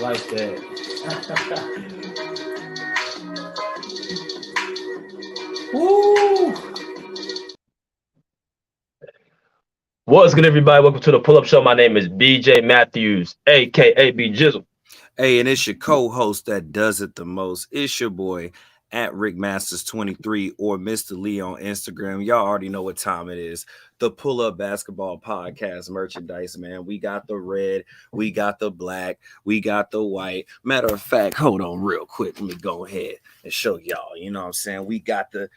like that. Woo! What's good, everybody? Welcome to the Pull Up Show. My name is BJ Matthews, aka B Jizzle. Hey, and it's your co-host that does it the most. It's your boy at Rick Masters 23 or Mr. Lee on Instagram. Y'all already know what time it is. The Pull Up Basketball Podcast merchandise, man. We got the red, we got the black, we got the white. Matter of fact, hold on real quick. Let me go ahead and show y'all. You know what I'm saying? We got the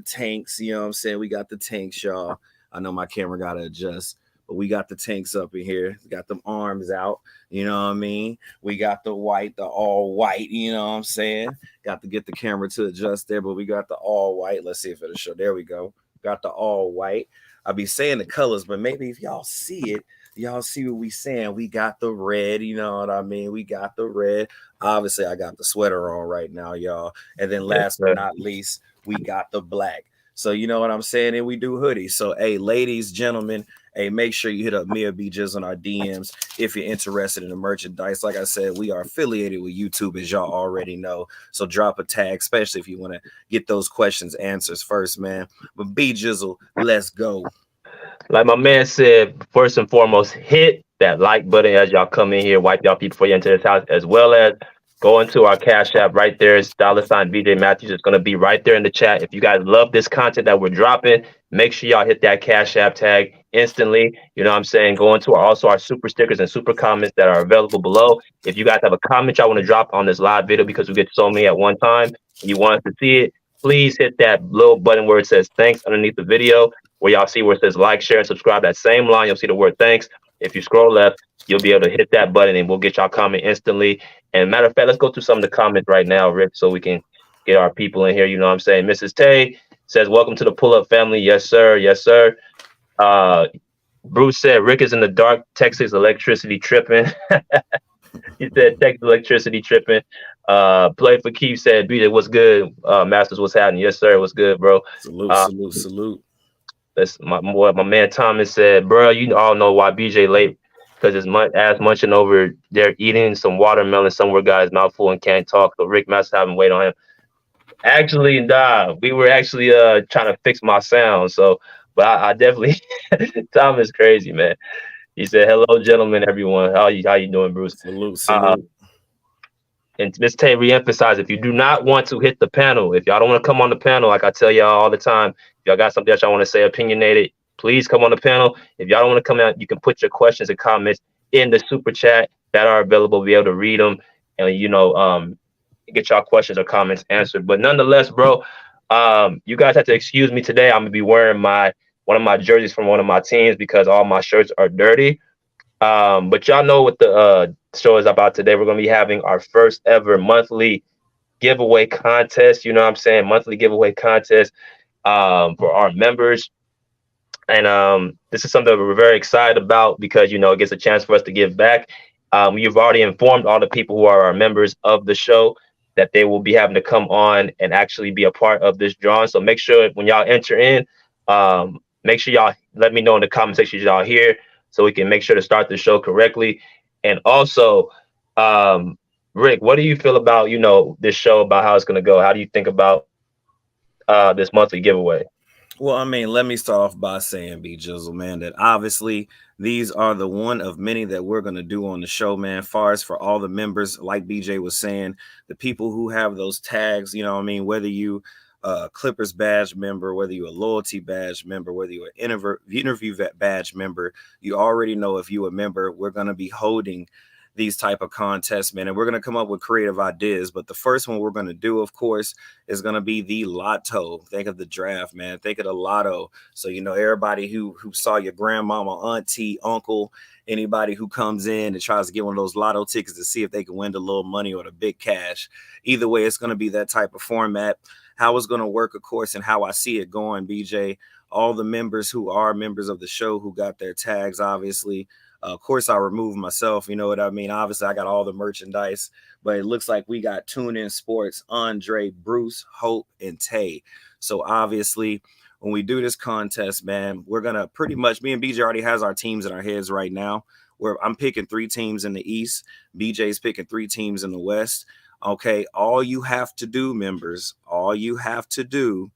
tanks, you know what I'm saying? We got the tanks, y'all. I know my camera gotta adjust, but we got the tanks up in here. We got them arms out. You know what I mean? We got the white, the all white. You know what I'm saying? Got to get the camera to adjust there, but we got the all white. Let's see if it'll show. There we go. Got the all white. I'll be saying the colors, but maybe if y'all see it, y'all see what we saying. We got the red. You know what I mean? We got the red. Obviously, I got the sweater on right now, y'all. And then last but not least, we got the black. So you know what I'm saying? And we do hoodies. So hey, ladies, gentlemen, hey, make sure you hit up me or B Jizz on our DMs if you're interested in the merchandise. Like I said, we are affiliated with YouTube, as y'all already know. So drop a tag, especially if you want to get those questions answers first, man. But B Jizzle, let's go. Like my man said, first and foremost, hit that like button as y'all come in here, wipe y'all feet before you enter this house, as well as go into our Cash App right there. It's $ BJ Matthews. It's going to be right there in the chat. If you guys love this content that we're dropping, make sure y'all hit that Cash App tag instantly. You know what I'm saying? Go into our super stickers and super comments that are available below. If you guys have a comment y'all want to drop on this live video because we get so many at one time and you want us to see it, please hit that little button where it says thanks underneath the video, where y'all see where it says like, share, and subscribe. That same line, you'll see the word thanks. If you scroll left, you'll be able to hit that button and we'll get y'all comment instantly. And matter of fact, let's go through some of the comments right now, Rick, so we can get our people in here. You know what I'm saying? Mrs. Tay says, welcome to the Pull Up family. Yes, sir. Yes, sir. Bruce said, Rick is in the dark, Texas electricity tripping. He said, Texas electricity tripping. Play for Keith said, BJ, what's good? Masters, what's happening? Yes, sir. What's good, bro? Salute. That's my man Thomas said, bro, you all know why BJ late, because his ass munching over there eating some watermelon somewhere, guys, mouthful and can't talk. So Rick must have him wait on him. Actually, nah, we were actually trying to fix my sound. So, but I definitely Thomas crazy, man. He said, hello, gentlemen, everyone. How you doing, Bruce? Salute. And Miss Tay re-emphasized, if you do not want to hit the panel, if y'all don't want to come on the panel, like I tell y'all all the time, if y'all got something that y'all want to say opinionated, please come on the panel. If y'all don't want to come out, you can put your questions and comments in the super chat that are available. We'll be able to read them and, get y'all questions or comments answered. But nonetheless, bro, you guys have to excuse me today. I'm going to be wearing one of my jerseys from one of my teams because all my shirts are dirty. But y'all know what the show is about today. We're going to be having our first ever monthly giveaway contest. You know what I'm saying? Monthly giveaway contest for our members. And this is something that we're very excited about because, it gets a chance for us to give back. You've already informed all the people who are our members of the show that they will be having to come on and actually be a part of this drawing. So make sure when y'all enter in, make sure y'all let me know in the comment section y'all here so we can make sure to start the show correctly. And also, Rick, what do you feel about, this show, about how it's going to go? How do you think about this monthly giveaway? Well, I mean, let me start off by saying, B Jizzle, man, that obviously these are the one of many that we're going to do on the show, man. Far as for all the members, like BJ was saying, the people who have those tags, you know what I mean, whether you a Clippers badge member, whether you're a loyalty badge member, whether you're an interview badge member, you already know if you're a member, we're going to be holding these type of contests, man, and we're going to come up with creative ideas. But the first one we're going to do, of course, is going to be the lotto. Think of the draft, man. Think of the lotto. So, everybody who saw your grandmama, auntie, uncle, anybody who comes in and tries to get one of those lotto tickets to see if they can win the little money or the big cash. Either way, it's going to be that type of format. How it's going to work, of course, and how I see it going, BJ. All the members who are members of the show who got their tags, obviously. Of course, I removed myself. You know what I mean? Obviously, I got all the merchandise, but it looks like we got Tune In Sports, Andre, Bruce, Hope, and Tay. So obviously, when we do this contest, man, we're going to pretty much, me and BJ already has our teams in our heads right now, where I'm picking 3 teams in the East. BJ's picking 3 teams in the West. Okay, all you have to do, members, all you have to do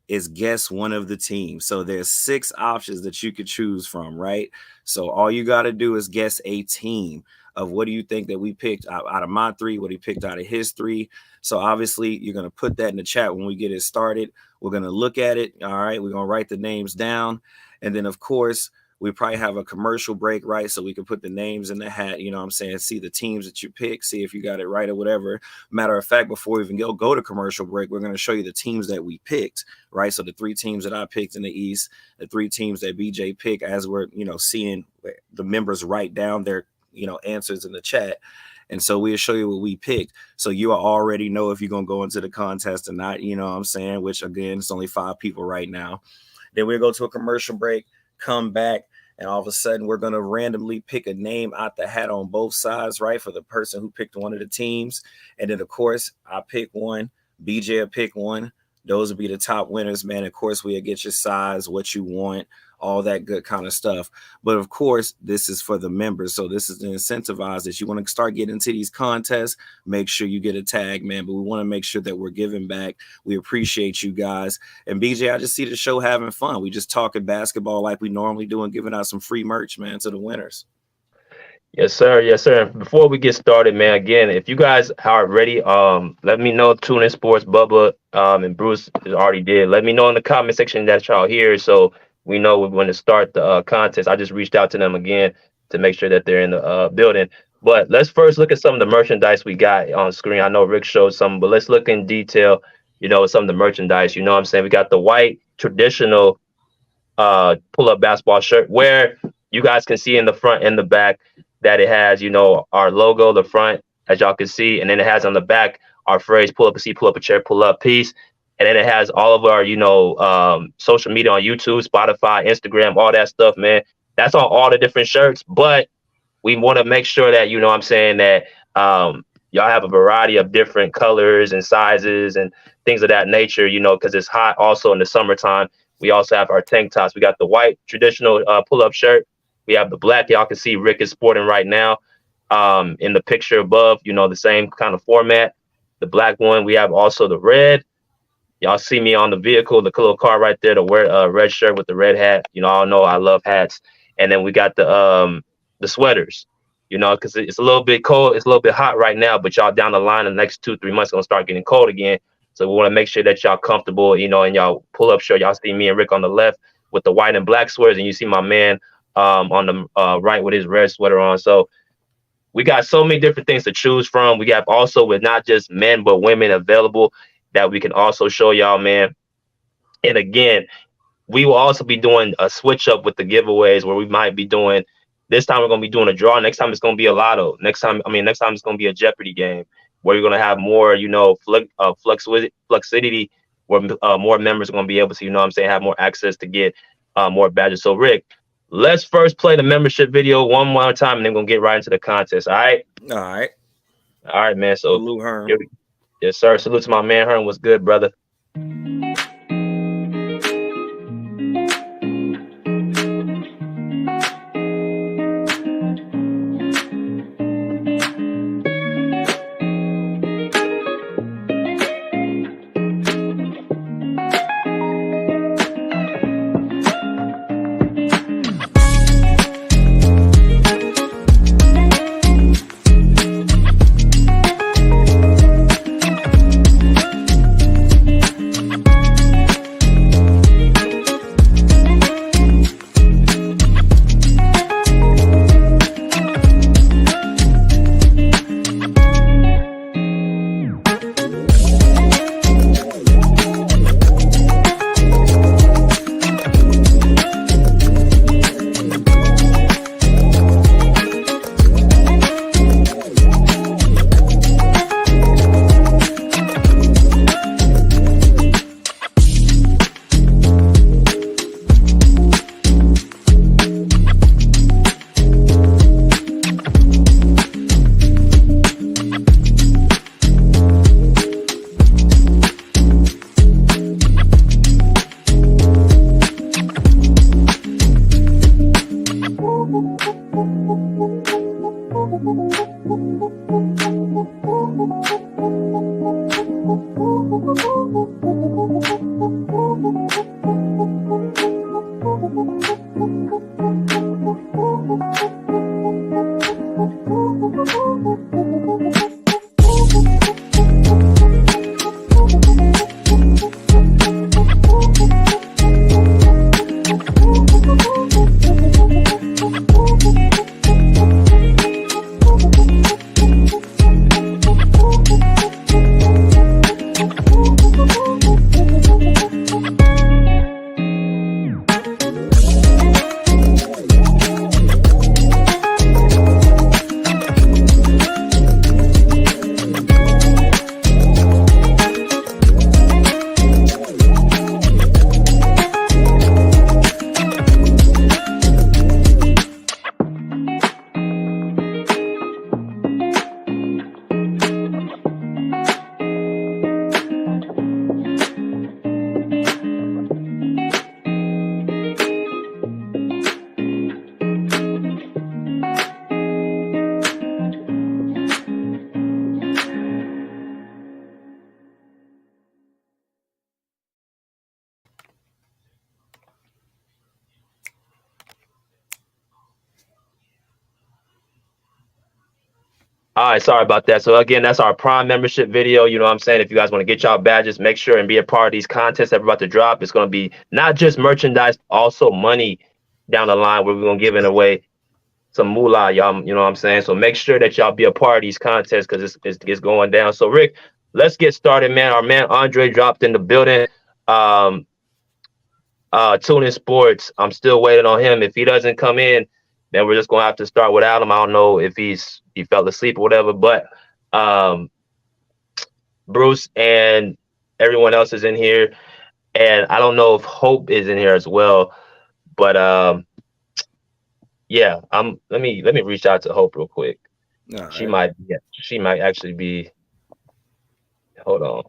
is guess one of the teams. So there's 6 options that you could choose from, right? So all you got to do is guess a team of what do you think that we picked out of my 3, what he picked out of his 3. So obviously you're going to put that in the chat when we get it started. We're going to look at it. All right, we're going to write the names down. And then, of course, we probably have a commercial break, right? So we can put the names in the hat, you know what I'm saying? See the teams that you pick, see if you got it right or whatever. Matter of fact, before we even go to commercial break, we're going to show you the teams that we picked, right? So the 3 teams that I picked in the East, the 3 teams that BJ picked, as we're, you know, seeing the members write down their, you know, answers in the chat. And so we'll show you what we picked. So you already know if you're going to go into the contest or not, you know what I'm saying? Which, again, it's only 5 people right now. Then we'll go to a commercial break, come back, and all of a sudden we're going to randomly pick a name out the hat on both sides, right, for the person who picked one of the teams. And then, of course, I pick one, BJ will pick one. Those will be the top winners, man. Of course, we'll get your size, what you want, all that good kind of stuff. But, of course, this is for the members. So this is to incentivize that you want to start getting into these contests. Make sure you get a tag, man. But we want to make sure that we're giving back. We appreciate you guys. And, BJ, I just see the show having fun. We just talking basketball like we normally do and giving out some free merch, man, to the winners. Yes, sir. Yes, sir. Before we get started, man, again, if you guys are ready, let me know. Tune In Sports, Bubba, and Bruce already did. Let me know in the comment section that y'all here, so we know when to start the contest. I just reached out to them again to make sure that they're in the building. But let's first look at some of the merchandise we got on screen. I know Rick showed some, but let's look in detail, you know, some of the merchandise. You know what I'm saying? We got the white traditional pull-up basketball shirt, where you guys can see in the front and the back that it has, you know, our logo, the front, as y'all can see, and then it has on the back our phrase, pull up a seat, pull up a chair, pull up peace. And then it has all of our, you know, social media on YouTube, Spotify, Instagram, all that stuff, man. That's on all the different shirts. But we want to make sure that, you know what I'm saying, that y'all have a variety of different colors and sizes and things of that nature, you know, because it's hot also in the summertime. We also have our tank tops. We got the white traditional pull-up shirt. We have the black. Y'all can see Rick is sporting right now in the picture above, you know, the same kind of format. The black one. We have also the red. Y'all see me on the vehicle, the little car right there, the red shirt with the red hat. You know, I know I love hats. And then we got the sweaters, you know, because it's a little bit cold. It's a little bit hot right now, but y'all down the line in the next 2-3 months going to start getting cold again. So we want to make sure that y'all comfortable, you know, and y'all pull up shirt. Y'all see me and Rick on the left with the white and black sweaters, and you see my man on the right with his red sweater on. So we got so many different things to choose from. We got also with not just men, but women available that we can also show y'all, man. And again, we will also be doing a switch up with the giveaways where we might be doing, this time we're going to be doing a draw. Next time it's going to be a lotto. Next time it's going to be a Jeopardy game where you're going to have more, you know, fluidity where more members are going to be able to, you know what I'm saying, have more access to get more badges. So Rick, let's first play the membership video one more time, and then we're going to get right into the contest. All right. All right, man. So Salute, Herm. Yes, sir. Salute to my man, Herm. What's good, brother? All right, sorry about that. So again, that's our Prime membership video. You know what I'm saying? If you guys want to get y'all badges, make sure and be a part of these contests that we're about to drop. It's going to be not just merchandise, also money down the line where we're going to give it away some moolah, y'all. You know what I'm saying? So make sure that y'all be a part of these contests because it's going down. So Rick, let's get started, man. Our man Andre dropped in the building. TuneIn Sports, I'm still waiting on him. If he doesn't come in, then we're just gonna have to start without him. I don't know if he fell asleep or whatever, but Bruce and everyone else is in here, and I don't know if Hope is in here as well. But yeah, let me reach out to Hope real quick. Right. She might actually be. Hold on.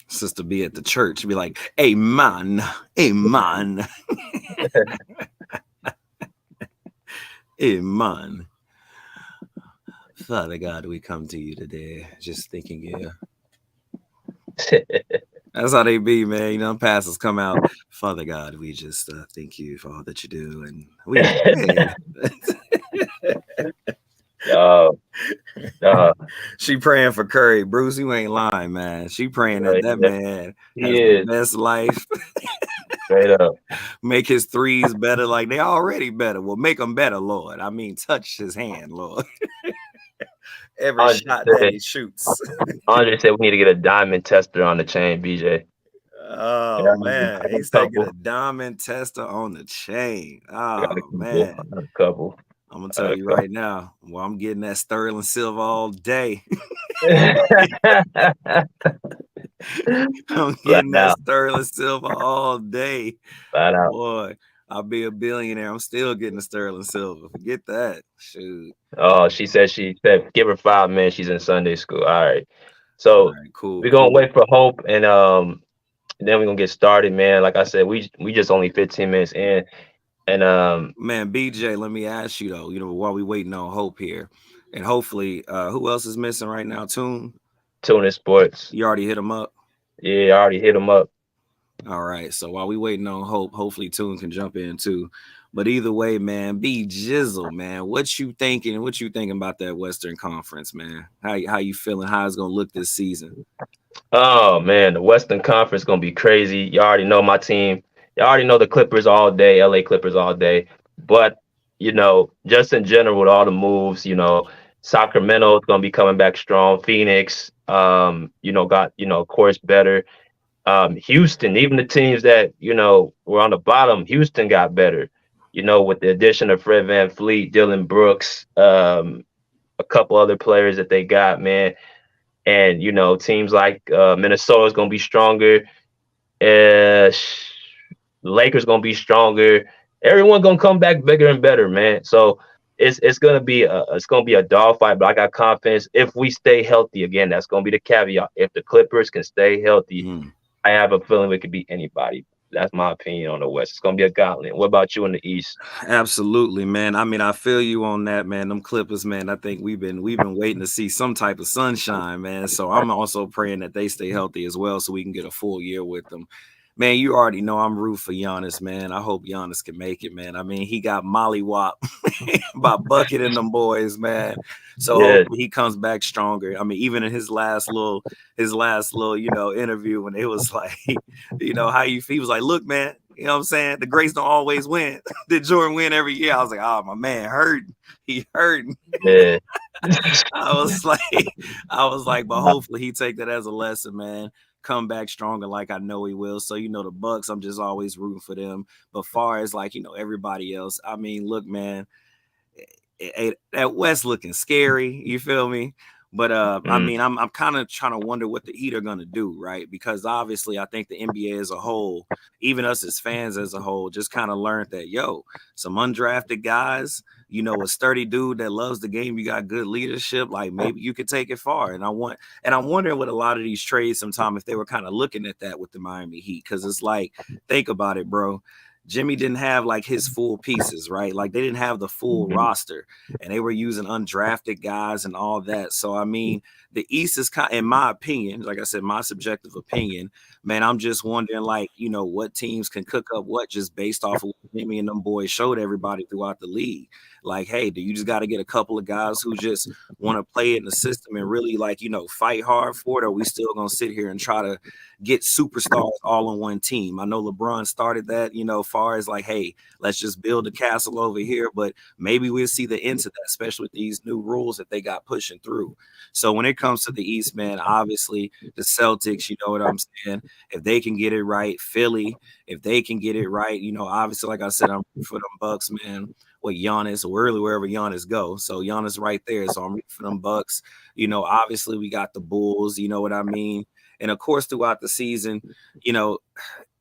Sister be at the church, be like, "Amen, amen." Amen. Father God, we come to you today just thanking you. That's how they be, man. You know, pastors come out. Father God, we just thank you for all that you do. And we she praying for Curry. Bruce, you ain't lying, man. She praying that man has the best life. Straight up. Make his threes better, like they already better. Well, make them better, Lord. I mean, touch his hand, Lord. Every shot that he shoots. Andre said we need to get a diamond tester on the chain, BJ. Oh, man. He's taking a diamond tester on the chain. Oh, man. A couple. I'm going to tell you right now, well, I'm getting that sterling silver all day. I'm getting that sterling silver all day. Boy, I'll be a billionaire. I'm still getting the sterling silver. Forget that. Shoot. Oh, she said give her 5 minutes. She's in Sunday school. All right. So cool. We're gonna wait for Hope, and then we're gonna get started, man. Like I said, we just only 15 minutes in. And man, BJ, let me ask you though, you know, while we waiting on Hope here, and hopefully who else is missing right now? TuneIn Sports. You already hit him up? Yeah, I already hit him up. All right. So while we waiting on Hope, hopefully Tune can jump in too. But either way, man, B Jizzle, man, what you thinking about that Western Conference, man? How you feeling? How it's gonna look this season? Oh man, the Western Conference gonna be crazy. You already know my team. You already know the Clippers all day, LA Clippers all day. But, you know, just in general with all the moves, you know, Sacramento is going to be coming back strong. Phoenix, you know, got, you know, of course, better. Houston, even the teams that, you know, were on the bottom, Houston got better, you know, with the addition of Fred VanVleet, Dylan Brooks, a couple other players that they got, man. And, you know, teams like Minnesota is going to be stronger. Lakers gonna be stronger. Everyone gonna come back bigger and better, man. So it's gonna be a dogfight, but I got confidence if we stay healthy. Again, that's gonna be the caveat. If the Clippers can stay healthy, I have a feeling we could beat anybody. That's my opinion on the West. It's gonna be a gauntlet. What about you in the East? Absolutely, man. I mean, I feel you on that, man. Them Clippers, man. I think we've been waiting to see some type of sunshine, man. So I'm also praying that they stay healthy as well, so we can get a full year with them. Man, you already know I'm rooting for Giannis, man. I hope Giannis can make it, man. I mean, he got mollywop by Bucket and them boys, man. So Yeah. hopefully he comes back stronger. I mean, even in his last little, interview when it was like, how you feel. He was like, look, man, you know what I'm saying? The greats don't always win. Did Jordan win every year? I was like, oh, my man hurting. He hurting. Yeah. I was like, but hopefully he take that as a lesson, man. Come back stronger like I know he will. So, the Bucks, I'm just always rooting for them. But far as like, everybody else, I mean, look, man, that West looking scary. You feel me? But I mean, I'm kind of trying to wonder what the Heat are gonna do, right? Because obviously, I think the NBA as a whole, even us as fans as a whole, just kind of learned that some undrafted guys, a sturdy dude that loves the game, you got good leadership, like maybe you could take it far. And I'm wondering with a lot of these trades, sometime if they were kind of looking at that with the Miami Heat, because it's like, think about it, bro. Jimmy didn't have like his full pieces, right? Like they didn't have the full roster, and they were using undrafted guys and all that. So I mean, the East is kind, in my opinion, like I said, my subjective opinion, man. I'm just wondering, like, what teams can cook up what just based off of what Jimmy and them boys showed everybody throughout the league. Like, hey, do you just got to get a couple of guys who just want to play in the system and really like fight hard for it? Or are we still gonna sit here and try to get superstars all on one team? I know LeBron started that, far as like, hey, let's just build a castle over here, but maybe we'll see the end to that, especially with these new rules that they got pushing through. So when it comes to the East, man, obviously the Celtics, you know what I'm saying? If they can get it right, Philly, if they can get it right, obviously, like I said, I'm for them Bucks, man. With Giannis, or really wherever Giannis go. So Giannis right there. So I'm for them Bucks. Obviously we got the Bulls, you know what I mean? And of course, throughout the season,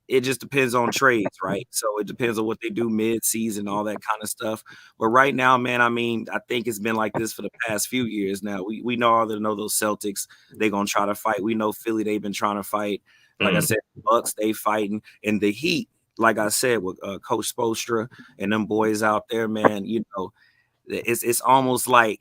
it just depends on trades, right? So it depends on what they do mid-season, all that kind of stuff. But right now, man, I mean, I think it's been like this for the past few years now. We know those Celtics, they're gonna try to fight. We know Philly, they've been trying to fight. Like I said, Bucks, they fighting, and the Heat, like I said, with Coach Spoelstra and them boys out there, man, it's almost like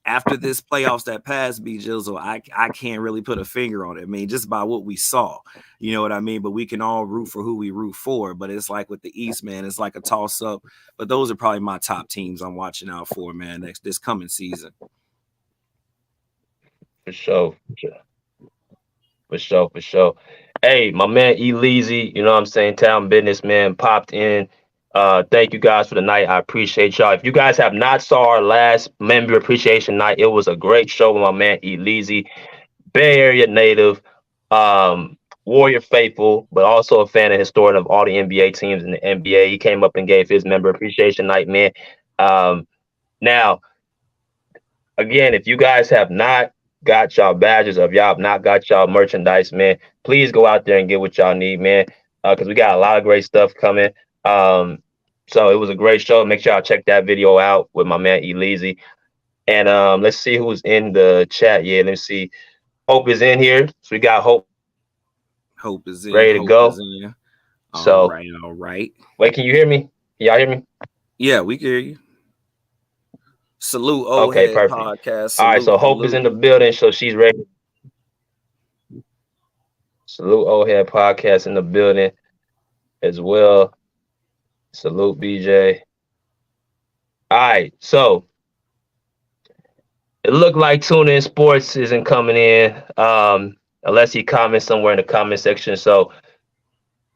after this playoffs that passed, B. Jizzle, I can't really put a finger on it. I mean, just by what we saw, you know what I mean? But we can all root for who we root for. But it's like with the East, man, it's like a toss-up. But those are probably my top teams I'm watching out for, man, this coming season. For sure. Hey, my man Eleazy, you know what I'm saying, town businessman, popped in. Thank you guys for the night. I appreciate y'all. If you guys have not saw our last member appreciation night, it was a great show with my man Eleazy, Bay Area native, Warrior faithful, but also a fan and historian of all the NBA teams in the NBA. He came up and gave his member appreciation night, man. Now, again, if you guys have not got y'all badges, or if y'all have not got y'all merchandise, man, please go out there and get what y'all need, man, because we got a lot of great stuff coming. So it was a great show. Make sure y'all check that video out with my man Eleazy. And let's see who's in the chat. Yeah, let's see. Hope is in here. So we got Hope. Hope is in. Ready to go. All right. Wait, can you hear me? Can y'all hear me? Yeah, we can hear you. Salute Old Head perfect. Podcast. Salute, all right, so Hope is in the building, so she's ready. Salute Old Head Podcast in the building as well. Salute BJ. All right, so it looked like TuneIn Sports isn't coming in unless he comments somewhere in the comment section. So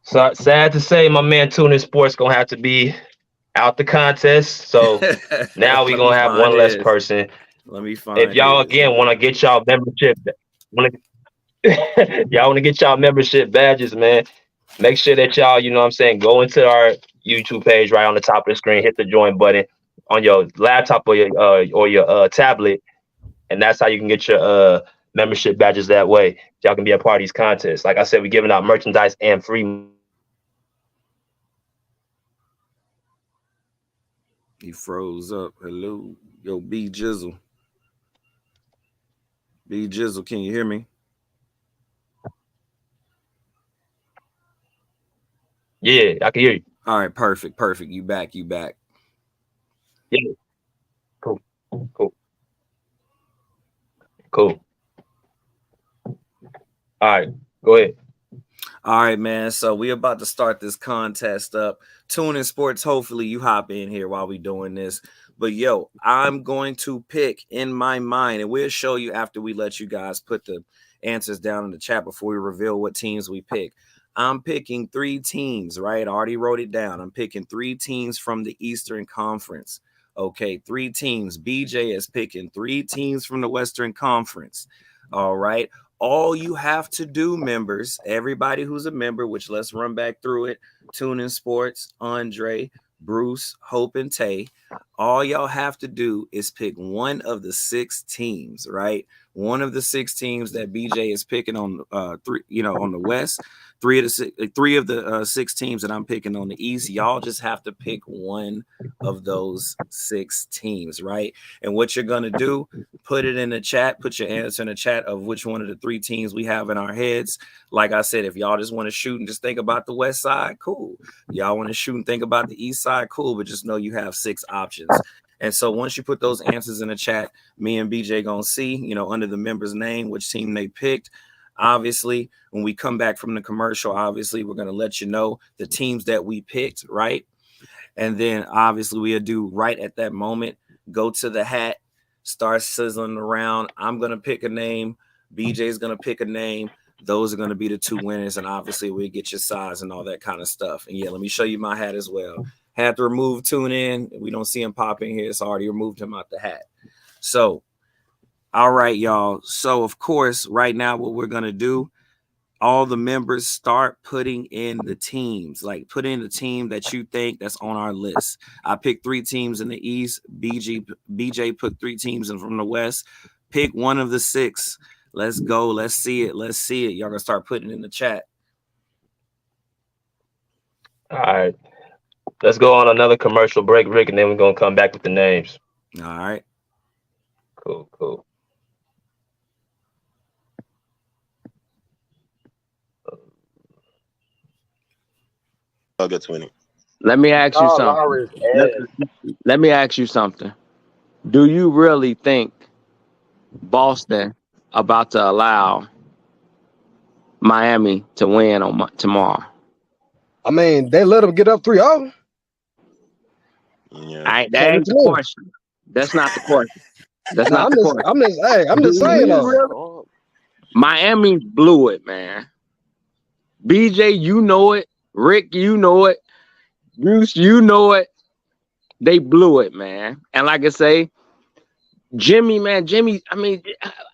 sad to say, my man TuneIn Sports gonna have to be out the contest. So now we're gonna have one less person. Let me find. If y'all again want to get y'all membership, y'all want to get y'all membership badges, man, make sure that y'all, you know what I'm saying, go into our YouTube page right on the top of the screen, hit the join button on your laptop or your tablet, and that's how you can get your membership badges that way. Y'all can be a part of these contests. Like I said, we're giving out merchandise and free. He froze up. Hello. Yo, B Jizzle. B Jizzle, can you hear me? Yeah, I can hear you. All right, perfect. You back. Yeah. Cool. All right, go ahead. All right, man. So we about to start this contest up. Tune in sports. Hopefully you hop in here while we doing this. But yo, I'm going to pick in my mind, and we'll show you after we let you guys put the answers down in the chat before we reveal what teams we pick. I'm picking 3 teams, right? I already wrote it down. I'm picking 3 teams from the Eastern Conference. Okay, 3 teams. BJ is picking 3 teams from the Western Conference. All right. All you have to do, members, everybody who's a member, which let's run back through it. Tune in Sports, Andre, Bruce, Hope, and Tay. All y'all have to do is pick one of the 6 teams, right? One of the 6 teams that BJ is picking on 3, on the West. 3 of the 6 teams that I'm picking on the East. Y'all just have to pick one of those 6 teams, right? And what you're gonna do, put it in the chat, put your answer in the chat of which one of the 3 teams we have in our heads. Like I said, if y'all just want to shoot and just think about the West side, cool. Y'all want to shoot and think about the East side, cool. But just know you have 6 options. And so once you put those answers in the chat, me and BJ gonna see, under the member's name, which team they picked. Obviously, when we come back from the commercial, obviously we're gonna let you know the teams that we picked, right? And then obviously we'll do right at that moment, go to the hat, start sizzling around. I'm going to pick a name. BJ's going to pick a name. Those are going to be the 2 winners. And obviously we get your size and all that kind of stuff. And yeah, let me show you my hat as well. Had to remove Tune In. We don't see him pop in here. It's already removed him out the hat. So, all right, y'all. So of course, right now, what we're going to do, all the members start putting in the teams, like put in the team that you think that's on our list. I picked 3 teams in the East. BJ put 3 teams in from the West. Pick one of the 6. Let's go. Let's see it. Y'all gonna start putting it in the chat. All right. Let's go on another commercial break, Rick, and then we're gonna come back with the names. All right. Cool. Nuggets winning. Let me ask you something. Let me ask you something. Do you really think Boston about to allow Miami to win on tomorrow? I mean, they let them get up 3-0. Yeah. That ain't the question. That's not the question. That's not the question. I'm just saying though. Miami blew it, man. BJ, you know it. Rick, you know it. Bruce, you know it. They blew it, man. And like I say, Jimmy, man, I mean,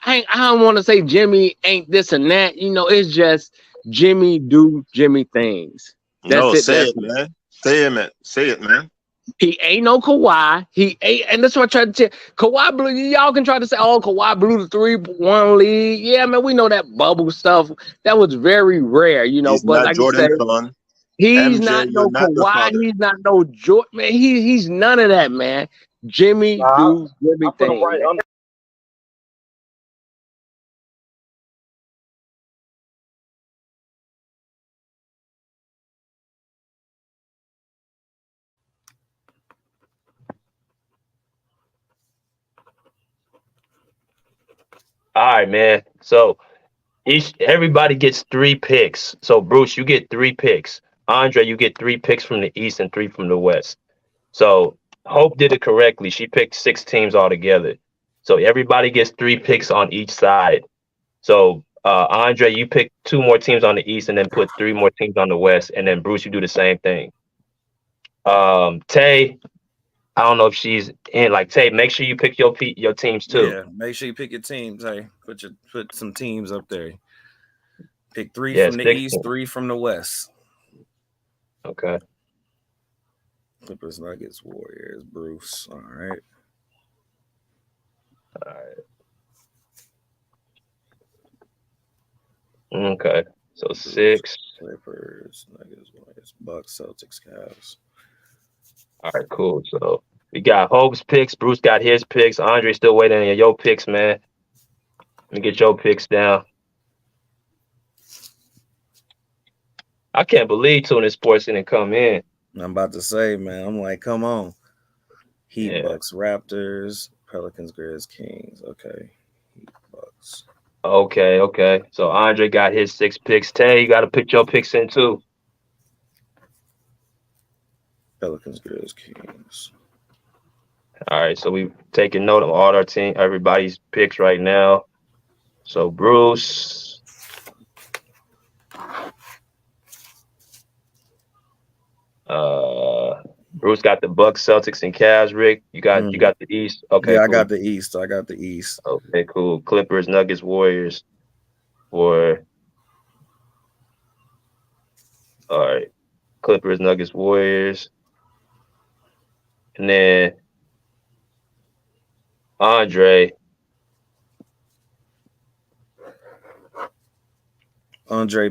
I don't want to say Jimmy ain't this and that. It's just Jimmy do Jimmy things. Say it, man. Say it, man. He ain't no Kawhi. He ain't, and that's what I tried to tell. Kawhi blew. Y'all can try to say, "Oh, Kawhi blew the 3-1 lead." Yeah, man, we know that bubble stuff. That was very rare, He's But not like Jordan's you said, son. he's MJ, not no not Kawhi. He's not no Jordan. Man, he's none of that, man. Jimmy do Jimmy thing. Right. All right, man. So everybody gets 3 picks. So Bruce, you get 3 picks. Andre, you get 3 picks from the East and 3 from the West. So Hope did it correctly. She picked 6 teams altogether. So everybody gets 3 picks on each side. So Andre, you pick 2 more teams on the East and then put 3 more teams on the West. And then Bruce, you do the same thing. Tay, I don't know if she's in. Like, Tay, make sure you pick your teams too. Yeah, make sure you pick your teams. Hey, put some teams up there. Pick 3 from the East, 3 from the West. Okay. Clippers, Nuggets, Warriors, Bruce. All right. Okay. So 6. Clippers, Nuggets, Warriors, Bucks, Celtics, Cavs. All right, cool. So we got Hope's picks. Bruce got his picks. Andre's still waiting on your picks, man. Let me get your picks down. I can't believe Tuning Sports didn't come in. I'm about to say, man. I'm like, come on. Heat, Bucks, Raptors, Pelicans, Grizz, Kings. Okay. Heat, Bucks. Okay. So Andre got his 6 picks. Tay, you got to put your picks in too. Pelicans, Grizz, Kings. All right, so we've taken note of all our team, everybody's picks right now. So Bruce, Bruce got the Bucks, Celtics, and Cavs. Rick, you got the East. Okay, yeah, cool. I got the East. Okay, cool. Clippers, Nuggets, Warriors. All right, Clippers, Nuggets, Warriors, and then Andre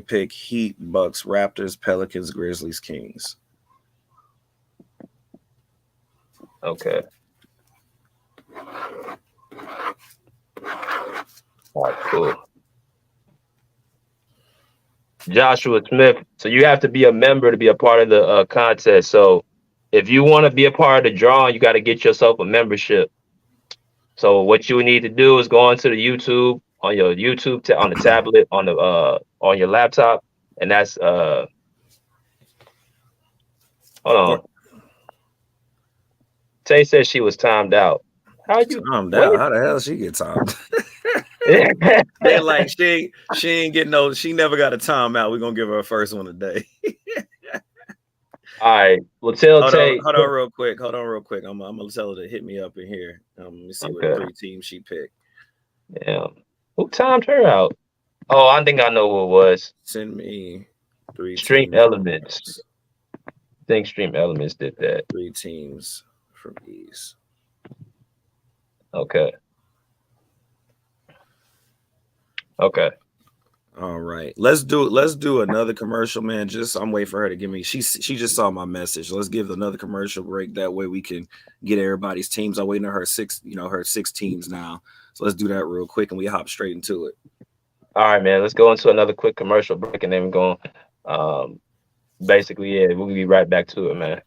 pick Heat, Bucks, Raptors, Pelicans, Grizzlies, Kings. Okay. All right, cool. Joshua Smith. So you have to be a member to be a part of the contest. So if you want to be a part of the drawing, you got to get yourself a membership. So what you need to do is go onto the YouTube on your YouTube on the tablet on your laptop, and that's hold on. Tay said she was timed out. How you timed out? How the hell she get timed? They like she ain't getting no. She never got a timeout. We're gonna give her a first one today. All right. Well, tell Tay. Hold on, real quick. I'm gonna tell her to hit me up in here. Let me see what 3 teams she picked. Yeah. Who timed her out? Oh, I think I know who it was. Send me 3 Stream Elements. I think Stream Elements did that. 3 teams from East. Okay. All right. Let's do another commercial, man. I'm waiting for her to give me. She just saw my message. Let's give another commercial break. That way we can get everybody's teams. I'm waiting on her 6 teams now. So let's do that real quick and we hop straight into it. All right, man. Let's go into another quick commercial break and then we're going basically, yeah, we'll be right back to it, man.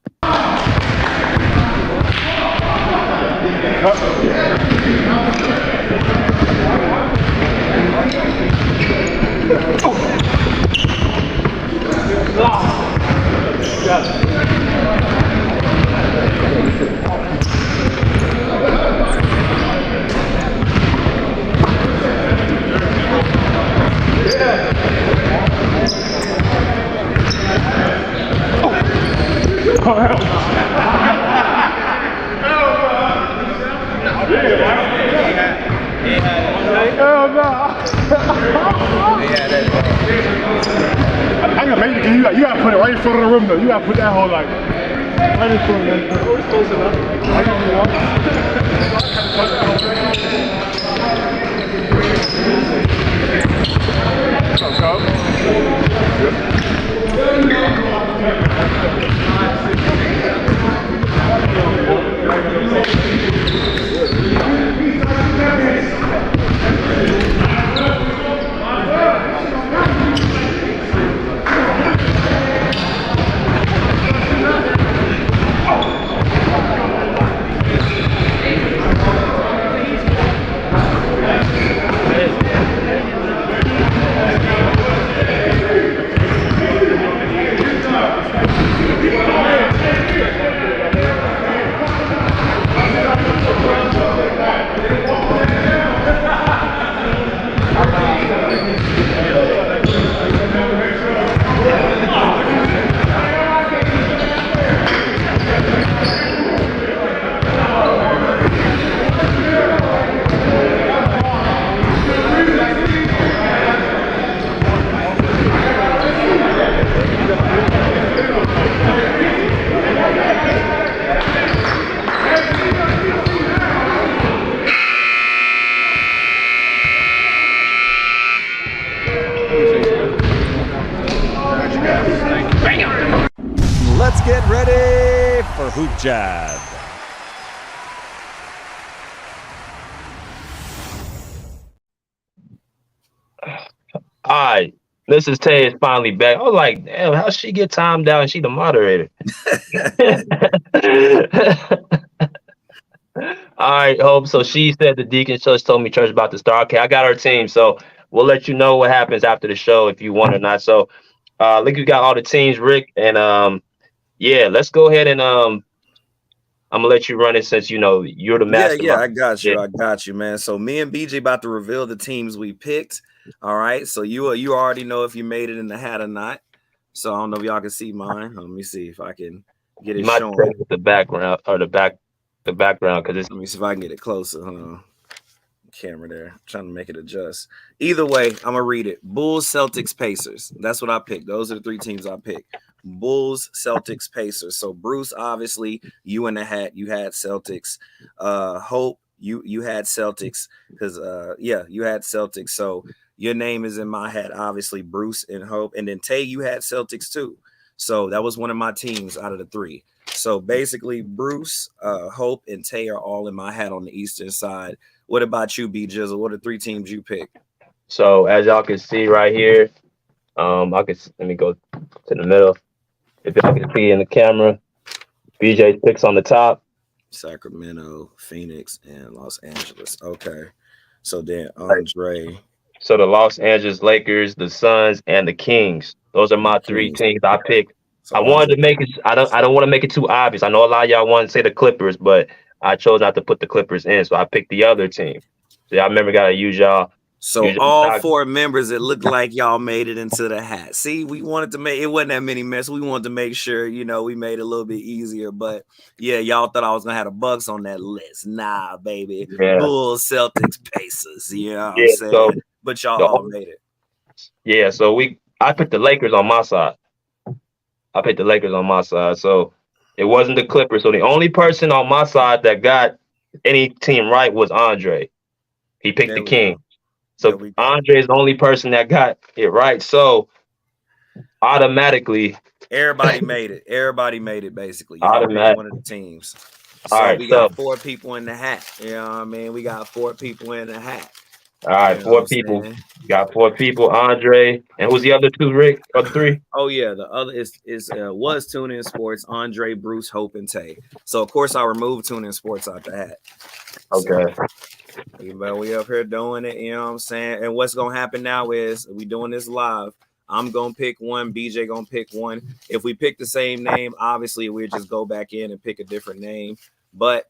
I can make it. You gotta put it right in front of the room though. You gotta put that whole like right in front of the room. Close Let's get ready for Hoop Jab. All right. Mrs. Tay is finally back. I was like, damn, how she get timed out and she the moderator? All right, Hope. So she said the Deacon Church told me church about to start. Okay, I got our team. So we'll let you know what happens after the show if you want or not. So look, you got all the teams, Rick. And yeah, let's go ahead and I'm gonna let you run it since you know you're the master. Yeah, I got you. I got you, man. So me and BJ about to reveal the teams we picked. All right. So you already know if you made it in the hat or not. So I don't know if y'all can see mine. Let me see if I can get it shown. With the background or the background because it's. Let me see if I can get it closer. Hold on. Camera there. I'm trying to make it adjust. Either way, I'm gonna read it. Bulls, Celtics, Pacers. That's what I picked. Those are the three teams I picked. Bulls, Celtics, Pacers. So Bruce, obviously, you in the hat, you had Celtics. Hope, you had Celtics because you had Celtics. So your name is in my hat, obviously, Bruce and Hope. And then Tay, you had Celtics too. So that was one of my teams out of the three. So basically, Bruce, Hope, and Tay are all in my hat on the eastern side. What about you, B Jizzle? What are three teams you picked? So as y'all can see right here, let me go to the middle. If y'all can see in the camera, BJ picks on the top. Sacramento, Phoenix, and Los Angeles. Okay. So then Andre. So the Los Angeles Lakers, the Suns, and the Kings. Those are my three teams I picked. So I wanted to make it. I don't want to make it too obvious. I know a lot of y'all want to say the Clippers, but I chose not to put the Clippers in, so I picked the other team. So y'all remember, gotta use y'all. So all four members, it looked like y'all made it into the hat. See, we wanted to make it wasn't that many mess. We wanted to make sure, we made it a little bit easier. But yeah, y'all thought I was gonna have the Bucks on that list. Nah, baby. Yeah. Bulls, Celtics, Pacers. You know what I'm saying? So but y'all all made it. Yeah, so I picked the Lakers on my side. So it wasn't the Clippers. So the only person on my side that got any team right was Andre. He picked the King. So Andre is the only person that got it right. So automatically, everybody made it. Everybody made it basically. Automatically, one of the teams. So all right, we got four people in the hat. You know what I mean? We got four people in the hat. All right, four people. Got four people. Andre, and who's the other two? Rick, or the three? Oh yeah, the other was Tune In Sports. Andre, Bruce, Hope, and Tay. So of course I removed Tune In Sports out the hat. Okay. So, we up here doing it. You know what I'm saying? And what's gonna happen now is we doing this live. I'm gonna pick one. BJ gonna pick one. If we pick the same name, obviously we'll just go back in and pick a different name. But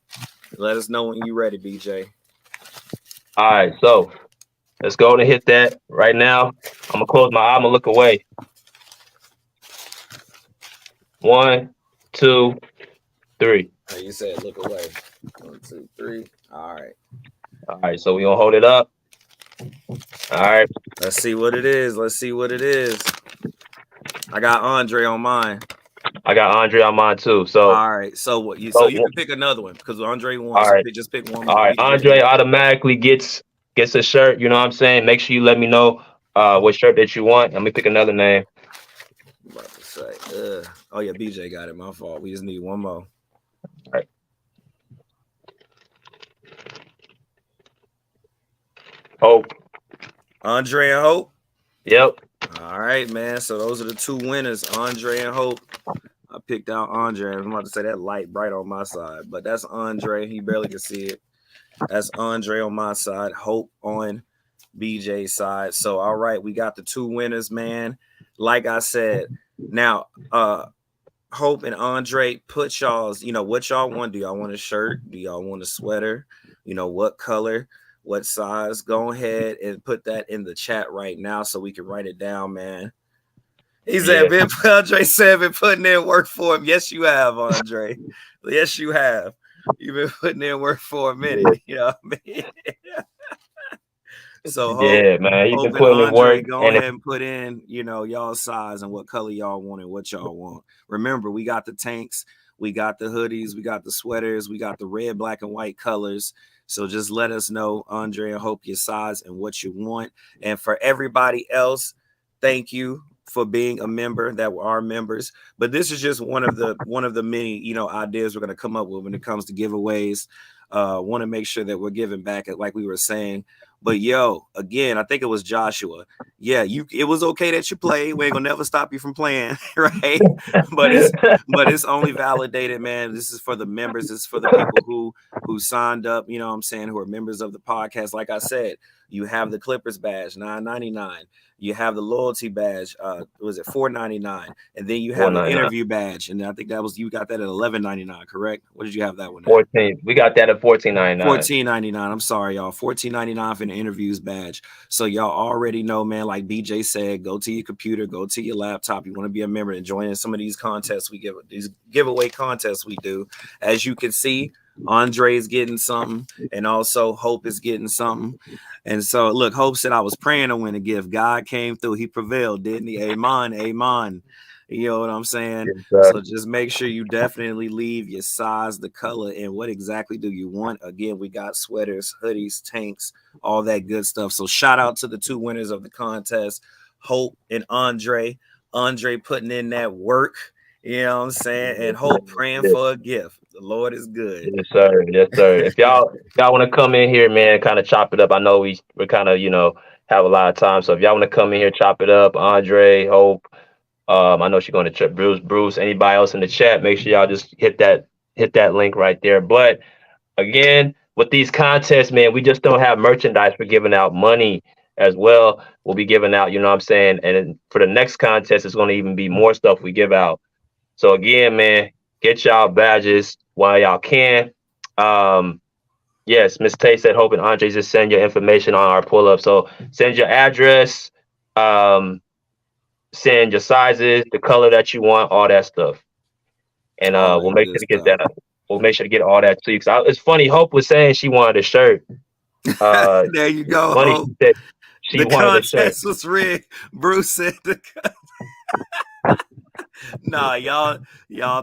let us know when you're ready, BJ. All right, so let's go and hit that right now. I'm gonna close my eye. I'm gonna look away. 1, 2, 3. You said look away. 1, 2, 3. All right. So we gonna hold it up. All right. Let's see what it is. I got Andre on mine. I got Andre on mine too. So all right. So you can pick another one because Andre won. All right. So just pick one. All right. Andre automatically gets a shirt. You know what I'm saying? Make sure you let me know what shirt that you want. Let me pick another name. I'm about to say, oh yeah, BJ got it. My fault. We just need one more. All right. Hope. Andre and Hope. Yep. All right, man. So those are the two winners, Andre and Hope. I picked out Andre. I'm about to say that light bright on my side, but that's Andre. He barely can see it. That's Andre on my side, Hope on BJ's side. So all right, we got the two winners, man. Like I said, now Hope and Andre, put y'all's, what y'all want. Do y'all want a shirt? Do y'all want a sweater? What color? What size? Go ahead and put that in the chat right now so we can write it down, man. He said, Andre said, been putting in work for him. Yes, you have, Andre. Yes, you have. You've been putting in work for a minute. You know what I mean? So, Hope, man, you've been putting in work. Go ahead and put in, y'all size and what color y'all want and what y'all want. Remember, we got the tanks, we got the hoodies, we got the sweaters, we got the red, black, and white colors. So just let us know, Andre and Hope, your size and what you want. And for everybody else, thank you for being a member that were our members. But this is just one of the many, ideas we're going to come up with when it comes to giveaways. Want to make sure that we're giving back, like we were saying, But yo, again, I think it was Joshua. Yeah, it was okay that you played. We ain't gonna never stop you from playing, right? but it's only validated, man. This is for the members. This is for the people who signed up, you know what I'm saying, who are members of the podcast. Like I said, you have the Clippers badge, $9.99. You have the loyalty badge, was it $4.99? And then you have an interview badge, and I think you got that at $11.99, correct? What did you have that one at? 14. We got that at $14.99. $14.99. I'm sorry, y'all. $14.99 for the interviews badge. So y'all already know, man. Like BJ said, go to your computer, go to your laptop. You want to be a member and join in some of these contests we give, these giveaway contests we do. As you can see, Andre's getting something, and also Hope is getting something. And so, look, Hope said, I was praying to win a gift. God came through. He prevailed, didn't he? Amen. Amen. You know what I'm saying? Yes, so just make sure you definitely leave your size, the color, and what exactly do you want. Again, we got sweaters, hoodies, tanks, all that good stuff. So shout out to the two winners of the contest, Hope and Andre. Andre putting in that work, you know what I'm saying? And Hope praying for a gift. The Lord is good. Yes, sir. Yes, sir. If y'all want to come in here, man, kind of chop it up. I know we're kind of, have a lot of time. So if y'all want to come in here, chop it up. Andre, Hope. I know she's going to check Bruce, anybody else in the chat. Make sure y'all just hit that link right there. But again, with these contests, man, we just don't have merchandise. We're giving out money as well. We'll be giving out, you know what I'm saying? And for the next contest, it's going to even be more stuff we give out. So again, man, get y'all badges while y'all can. Yes, Miss Tay said, Hope and Andre, just send your information on our pull-up. So send your address, send your sizes, the color that you want, all that stuff. And we'll make sure to get that. We'll make sure to get all that to you. It's funny, Hope was saying she wanted a shirt. There you go, funny, Hope. She the wanted a shirt. contest was rigged. Bruce said Nah, y'all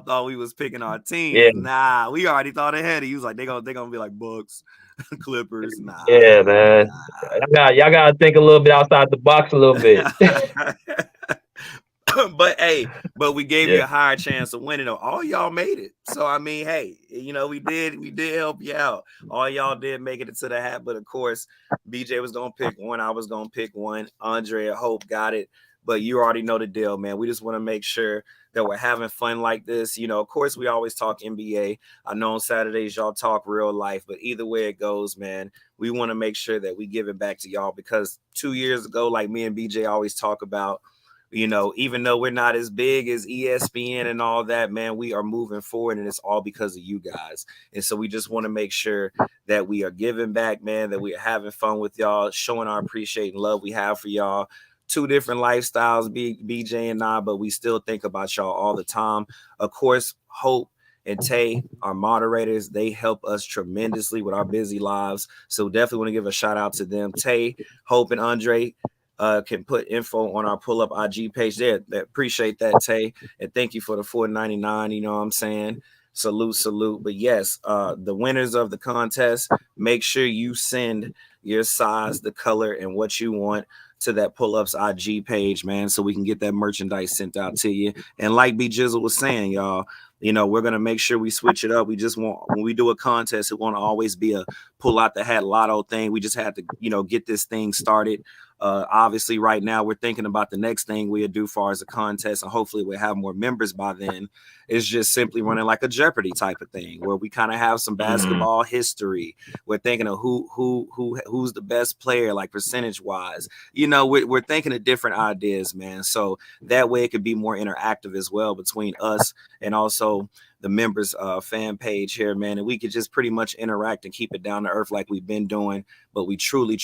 thought we was picking our team. Yeah. Nah, we already thought ahead. He was like, they gonna be like Bucks, Clippers. Nah. Yeah, man. Nah. Y'all gotta think a little bit outside the box a little bit. but we gave you a higher chance of winning. All y'all made it. So I mean, hey, we did help you out. All y'all did make it into the hat. But of course, BJ was gonna pick one. I was gonna pick one. Andre and Hope got it. But you already know the deal, man. We just want to make sure that we're having fun like this. Of course, we always talk NBA. I know on Saturdays y'all talk real life, but either way it goes, man, we want to make sure that we give it back to y'all because 2 years ago, like me and BJ always talk about, even though we're not as big as ESPN and all that, man, we are moving forward and it's all because of you guys. And so we just want to make sure that we are giving back, man, that we are having fun with y'all, showing our appreciation love we have for y'all. Two different lifestyles, BJ and I, but we still think about y'all all the time. Of course, Hope and Tay, our moderators, they help us tremendously with our busy lives. So definitely want to give a shout out to them. Tay, Hope, and Andre can put info on our pull-up IG page there. Appreciate that, Tay. And thank you for the $4.99, you know what I'm saying? Salute. But yes, the winners of the contest, make sure you send your size, the color, and what you want to that Pull-Ups IG page, man, so we can get that merchandise sent out to you. And like B Jizzle was saying, y'all, we're going to make sure we switch it up. We just want, when we do a contest, it won't always be a pull out the hat lotto thing. We just have to, get this thing started. Obviously, right now, we're thinking about the next thing we'll do far as a contest, and hopefully we'll have more members by then. It's just simply running like a Jeopardy type of thing where we kind of have some basketball history. We're thinking of who's the best player, like percentage wise. We're thinking of different ideas, man. So that way it could be more interactive as well between us and also the members fan page here, man, and we could just pretty much interact and keep it down to earth like we've been doing. But we truly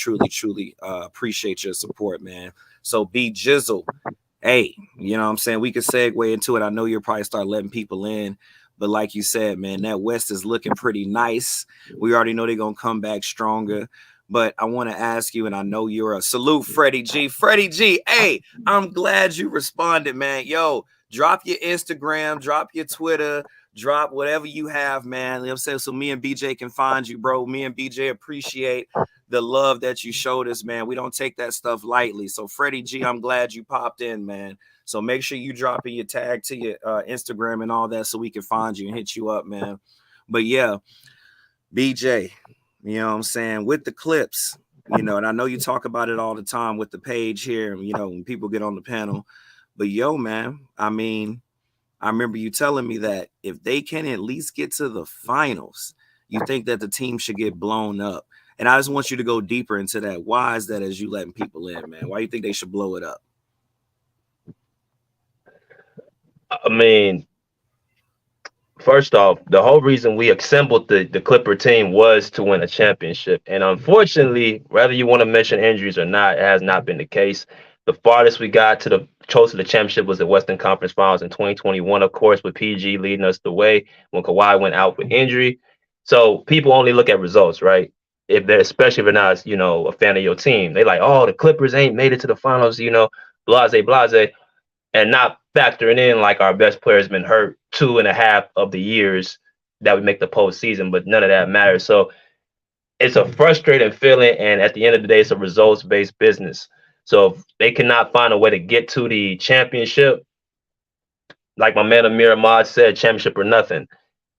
appreciate your support, man. So B Jizzle, hey, you know what I'm saying? We could segue into it. I know you'll probably start letting people in, but like you said, man, that West is looking pretty nice. We already know they're gonna come back stronger. But I want to ask you, and I know you're a salute, Freddie G. Freddie G, hey, I'm glad you responded, man. Yo, drop your Instagram, drop your Twitter, drop whatever you have, man. You know what I'm saying? So me and BJ can find you, bro. Me and BJ appreciate the love that you showed us, man. We don't take that stuff lightly. So Freddie G, I'm glad you popped in, man. So make sure you drop in your tag to your Instagram and all that so we can find you and hit you up, man. But yeah, BJ, you know what I'm saying? With the Clips, you know, and I know you talk about it all the time with the page here, you know, when people get on the panel. But yo, man, I mean, I remember you telling me that if they can at least get to the finals, you think that the team should get blown up. And I just want you to go deeper into that. Why is that as you letting people in, man? Why do you think they should blow it up? I mean, first off, the whole reason we assembled the Clipper team was to win a championship. And unfortunately, whether you want to mention injuries or not, it has not been the case. The farthest we got to the close to the championship was the Western Conference Finals in 2021, of course, with PG leading us the way when Kawhi went out with injury. So people only look at results, right? If they're, especially if they're not, you know, a fan of your team, they like, oh, the Clippers ain't made it to the finals, you know, blase, and not factoring in like our best player has been hurt 2.5 of the years that we make the postseason, but none of that matters. So it's a frustrating feeling, and at the end of the day, it's a results-based business. So if they cannot find a way to get to the championship, like my man Amir Ahmad said, championship or nothing.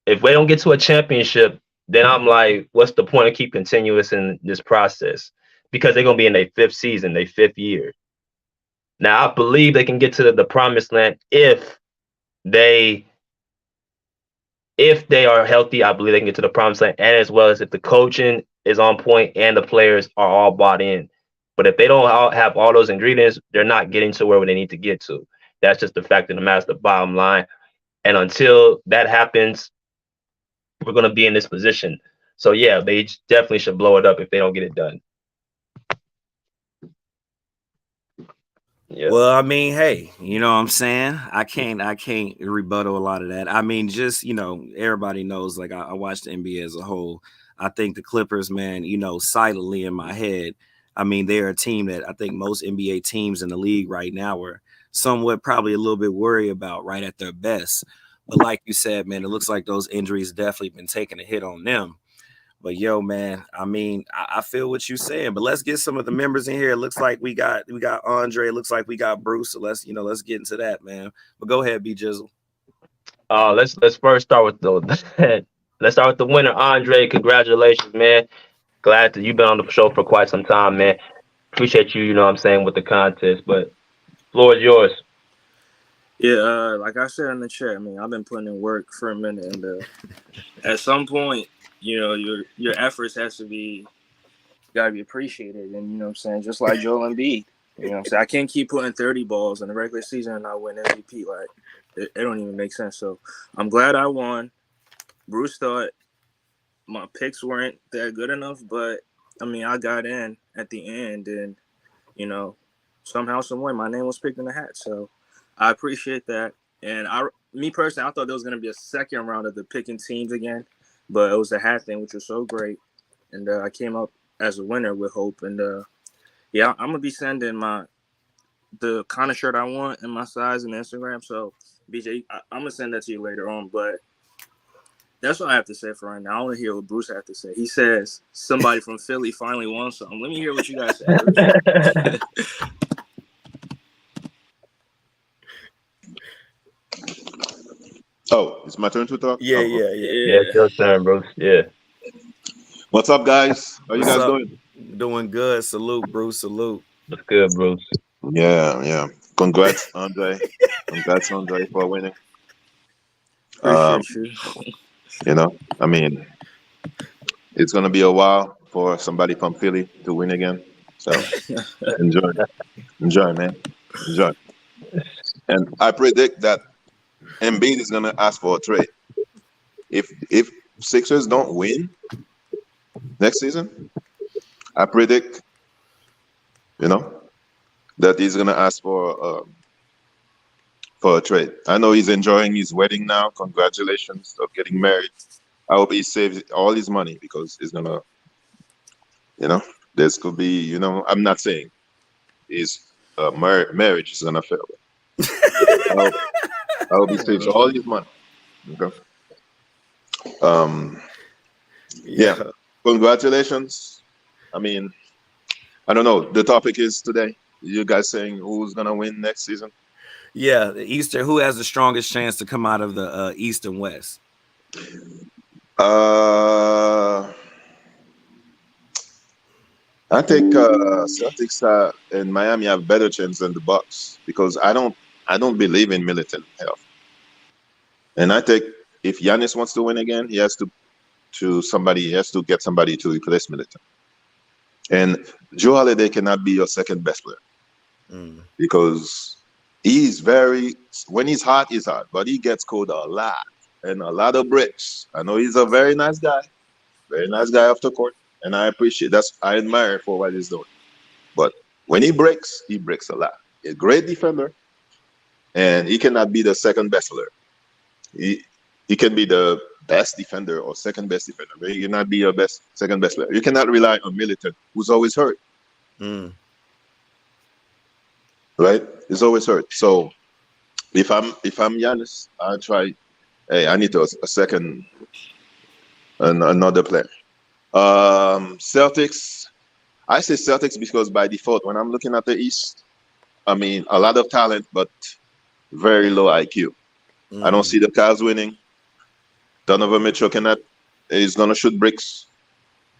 If we don't get to a championship, then I'm like, what's the point of keep continuous in this process? Because they're going to be in their 5th season, their 5th year. Now, I believe they can get to the promised land if they are healthy. I believe they can get to the promised land, and as well as if the coaching is on point and the players are all bought in. But if they don't have all those ingredients, they're not getting to where they need to get to. That's just the fact of the matter, the bottom line. And until that happens, we're going to be in this position. So, yeah, they definitely should blow it up if they don't get it done. Yeah. Well, I mean, hey, you know what I'm saying? I can't rebuttal a lot of that. I mean, just, you know, everybody knows, like, I watch the NBA as a whole. I think the Clippers, man, you know, silently in my head, I mean, they're a team that I think most NBA teams in the league right now are somewhat probably a little bit worried about right at their best. But like you said, man, it looks like those injuries definitely been taking a hit on them. But yo, man, I mean, I feel what you're saying. But let's get some of the members in here. It looks like we got Andre. It looks like we got Bruce. So let's get into that, man. But go ahead, B Jizzle. Let's first start with the winner, Andre. Congratulations, man. Glad that you've been on the show for quite some time, man. Appreciate you, you know what I'm saying, with the contest. But floor is yours. Yeah, like I said in the chat, I mean, I've been putting in work for a minute, and at some point, you know, your efforts gotta be appreciated, and you know what I'm saying, just like Joel Embiid. You know what I'm saying? I can't keep putting 30 balls in the regular season and not win MVP. Like it don't even make sense. So I'm glad I won. Bruce thought my picks weren't that good enough, but I mean, I got in at the end, and you know, somehow, some way, my name was picked in the hat. So I appreciate that. And me personally, I thought there was gonna be a second round of the picking teams again, but it was a hat thing, which was so great, and I came up as a winner with hope. And yeah, I'm gonna be sending the kind of shirt I want and my size and Instagram. So BJ, I'm gonna send that to you later on, but. That's what I have to say for right now. I want to hear what Bruce had to say. He says somebody from Philly finally won something. Let me hear what you guys say. Oh, it's my turn to talk? Yeah. Yeah, it's your turn, Bruce. Yeah. What's up, guys? How you guys doing? Doing good. Salute, Bruce. Salute. That's good, Bruce. Yeah. Congrats, Andre. Congrats, Andre, for winning. Appreciate you. You know, I mean, it's gonna be a while for somebody from Philly to win again. So enjoy, man, enjoy. And I predict that Embiid is gonna ask for a trade. If Sixers don't win next season, I predict, you know, that he's gonna ask for a trade. I know he's enjoying his wedding now. Congratulations of getting married. I hope he saves all his money because he's gonna, you know, this could be, you know, I'm not saying his marriage is gonna fail. I hope he saves all his money. Okay. Yeah. Congratulations. I mean, I don't know. The topic is today. You guys saying who's gonna win next season? Yeah, the Eastern. Who has the strongest chance to come out of the East and West? I think Celtics and Miami have better chance than the Bucks because I don't believe in Middleton health, and I think if Giannis wants to win again, he has to get somebody to replace Middleton. And Joe Holiday cannot be your second best player because when he's hot, but he gets cold a lot and a lot of bricks. I know he's a very nice guy off the court, and I admire for what he's doing. But when he breaks a lot. He's a great defender, and he cannot be the second best player. He can be the best defender or second best defender, but he cannot be your second best player. You cannot rely on Middleton, who's always hurt. Right? He's always hurt. So if I'm Giannis, I'll try. Hey, I need another player. Celtics. I say Celtics because by default, when I'm looking at the East, I mean a lot of talent, but very low IQ. I don't see the Cavs winning. Donovan Mitchell is gonna shoot bricks.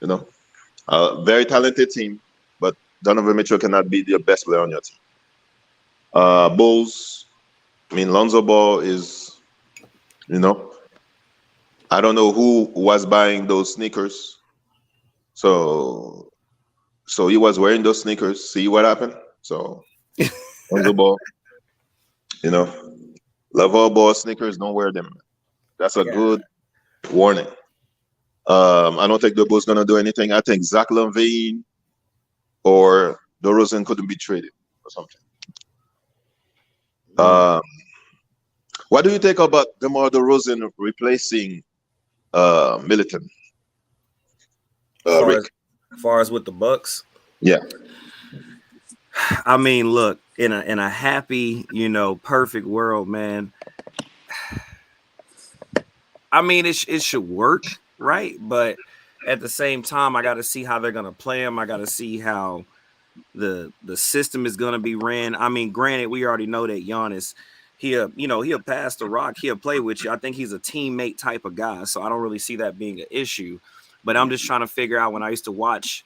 Very talented team, but Donovan Mitchell cannot be the best player on your team. Bulls. I mean, Lonzo Ball is, I don't know who was buying those sneakers. So he was wearing those sneakers. See what happened? So Lonzo Ball, LaVar Ball sneakers, don't wear them. That's a good warning. I don't think the Bulls gonna do anything. I think Zach LaVine or DeRozan couldn't be traded or something. What do you think about DeMar DeRozan replacing Middleton? As far as with the Bucks, yeah. I mean, look, in a happy, perfect world, man. I mean, it should work, right? But at the same time, I got to see how they're gonna play him. I got to see how the system is gonna be ran. I mean, granted, we already know that Giannis, he'll pass the rock, he'll play with you. I think he's a teammate type of guy, so I don't really see that being an issue. But I'm just trying to figure out, when I used to watch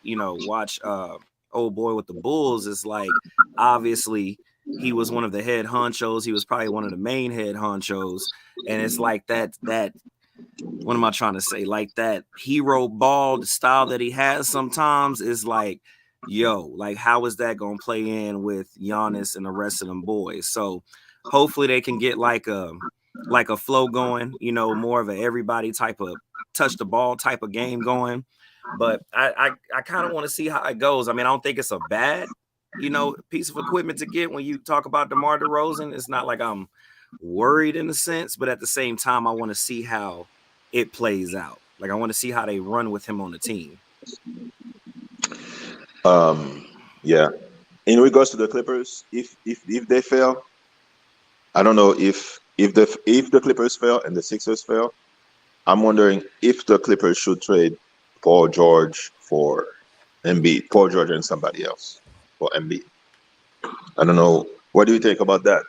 old boy with the Bulls, it's like obviously he was one of the head honchos. He was probably one of the main head honchos, and it's like that. What am I trying to say? Like that hero ball style that he has sometimes is like, like how is that gonna play in with Giannis and the rest of them boys? So hopefully they can get like a flow going, more of a everybody type of touch the ball type of game going. But I kind of want to see how it goes. I mean, I don't think it's a bad, piece of equipment to get when you talk about DeMar DeRozan. It's not like I'm worried in a sense, but at the same time, I want to see how it plays out. Like, I want to see how they run with him on the team. Yeah. In regards to the Clippers, if they fail, I don't know if the Clippers fail and the Sixers fail, I'm wondering if the Clippers should trade Paul George for Embiid, Paul George and somebody else for Embiid. I don't know. What do you think about that,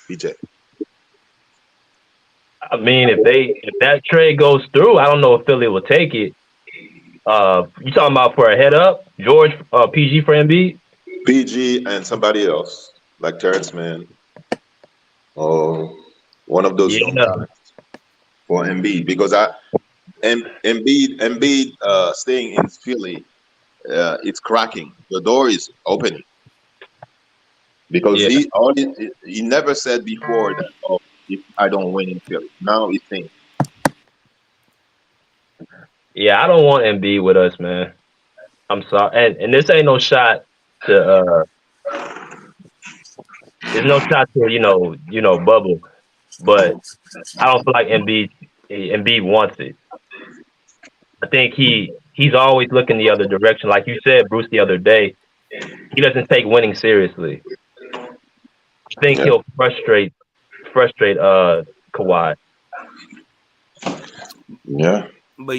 BJ? I mean, if that trade goes through, I don't know if Philly will take it. You talking about for a head up, George, PG for Embiid? PG and somebody else like Terrence Mann or one of those young guys for Embiid, because Embiid staying in Philly, it's cracking. The door is opening because he never said before that, if I don't win in Philly. Now he's saying. Yeah, I don't want Embiid with us, man. I'm sorry, and this ain't no shot to. There's no shot to bubble, but I don't feel like Embiid wants it. I think he's always looking the other direction. Like you said, Bruce, the other day, he doesn't take winning seriously. I think he'll frustrate Kawhi. Yeah. But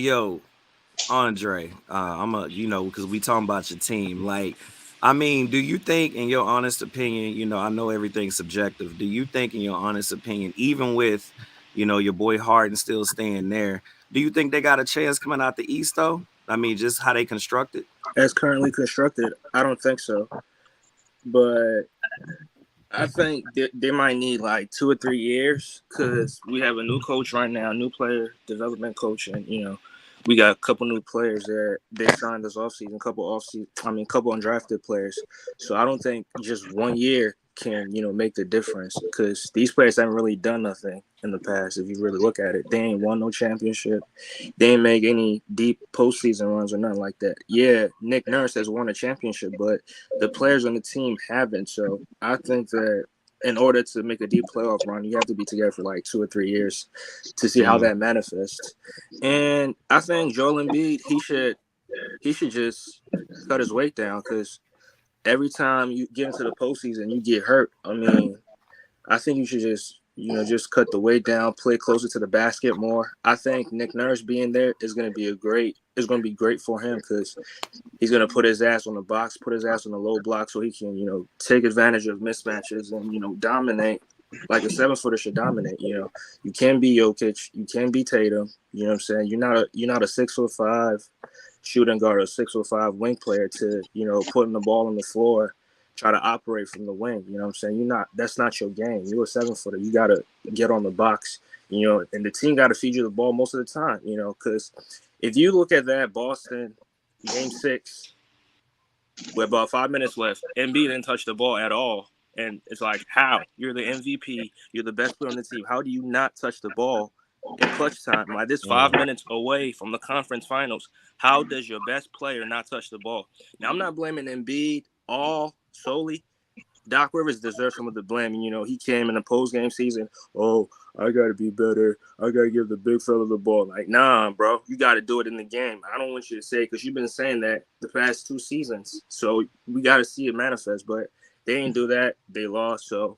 Andre, because we talking about your team. Like, I mean, do you think, in your honest opinion, I know everything's subjective. Do you think, in your honest opinion, even with, your boy Harden still staying there, do you think they got a chance coming out the East, though? I mean, just how they constructed? as currently constructed, I don't think so. But I think they might need like 2 or 3 years because we have a new coach right now, new player development coach, and we got a couple new players that they signed this offseason, couple undrafted players. So I don't think just 1 year can make the difference because these players haven't really done nothing in the past. If you really look at it, they ain't won no championship. They ain't make any deep postseason runs or nothing like that. Yeah, Nick Nurse has won a championship, but the players on the team haven't. So I think that in order to make a deep playoff run, you have to be together for like 2 or 3 years to see how that manifests. And I think Joel Embiid, he should just cut his weight down because every time you get into the postseason, you get hurt. I mean, I think you should just cut the weight down, play closer to the basket more. I think Nick Nurse being there is going to be great for him because he's going to put his ass on the box, put his ass on the low block so he can, take advantage of mismatches and, dominate like a 7-footer should dominate. You can be Jokic, you can be Tatum. You know what I'm saying? You're not a 6'5" shooting guard or 6'5" wing player to, putting the ball on the floor, try to operate from the wing. You know what I'm saying? That's not your game. You're a 7-footer. You got to get on the box, and the team got to feed you the ball most of the time, because if you look at that Boston game 6 with about 5 minutes left, Embiid didn't touch the ball at all. And it's like, how? You're the MVP. You're the best player on the team. How do you not touch the ball in clutch time? Like this 5 minutes away from the conference finals, how does your best player not touch the ball? Now, I'm not blaming Embiid all solely. Doc Rivers deserves some of the blame. He came in the post-game season, oh, I got to be better. I got to give the big fella the ball. Like, nah, bro, you got to do it in the game. I don't want you to say because you've been saying that the past 2 seasons. So we got to see it manifest. But they didn't do that. They lost. So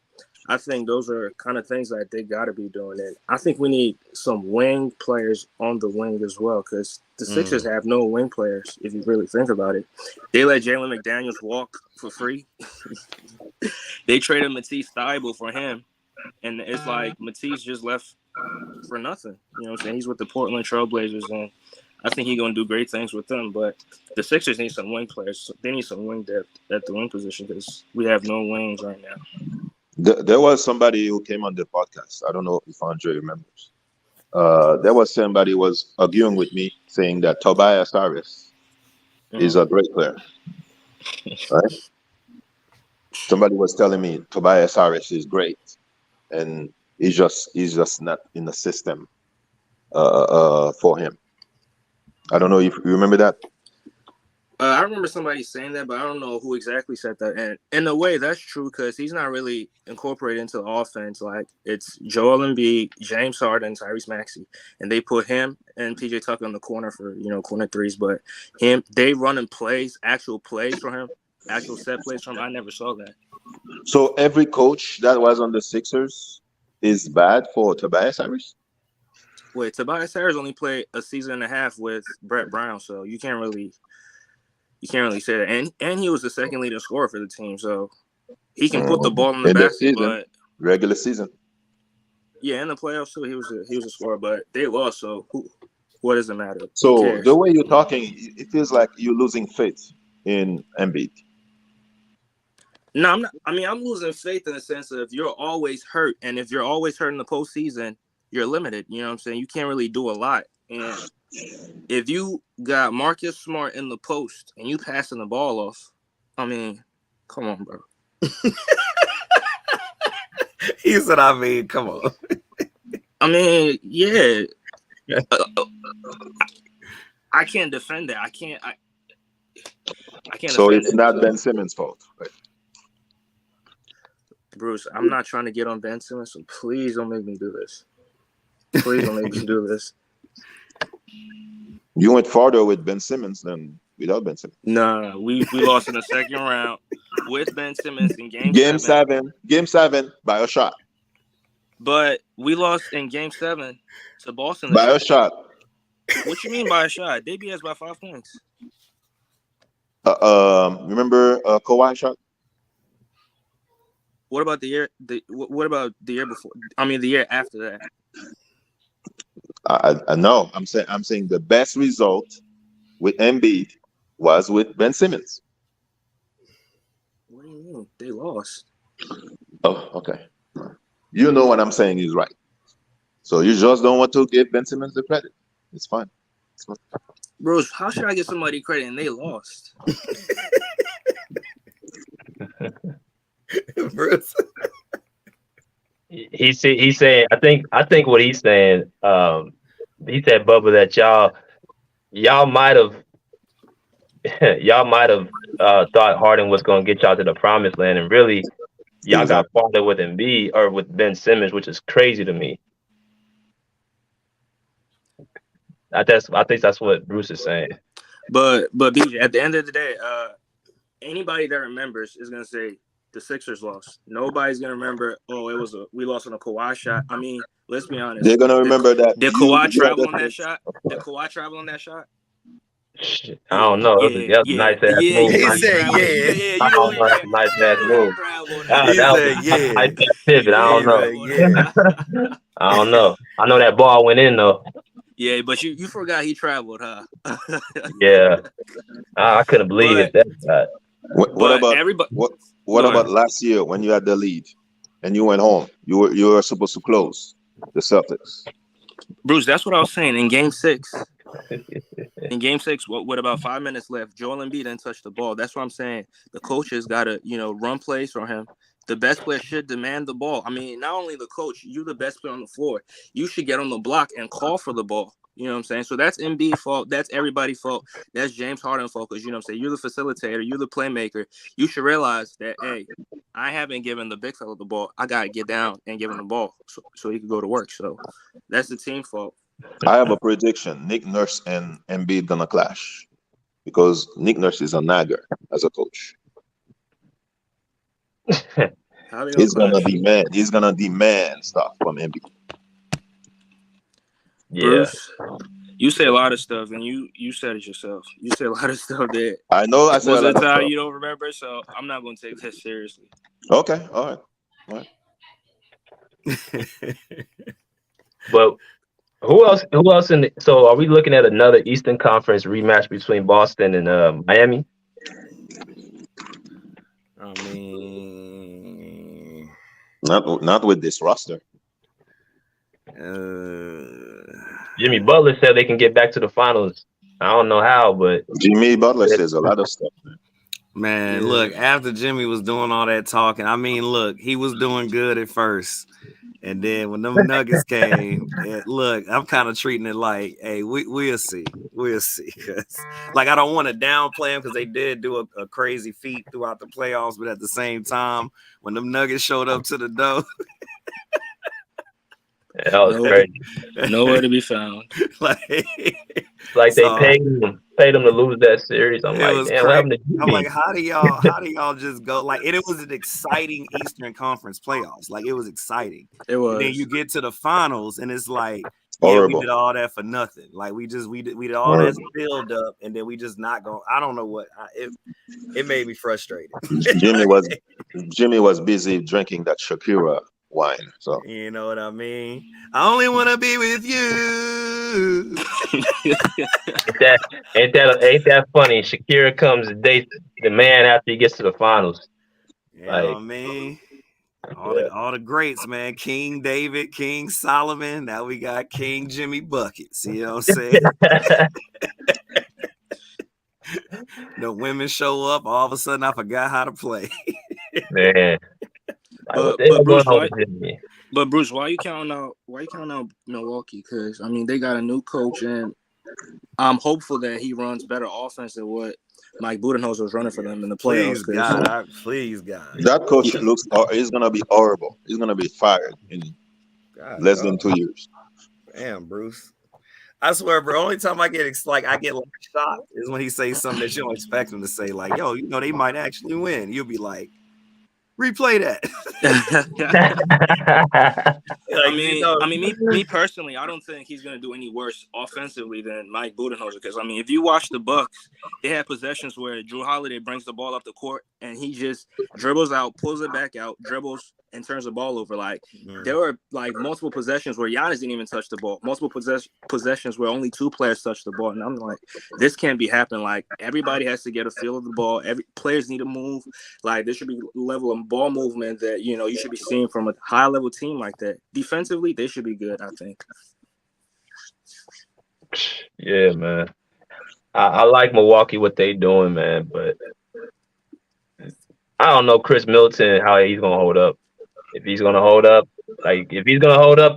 I think those are kind of things that they got to be doing. And I think we need some wing players on the wing as well because the Sixers have no wing players, if you really think about it. They let Jalen McDaniels walk for free. They traded Matisse Thybulle for him. And it's like Matisse just left for nothing. You know what I'm saying? He's with the Portland Trailblazers, and I think he's going to do great things with them. But the Sixers need some wing players. They need some wing depth at the wing position because we have no wings right now. There was somebody who came on the podcast. I don't know if Andre remembers. There was somebody who was arguing with me saying that Tobias Harris is a great player. Right? Somebody was telling me Tobias Harris is great, and he's just not in the system for him. I don't know if you remember that. I remember somebody saying that, but I don't know who exactly said that. And in a way, that's true because he's not really incorporated into the offense. Like, it's Joel Embiid, James Harden, Tyrese Maxey, and they put him and PJ Tucker in the corner for, corner threes. But they running plays, actual plays for him, actual set plays for him. I never saw that. So every coach that was on the Sixers is bad for Tobias Harris? Wait, Tobias Harris only played a season and a half with Brett Brown, so you can't really say that. And he was the second leading scorer for the team, so he can put the ball in the basket. But regular season, yeah, in the playoffs too, he was a scorer. But they lost, so what does it matter? So the way you're talking, it feels like you're losing faith in Embiid. No, I'm not. I mean, I'm losing faith in the sense of you're always hurt, and if you're always hurt in the postseason, you're limited. You know what I'm saying? You can't really do a lot, and if you got Marcus Smart in the post and you passing the ball off, I mean, come on, bro. He said, I mean, come on. I mean, yeah. I can't defend that. I can't. So it's not Ben Simmons' fault, right? Bruce, I'm not trying to get on Ben Simmons, so please don't make me do this. Please don't make me do this. You went farther with Ben Simmons than without Ben Simmons. Nah, we lost in the second round with Ben Simmons in game 7. Game 7 by a shot. But we lost in game 7 to Boston. By a shot. What you mean by a shot? They beat us by 5 points. Remember Kawhi shot? What about the year? What about the year before? I mean, the year after that. I know. I'm saying the best result with Embiid was with Ben Simmons. What do you mean? They lost. Oh, okay. You know what I'm saying is right. So you just don't want to give Ben Simmons the credit. It's fine. It's fine. Bruce, how should I give somebody credit and they lost? Bruce. He's saying. I think what he's saying. He said, Bubba, that y'all might have thought Harden was going to get y'all to the promised land, and really, y'all got farther with Embiid or with Ben Simmons, which is crazy to me. I think that's what Bruce is saying. But BJ, at the end of the day, anybody that remembers is gonna say the Sixers lost. Nobody's gonna remember, we lost on a Kawhi shot. I mean, let's be honest. They're gonna remember that. Did Kawhi travel on that shot? Did Kawhi travel on that shot? I don't know. That was a nice ass move. He said, Nice ass move. He said, yeah. Nice ass pivot. I don't know. Yeah. I don't know. I know that ball went in though. Yeah, but you forgot he traveled, huh? Yeah. I couldn't believe it. That What about last year when you had the lead and you went home? You were supposed to close the Celtics. Bruce, that's what I was saying in Game 6. In Game 6, with about 5 minutes left, Joel Embiid didn't touch the ball. That's what I'm saying. The coaches got to, run plays for him. The best player should demand the ball. I mean, not only the coach, you the best player on the floor. You should get on the block and call for the ball. You know what I'm saying? So that's Embiid's fault. That's everybody's fault. That's James Harden's fault because, I'm saying, you're the facilitator. You're the playmaker. You should realize that, hey, I haven't given the big fella the ball. I got to get down and give him the ball so he can go to work. So that's the team fault. I have a prediction. Nick Nurse and Embiid gonna clash because Nick Nurse is a nagger as a coach. He's gonna demand stuff from Embiid. Yeah. Bruce, you say a lot of stuff, and you said it yourself. You say a lot of stuff that I know. I said most a of lot the of time stuff. you don't remember, so I'm not going to take that seriously. Okay, all right. But who else so are we looking at another Eastern Conference rematch between Boston and Miami? I mean, not with this roster. Jimmy Butler said they can get back to the finals. I don't know how, but Jimmy Butler says a lot of stuff. Man, look, after Jimmy was doing all that talking, I mean, look, he was doing good at first. And then when them Nuggets came, look, I'm kind of treating it like, hey, we'll see. We'll see. Like, I don't want to downplay them because they did do a crazy feat throughout the playoffs. But at the same time, when them Nuggets showed up to the door, that was crazy. Nowhere to be found. Like they paid them to lose that series. I'm like, damn, what happened to Jimmy? I'm like, how do y'all just go? Like, it was an exciting Eastern Conference playoffs. Like, it was exciting. It was. And then you get to the finals, and it's like, horrible. Yeah, we did all that for nothing. Like, we did all that build up, and then we just not go. I don't know what. It made me frustrated. Jimmy was busy drinking that Shakira wine. So you know what I mean? I only want to be with you. Ain't that funny? Shakira comes and dates the man after he gets to the finals. You know what I mean? All the greats, man. King David, King Solomon. Now we got King Jimmy Buckets. You know what I'm saying? The women show up. All of a sudden, I forgot how to play. Man. But Bruce, why you counting out Milwaukee? Because I mean, they got a new coach, and I'm hopeful that he runs better offense than what Mike Budenholzer was running for them in the playoffs. Please, God. That coach is gonna be horrible. He's gonna be fired in less than 2 years. Damn, Bruce. I swear, bro. Only time I get shocked is when he says something that you don't expect him to say. Like, yo, they might actually win. You'll be like, replay that. Me personally, I don't think he's going to do any worse offensively than Mike Budenholzer. Because, I mean, if you watch the Bucks, they have possessions where Drew Holiday brings the ball up the court and he just dribbles out, pulls it back out, dribbles, in terms of ball over. Like there were like multiple possessions where Giannis didn't even touch the ball. Multiple possessions where only 2 players touched the ball. And I'm like, this can't be happening. Like everybody has to get a feel of the ball. Every players need to move. Like there should be level of ball movement that you should be seeing from a high level team like that. Defensively, they should be good, I think. Yeah, man. I like Milwaukee, what they doing, man, but I don't know Chris Middleton, how he's gonna hold up. If he's gonna hold up,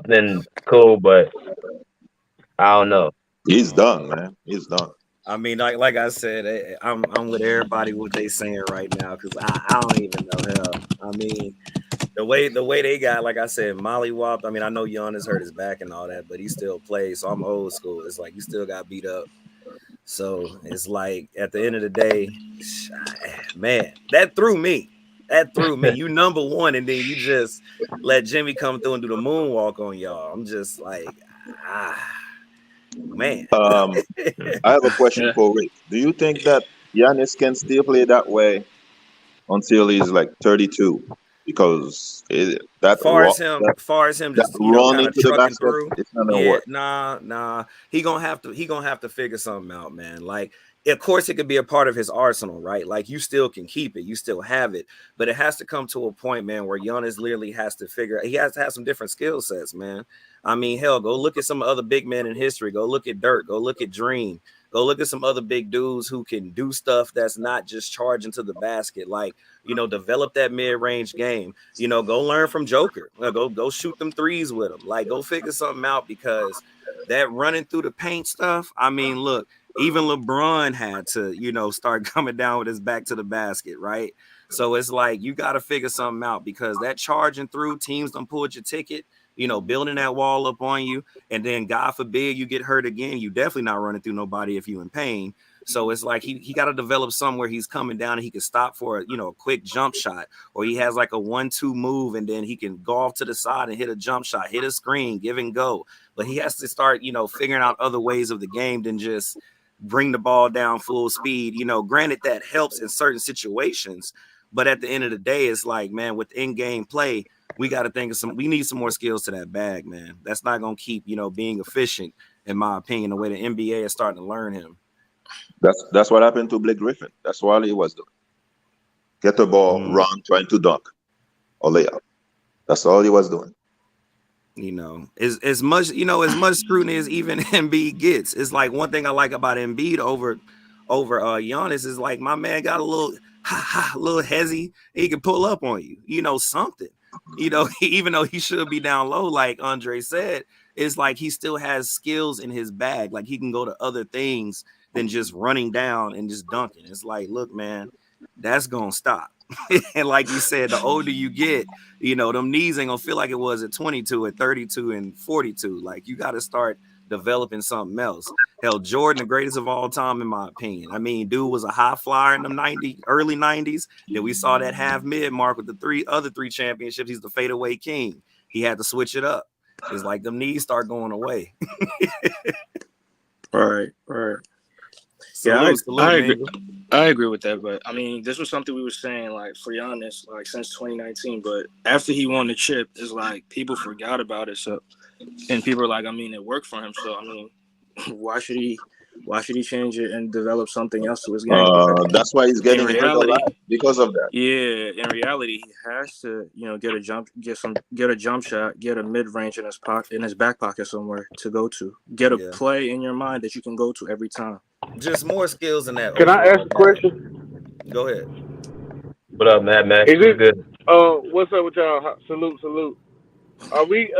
then cool, but I don't know. He's done, man. He's done. I mean, like I said, I'm with everybody what they saying right now because I don't even know hell. I mean, the way they got, like I said, mollywopped. I mean, I know Giannis hurt his back and all that, but he still plays. So I'm old school. It's like you still got beat up. So it's like at the end of the day, man, that threw me. You number one, and then you just let Jimmy come through and do the moonwalk on y'all. I'm just like, man. I have a question for Rick. Do you think that Giannis can still play that way until he's like 32? Because far as him just running to the basket, through, it's not gonna work. Nah. He gonna have to figure something out, man. Like, of course, it could be a part of his arsenal, right? Like, you still can keep it, you still have it, but it has to come to a point, man, where Giannis literally has to he has to have some different skill sets, man. I mean, hell, go look at some other big men in history. Go look at Dirk. Go look at Dream. Go look at some other big dudes who can do stuff that's not just charging to the basket. Like, develop that mid-range game. Go learn from Joker. Go shoot them threes with him. Like, go figure something out because that running through the paint stuff, I mean, look, even LeBron had to, start coming down with his back to the basket, right? So it's like you got to figure something out because that charging through, teams done pulled your ticket. Building that wall up on you, and then God forbid you get hurt again, you definitely not running through nobody if you in pain. So it's like he got to develop somewhere he's coming down and he can stop for a quick jump shot, or he has like a 1-2 move and then he can go off to the side and hit a jump shot, hit a screen, give and go. But he has to start figuring out other ways of the game than just bring the ball down full speed. Granted that helps in certain situations, but at the end of the day, it's like, man, with in-game play, we got to think of we need some more skills to that bag, man. That's not going to keep, being efficient, in my opinion, the way the NBA is starting to learn him. That's what happened to Blake Griffin. That's all he was doing. Get the ball, run, trying to dunk or lay up. That's all he was doing. As much scrutiny as even Embiid gets. It's like one thing I like about Embiid over Giannis is like my man got a little hezzy. He can pull up on you, something. Even though he should be down low, like Andre said, it's like he still has skills in his bag. Like he can go to other things than just running down and just dunking. It's like, look, man, that's gonna stop. And like you said, the older you get, them knees ain't gonna feel like it was at 22, at 32, and 42. Like you got to start developing something else. Hell, Jordan, the greatest of all time, in my opinion. I mean, dude was a high flyer in the early 90s. Then we saw that half mid mark with the other three championships. He's the fadeaway king. He had to switch it up. It's like them knees start going away. Right. I agree with that, but I mean, this was something we were saying like for Giannis, like since 2019. But after he won the chip, it's like people forgot about it. So, and people are like, I mean, it worked for him. So, I mean, why should he change it and develop something else to his game? That's why he's getting hurt a lot because of that. Yeah, in reality, he has to, get a jump shot, get a mid range in his back pocket somewhere to go to, get a play in your mind that you can go to every time. Just more skills in that. Can I ask a question? Go ahead. What up, Matt? Is it good? What's up with y'all? Salute. Are we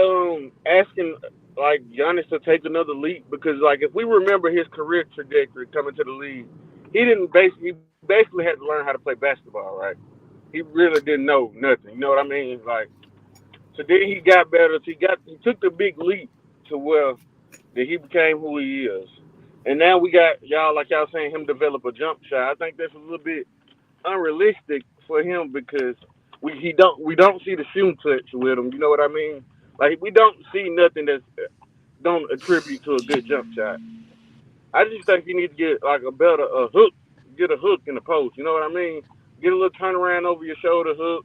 asking like Giannis to take another leap? Because like if we remember his career trajectory coming to the league, he basically had to learn how to play basketball, right? He really didn't know nothing. You know what I mean? Like, so then he got better. He took the big leap to where that he became who he is. And now we got y'all, like y'all saying, him develop a jump shot. I think that's a little bit unrealistic for him because we don't see the shooting touch with him. You know what I mean? Like we don't see nothing that's don't attribute to a good jump shot. I just think you need to get like a hook, get a hook in the post. You know what I mean? Get a little turnaround over your shoulder hook,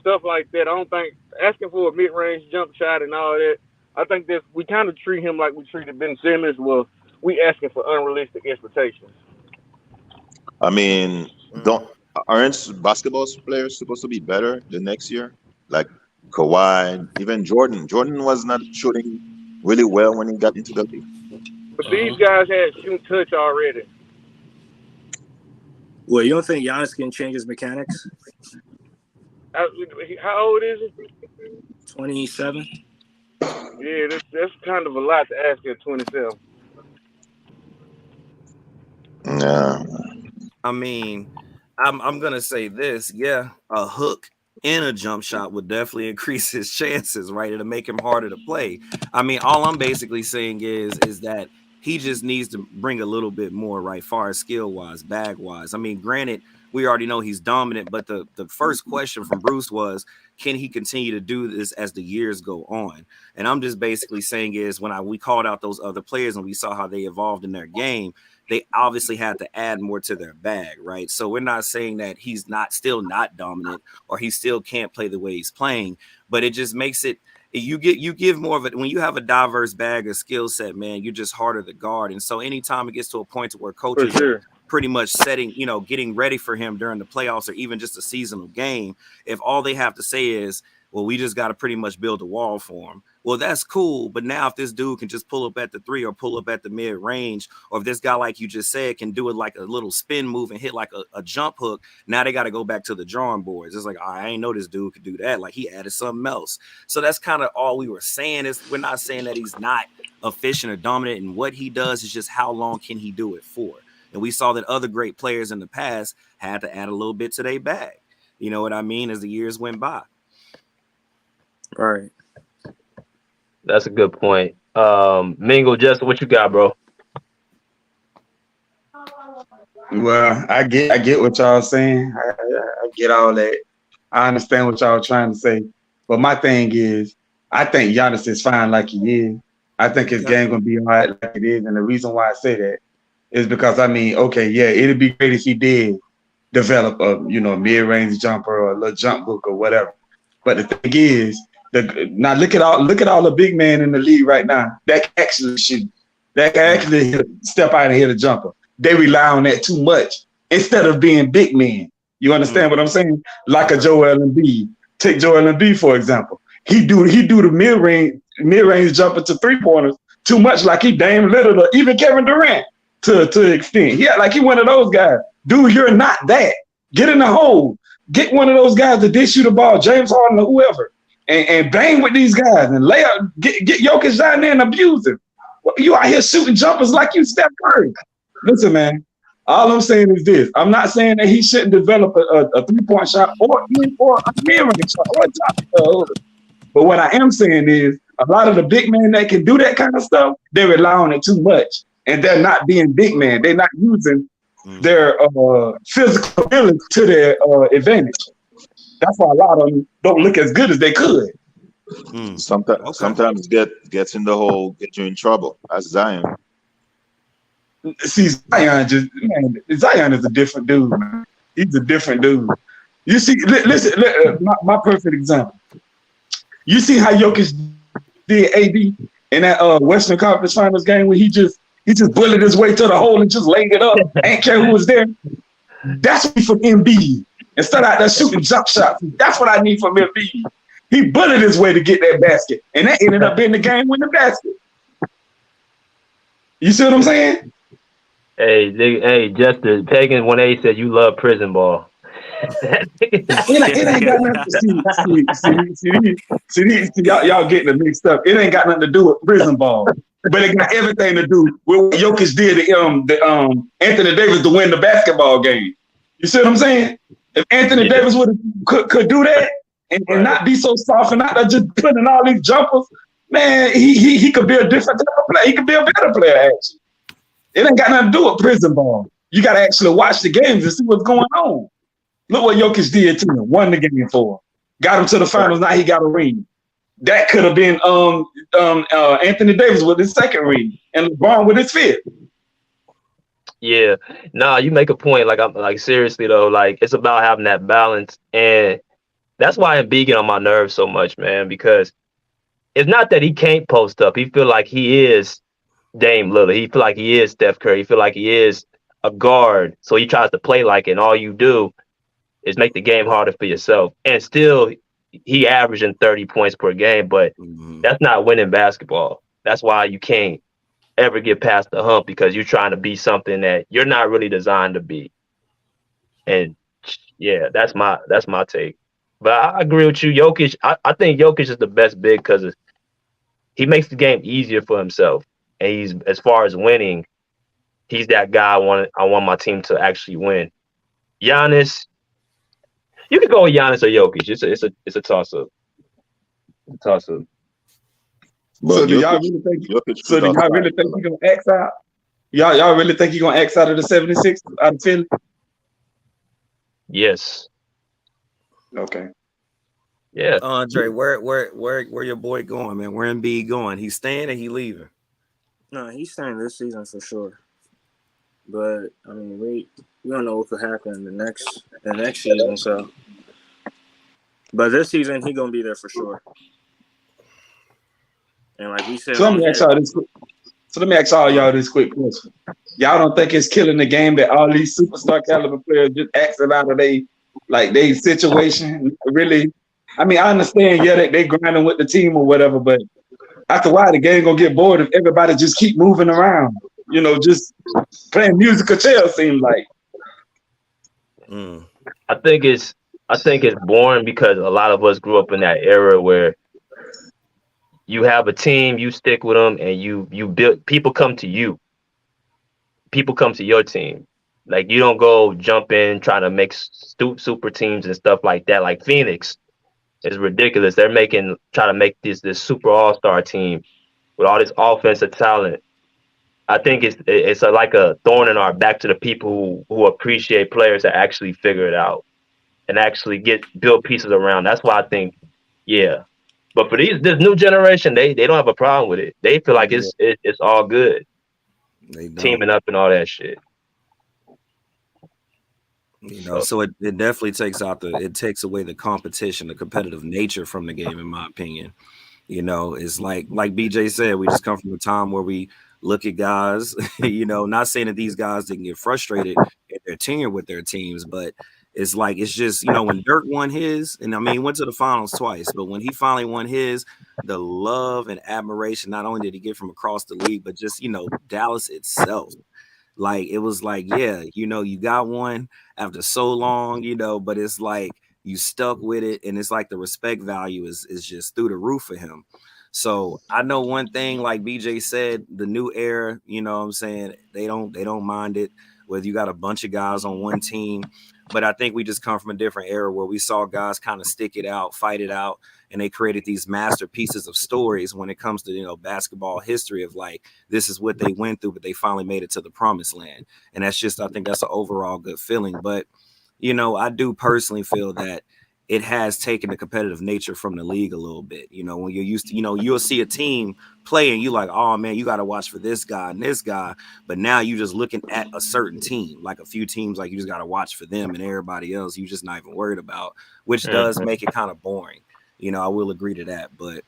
stuff like that. I don't think asking for a mid-range jump shot and all that, I think that we kind of treat him like we treated Ben Simmons. Well, we asking for unrealistic expectations. I mean, aren't basketball players supposed to be better the next year? Like Kawhi, even Jordan. Jordan was not shooting really well when he got into the league. But these guys had shoot touch already. Well, you don't think Giannis can change his mechanics? How old is he? 27. Yeah, that's kind of a lot to ask at 27. Yeah. I mean, I'm gonna say this. Yeah, a hook and a jump shot would definitely increase his chances, right? It'll make him harder to play. I mean, all I'm basically saying is that he just needs to bring a little bit more, right, far as skill-wise, bag-wise. I mean, granted, we already know he's dominant, but the first question from Bruce was, can he continue to do this as the years go on? And I'm just basically saying is when we called out those other players and we saw how they evolved in their game, they obviously had to add more to their bag, right? So we're not saying that he's still not dominant or he still can't play the way he's playing, but it just makes it, you give more of it when you have a diverse bag of skill set, man. You're just harder to guard, and so anytime it gets to a point to where coaches are pretty much setting, getting ready for him during the playoffs or even just a seasonal game, if all they have to say is, well, we just got to pretty much build a wall for him. Well, that's cool. But now if this dude can just pull up at the 3 or pull up at the mid range, or if this guy, like you just said, can do it like a little spin move and hit like a jump hook, now they got to go back to the drawing boards. It's like, I ain't know this dude could do that. Like he added something else. So that's kind of all we were saying is we're not saying that he's not efficient or dominant in what he does. It's just how long can he do it for? And we saw that other great players in the past had to add a little bit to their bag. You know what I mean? As the years went by. Right. That's a good point. Mingo, Justin, what you got, bro? Well, I get what y'all saying. I get all that. I understand what y'all trying to say. But my thing is, I think Giannis is fine like he is. I think his game gonna be all right like it is. And the reason why I say that is because it'd be great if he did develop a mid-range jumper or a little jump hook or whatever. But the thing is, now look at all the big men in the league right now that can actually shoot, that can actually step out and hit a jumper. They rely on that too much instead of being big men. You understand what I'm saying? Like a Joel Embiid. Take Joel Embiid for example. He do the mid-range jumper to 3-pointers too much, like he Dame Lillard or even Kevin Durant to an extent. Yeah, like he one of those guys. Dude, you're not that. Get in the hole. Get one of those guys that dish you the ball, James Harden or whoever. And bang with these guys and lay up, get Jokic down there and abuse him. You out here shooting jumpers like you Steph Curry. Listen, man, all I'm saying is this. I'm not saying that he shouldn't develop a 3-point shot or a mid-range shot or a top. But what I am saying is a lot of the big men that can do that kind of stuff, they rely on it too much. And they're not being big men. They're not using their physical ability to their advantage. That's why a lot of them don't look as good as they could. Sometimes gets in the hole, get you in trouble. That's Zion. See, Zion is a different dude, man. He's a different dude. You see, listen, my perfect example. You see how Jokic did AD in that Western Conference Finals game when he just bullied his way to the hole and just laid it up. Ain't care who was there. That's me from Embiid. Instead of that shooting jump shots, that's what I need from Embiid. He bullied his way to get that basket, and that ended up being the game-winning basket. You see what I'm saying? Hey, Justin, Pagan 1A said you love prison ball. It ain't got nothing to see, y'all getting it mixed up. It ain't got nothing to do with prison ball, but it got everything to do with what Jokic did to Anthony Davis to win the basketball game. You see what I'm saying? If Anthony Davis could do that and not be so soft and not just putting all these jumpers, man, he could be a different type of player. He could be a better player, actually. It ain't got nothing to do with prison ball. You got to actually watch the games and see what's going on. Look what Jokic did to him. Won the game for him. Got him to the finals. Now he got a ring. That could have been Anthony Davis with his second ring and LeBron with his fifth. Yeah, you make a point. Like I'm like seriously though, like it's about having that balance. And That's why Embiid get on my nerves so much, man, because it's not that he can't post up. He feel like he is Dame Lillard. He feel like he is Steph Curry. He feel like he is a guard. So he tries to play like it, and all you do is make the game harder for yourself. And still, he averaging 30 points per game, but that's not winning basketball. That's why you can't ever get past the hump, because you're trying to be something that you're not really designed to be. And yeah, that's my take. But I agree with you, Jokic. I think Jokic is the best big because he makes the game easier for himself. And he's, as far as winning, he's that guy I want my team to actually win. Giannis, you can go with Giannis or Jokic. It's a toss up. So do y'all really think? So do y'all really think he's gonna X out? Y'all really think he's gonna X out of the 76 out of Philly? Yes. Okay. Yeah. Andre, where your boy going, man? Where Embiid going? He's staying or he leaving? No, he's staying this season for sure. But I mean, we don't know what could happen in the next season. So, but this season he gonna be there for sure. And like we said, so let me ask all y'all this quick question. Y'all don't think it's killing the game that all these superstar caliber players just exit out of they situation? Really? I mean, I understand, yeah, they grinding with the team or whatever, but after a while, the game gonna get bored if everybody just keep moving around. You know, just playing musical chairs seems like. I think it's boring because a lot of us grew up in that era where you have a team, you stick with them, and you build. People come to you. People come to your team. Like, you don't go jump in trying to make super teams and stuff like that. Like Phoenix is ridiculous. They're trying to make this super all-star team with all this offensive talent. I think it's like a thorn in our back to the people who appreciate players that actually figure it out and actually build pieces around. That's why I think, yeah. But for this new generation, they don't have a problem with it. They feel like it's all good. They don't. Teaming up and all that shit. You know, so it definitely takes away the competition, the competitive nature from the game, in my opinion. You know, it's like BJ said, we just come from a time where we look at guys, you know, not saying that these guys didn't get frustrated at their tenure with their teams, but it's just, you know, when Dirk won his, and I mean, he went to the finals twice, but when he finally won his, the love and admiration, not only did he get from across the league, but just, you know, Dallas itself. Like, it was like, yeah, you know, you got one after so long, you know, but it's like you stuck with it, and it's like the respect value is just through the roof for him. So I know one thing, like BJ said, the new era, you know what I'm saying, they don't mind it whether you got a bunch of guys on one team. But I think we just come from a different era where we saw guys kind of stick it out, fight it out, and they created these masterpieces of stories when it comes to, you know, basketball history of like, this is what they went through, but they finally made it to the promised land. And that's just, I think that's an overall good feeling. But, you know, I do personally feel that it has taken the competitive nature from the league a little bit. You know, when you're used to, you know, you'll see a team play and you like, oh man, you got to watch for this guy and this guy. But now you're just looking at a certain team, like a few teams, like you just got to watch for them, and everybody else you just not even worried about, which does make it kind of boring. You know, I will agree to that. But,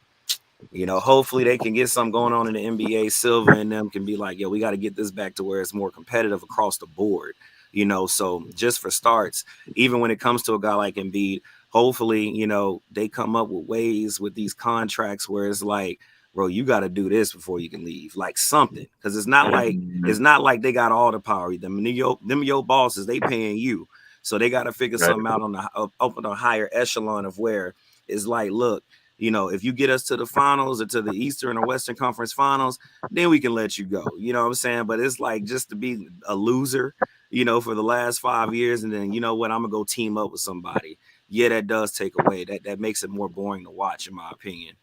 you know, hopefully they can get something going on in the NBA. Silver and them can be like, yo, we got to get this back to where it's more competitive across the board. You know, so just for starts, even when it comes to a guy like Embiid, hopefully, you know, they come up with ways with these contracts where it's like, bro, you got to do this before you can leave, like something, because it's not like they got all the power. Them your bosses, they paying you, so they got to figure something out on the higher echelon of where it's like, look, you know, if you get us to the finals or to the Eastern or Western Conference finals, then we can let you go. You know what I'm saying? But it's like, just to be a loser, you know, for the last 5 years, and then, you know what, I'm gonna go team up with somebody. Yeah, that does take away. That makes it more boring to watch, in my opinion.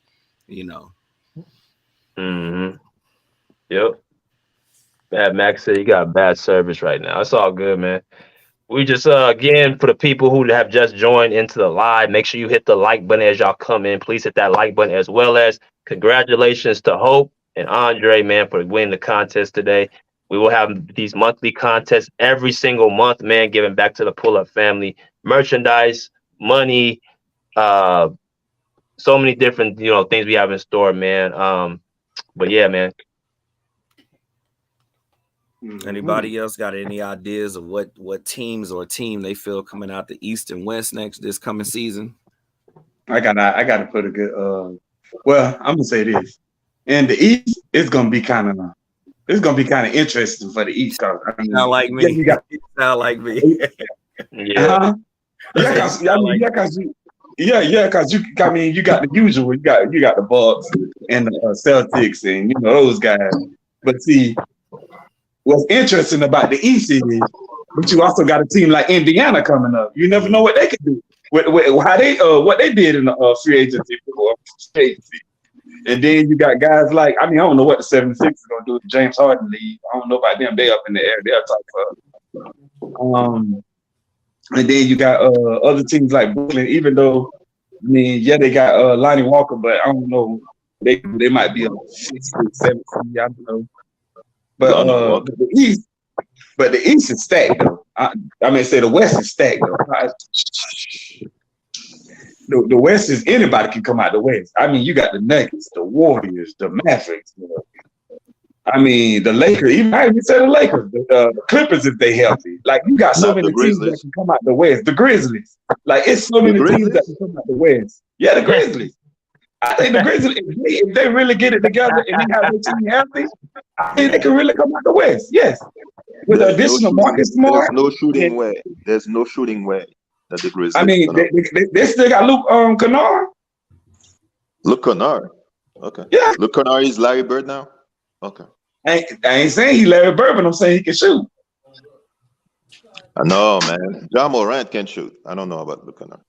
You know. Mm-hmm. Yep. Bad Max said you got bad service right now. It's all good, man. We just again, for the people who have just joined into the live, make sure you hit the like button as y'all come in. Please hit that like button, as well as congratulations to Hope and Andre, man, for winning the contest today. We will have these monthly contests every single month, man, giving back to the Pull Up family. Merchandise, money, So many different, things we have in store, man. But yeah, man. Anybody else got any ideas of what teams or team they feel coming out the East and West this coming season? I gotta put a good. Well, I'm gonna say this. In the East, it's gonna be kind of interesting for the East. Cause sound like me. You got sound like me. Yeah. Because you got the usual. You got the Bucks and the Celtics and those guys. But see, what's interesting about the East is, but you also got a team like Indiana coming up. You never know what they can do. What they did in the free agency before. And then you got guys like, I don't know what the 76ers are gonna do with James Harden league. I don't know about them. They up in the air. They're type of and then you got other teams like Brooklyn, even though they got Lonnie Walker, but I don't know. They might be a 6th, 7th, I don't know. But the East is stacked though. The West is stacked though. The West is anybody can come out the West. You got the Nuggets, the Warriors, the Mavericks. The Lakers. Even I even say the Lakers, the Clippers if they healthy. Like you got so many teams that can come out the West. The Grizzlies. Like it's so many teams that can come out the West. Yeah, the Grizzlies. I think the Grizzlies, if they really get it together and they have their team healthy, I think they can really come out the West. Yes. With the additional Marcus Smart. There's no shooting way. There's no shooting way that the Grizzlies. They still got Luke Kennard. Luke Kennard. Okay. Yeah. Luke Kennard is Larry Bird now? Okay. I ain't saying he Larry Bird, but I'm saying he can shoot. I know, man. Ja Morant can shoot. I don't know about Luke Kennard.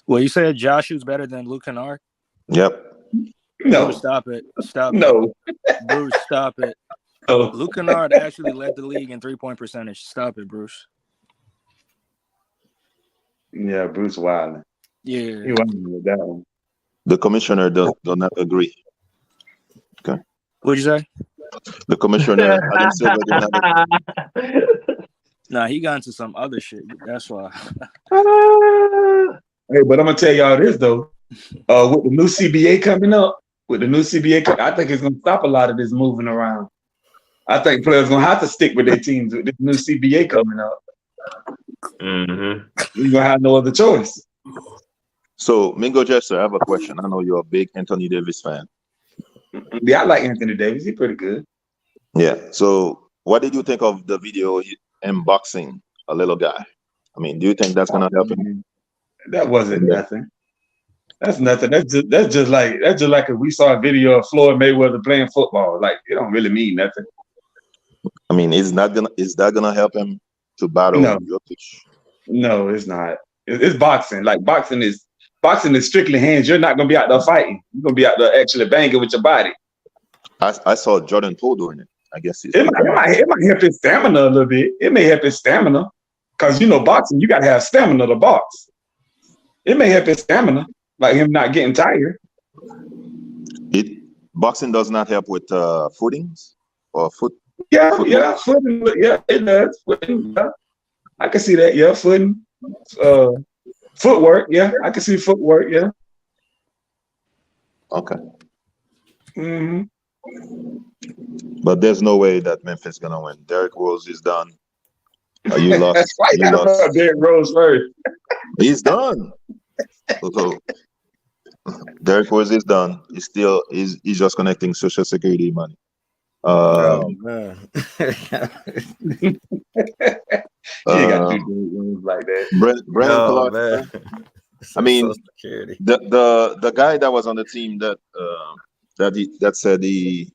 Well, you said Josh shoots better than Luke Kennard? Yep. No. Bruce, stop it. Stop no. it. Bruce, stop it. No. Luke Kennard actually led the league in 3-point percentage. Stop it, Bruce. Yeah, Bruce Wilder. Yeah. He wasn't with that one. The commissioner does not agree. Okay. What'd you say? The commissioner Adam Silver did not agree. Nah, he got into some other shit. That's why. Hey, but I'm gonna tell y'all this though. With the new CBA coming up, I think it's gonna stop a lot of this moving around. I think players gonna have to stick with their teams with this new CBA coming up. Mm-hmm. You're gonna have no other choice. So, Mingo Jester, I have a question. I know you're a big Anthony Davis fan. Yeah, I like Anthony Davis. He's pretty good. Yeah. So, what did you think of the video him boxing a little guy? Do you think that's gonna help him? That wasn't nothing. That's nothing. That's just like if we saw a video of Floyd Mayweather playing football. Like it don't really mean nothing. Is that gonna help him to battle Jokic? No, it's not. It's boxing. Like boxing is strictly hands. You're not gonna be out there fighting. You're gonna be out there actually banging with your body. I saw Jordan Poole doing it. I guess it might help his stamina a little bit. It may help his stamina because boxing you gotta have stamina to box. It may help his stamina, like him not getting tired. Boxing does not help with footings or foot. Footing. Yeah, it does. Footing, yeah. I can see that. Yeah, footing. Footwork. Yeah, I can see footwork. Yeah. Okay. Mm-hmm. But there's no way that Memphis gonna win. Derrick Rose is done. You lost. Why you lost. Derrick Rose first? He's done. So, Derrick Rose is done. He's just connecting Social Security money. Man. You got to do moves like that. Brandon Clark. The guy that was on the team that said he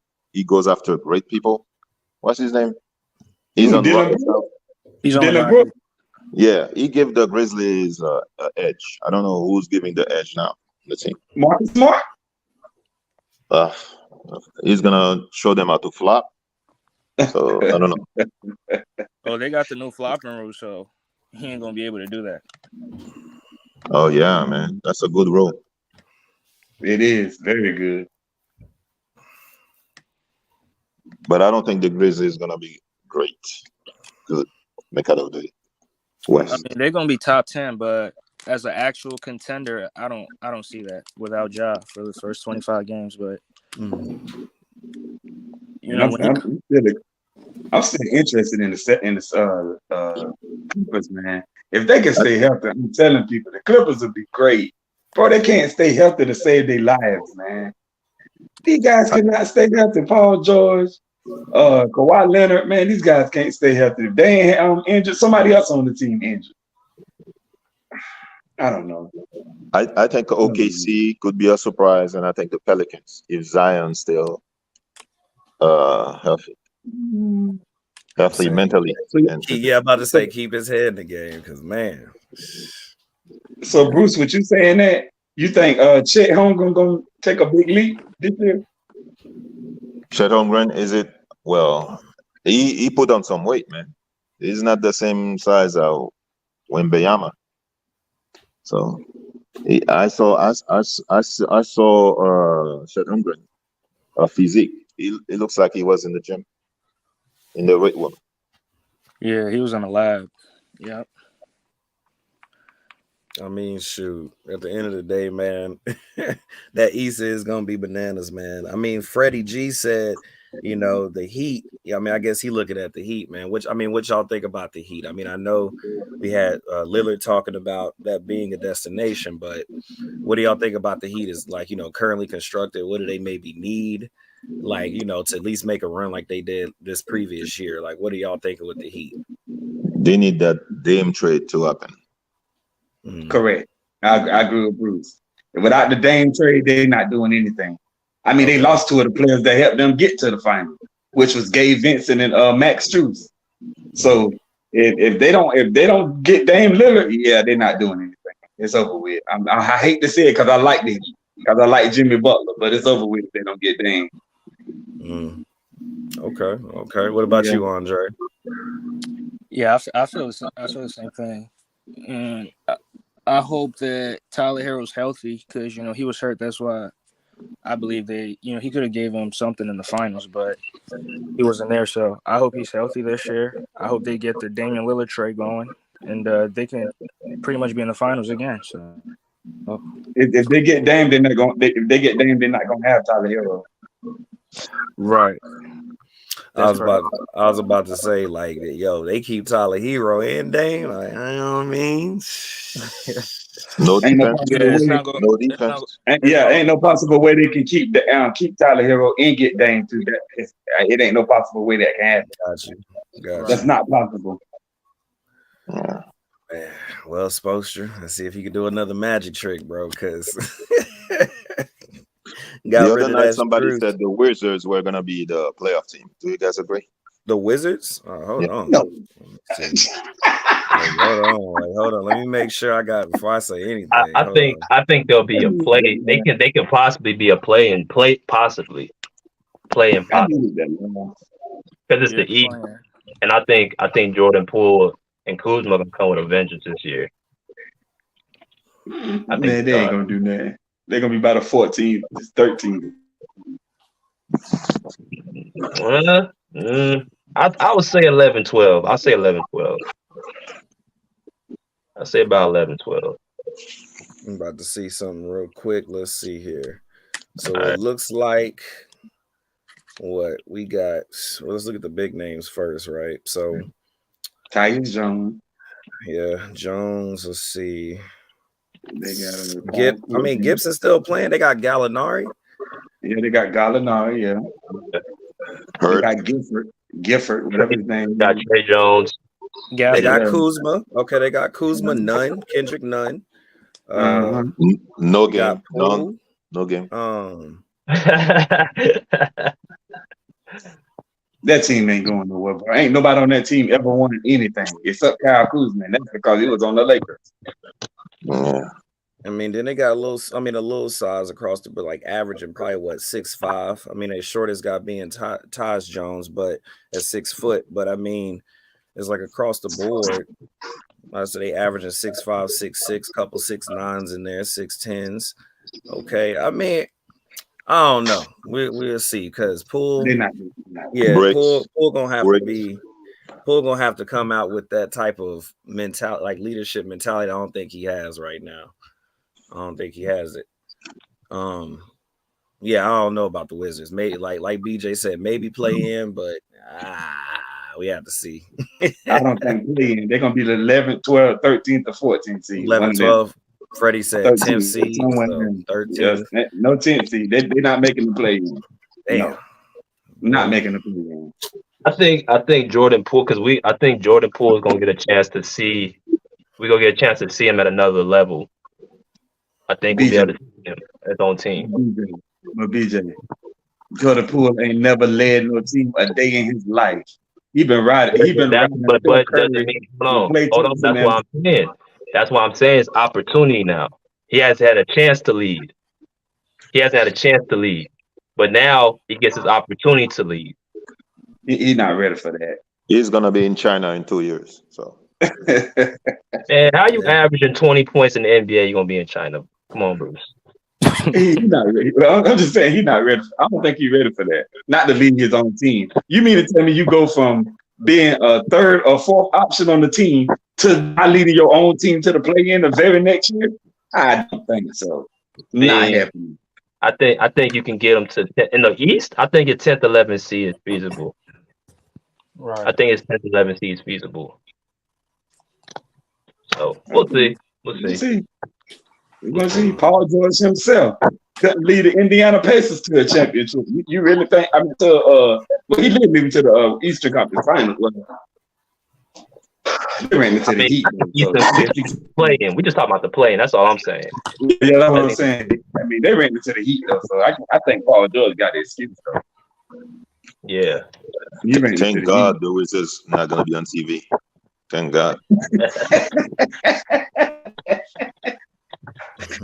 goes after great people. What's his name? He's on Dylan Brooks. Yeah, he gave the Grizzlies an edge. I don't know who's giving the edge now. The team. Marcus Smart. He's gonna show them how to flop. So I don't know. Oh, they got the new flopping rule, so he ain't gonna be able to do that. Oh yeah, man, that's a good rule. It is very good. But I don't think the Grizzlies is gonna be great. Good, make out of it. I West. mean, they're gonna be top 10, but as an actual contender, I don't see that without Ja for the first 25 games. But you know, I'm still interested in the Clippers, man. If they can stay healthy, I'm telling people the Clippers will be great. Bro, they can't stay healthy to save their lives, man. These guys cannot stay healthy. Paul George, Kawhi Leonard, man, these guys can't stay healthy. If they ain't injured, somebody else on the team injured. I don't know. I think OKC could be a surprise, and I think the Pelicans, if Zion's still healthy mentally. About to say keep his head in the game because man. So Bruce, what you saying that you think Chet Holmgren gonna take a big leap this year? Chet Holmgren, is it? Well, he put on some weight, man. He's not the same size as Wembanyama. So I saw Chet Holmgren physique. It looks like he was in the gym, in the weight room. Yeah, he was in the lab. Yep. I mean, shoot. At the end of the day, man, that East is gonna be bananas, man. I mean, Freddie G said, you know, the Heat. I mean, I guess he looking at the Heat, man. What y'all think about the Heat? I mean, I know we had Lillard talking about that being a destination, but what do y'all think about the Heat? Is like, you know, currently constructed. What do they maybe need? Like, you know, to at least make a run like they did this previous year. Like, what are y'all thinking with the Heat? They need that Dame trade to happen. Correct. I agree with Bruce. Without the Dame trade, they're not doing anything. I mean, they lost two of the players that helped them get to the final, which was Gabe Vincent and Max Strus. So if they don't get Dame Lillard, yeah, they're not doing anything. It's over with. I hate to say it because I like Jimmy Butler, but it's over with if they don't get Dame. Okay. What about you, Andre? Yeah, I feel the same thing, and I hope that Tyler Herro's healthy because you know he was hurt. That's why I believe he could have gave him something in the finals, but he wasn't there. So I hope he's healthy this year. I hope they get the Damian Lillard trade going, and they can pretty much be in the finals again. So if they get Dame, they're not going. If they get Dame, they're not going to have Tyler Herro. Right. I was about to say, like, yo, they keep Tyler Herro and Dame. Like, you know what I mean? No defense. No defense. Ain't no possible way they can keep Tyler Herro and get Dame too. It ain't no possible way that can happen. Got you. That's not possible. Yeah. Man, well, Spoelstra, let's see if you can do another magic trick, bro. Because the other night somebody said the Wizards were gonna be the playoff team. Do you guys agree? The Wizards? Hold on. No. Hold on. Let me make sure I got before I say anything. I think there'll be a play. They can possibly be a play and possibly because it's the East, and I think Jordan Poole and Kuzma gonna come with a vengeance this year. Man, they ain't gonna do that. They're gonna be about a 14, 13. I would say 11-12. I'll say 11-12. I say about 11-12. I'm about to see something real quick. Let's see here. So it looks like what we got. Well, let's look at the big names first, right? So Tyus Jones. Yeah, Jones. Let's see. They got Gibson's still playing. They got Gallinari. Yeah, they got Gallinari. Yeah. They got Gifford, whatever his name. Got Trey Jones. They got Kuzma. Okay, they got Kuzma. None. Kendrick. None. No game. No game. That team ain't going nowhere, bro. Ain't nobody on that team ever won anything except Kyle Kuzma. That's because he was on the Lakers. Yeah. I mean, then they got a little size across the, but like averaging probably 6'5". I mean, their shortest guy being Tyus Jones, but at 6 foot. But I mean, it's like across the board. I say they averaging 6'5", 6'6", couple 6'9s in there, 6'10s. Okay, I mean, I don't know. We'll see because Poole. They're not. Yeah, Poole gonna have to be. Poole gonna have to come out with that type of mentality, like leadership mentality. I don't think he has right now. I don't think he has it. Yeah, I don't know about the Wizards. Maybe like BJ said, maybe play in, but we have to see. I don't think play-in. They're gonna be the 11th, 12th, 13th, or 14th seed. 11, 12. Freddie said 10th seed, so 13th. Yes, no 10th seed. They're not making the play-in. Damn. No, not making the play-in. I think Jordan Poole, I think Jordan Poole is gonna get a chance to see. We're gonna get a chance to see him at another level. I think we'll be able to see him at his own team. But BJ, Jordan Poole ain't never led no team a day in his life. He been riding. But doesn't mean hold on. That's what I'm saying. That's why I'm saying it's opportunity now. He hasn't had a chance to lead. But now he gets his opportunity to lead. He's not ready for that. He's gonna be in China in 2 years. So, and how you averaging 20 points in the NBA? You're gonna be in China? Come on, Bruce. He's not ready. I'm just saying he's not ready. I don't think he's ready for that. Not to lead his own team. You mean to tell me you go from being a third or fourth option on the team to not leading your own team to the play-in the very next year? I don't think so. Not happening. I think you can get them to in the East. I think it's 10th, 11th seed is feasible. Right. I think it's 10th, 11th seed is feasible. So we'll see. We're gonna see. Paul George himself couldn't lead the Indiana Pacers to a championship. You really think? I mean, he did lead me to the Eastern Conference Finals. They ran into the Heat. Playing. We just talking about the play, and that's all I'm saying. Yeah, that's what I'm saying. I mean, they ran into the Heat though, so I think Paul George got the excuse though. Yeah. Thank God the Wizards not gonna be on TV. Thank God.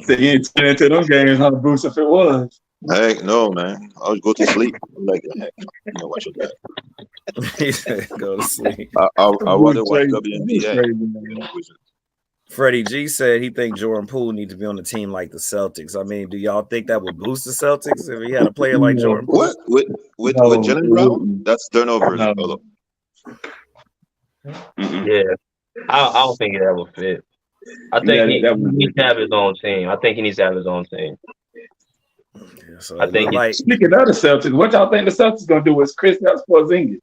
So you ain't tuning into those games, huh, Bruce? If it was, heck no, man. I'll go to sleep. I'm like, heck, you know, watch that. Go to sleep. I want to watch WNBA. Freddie G said he think Jordan Poole needs to be on the team like the Celtics. I mean, do y'all think that would boost the Celtics if he had a player like Jordan Poole? What with Jalen Brown? That's turnovers. Yeah, I don't think it ever fit. I think he needs to have his own team. Yeah, so I think speaking of the Celtics, what y'all think the Celtics gonna do with Kristaps Porzingis?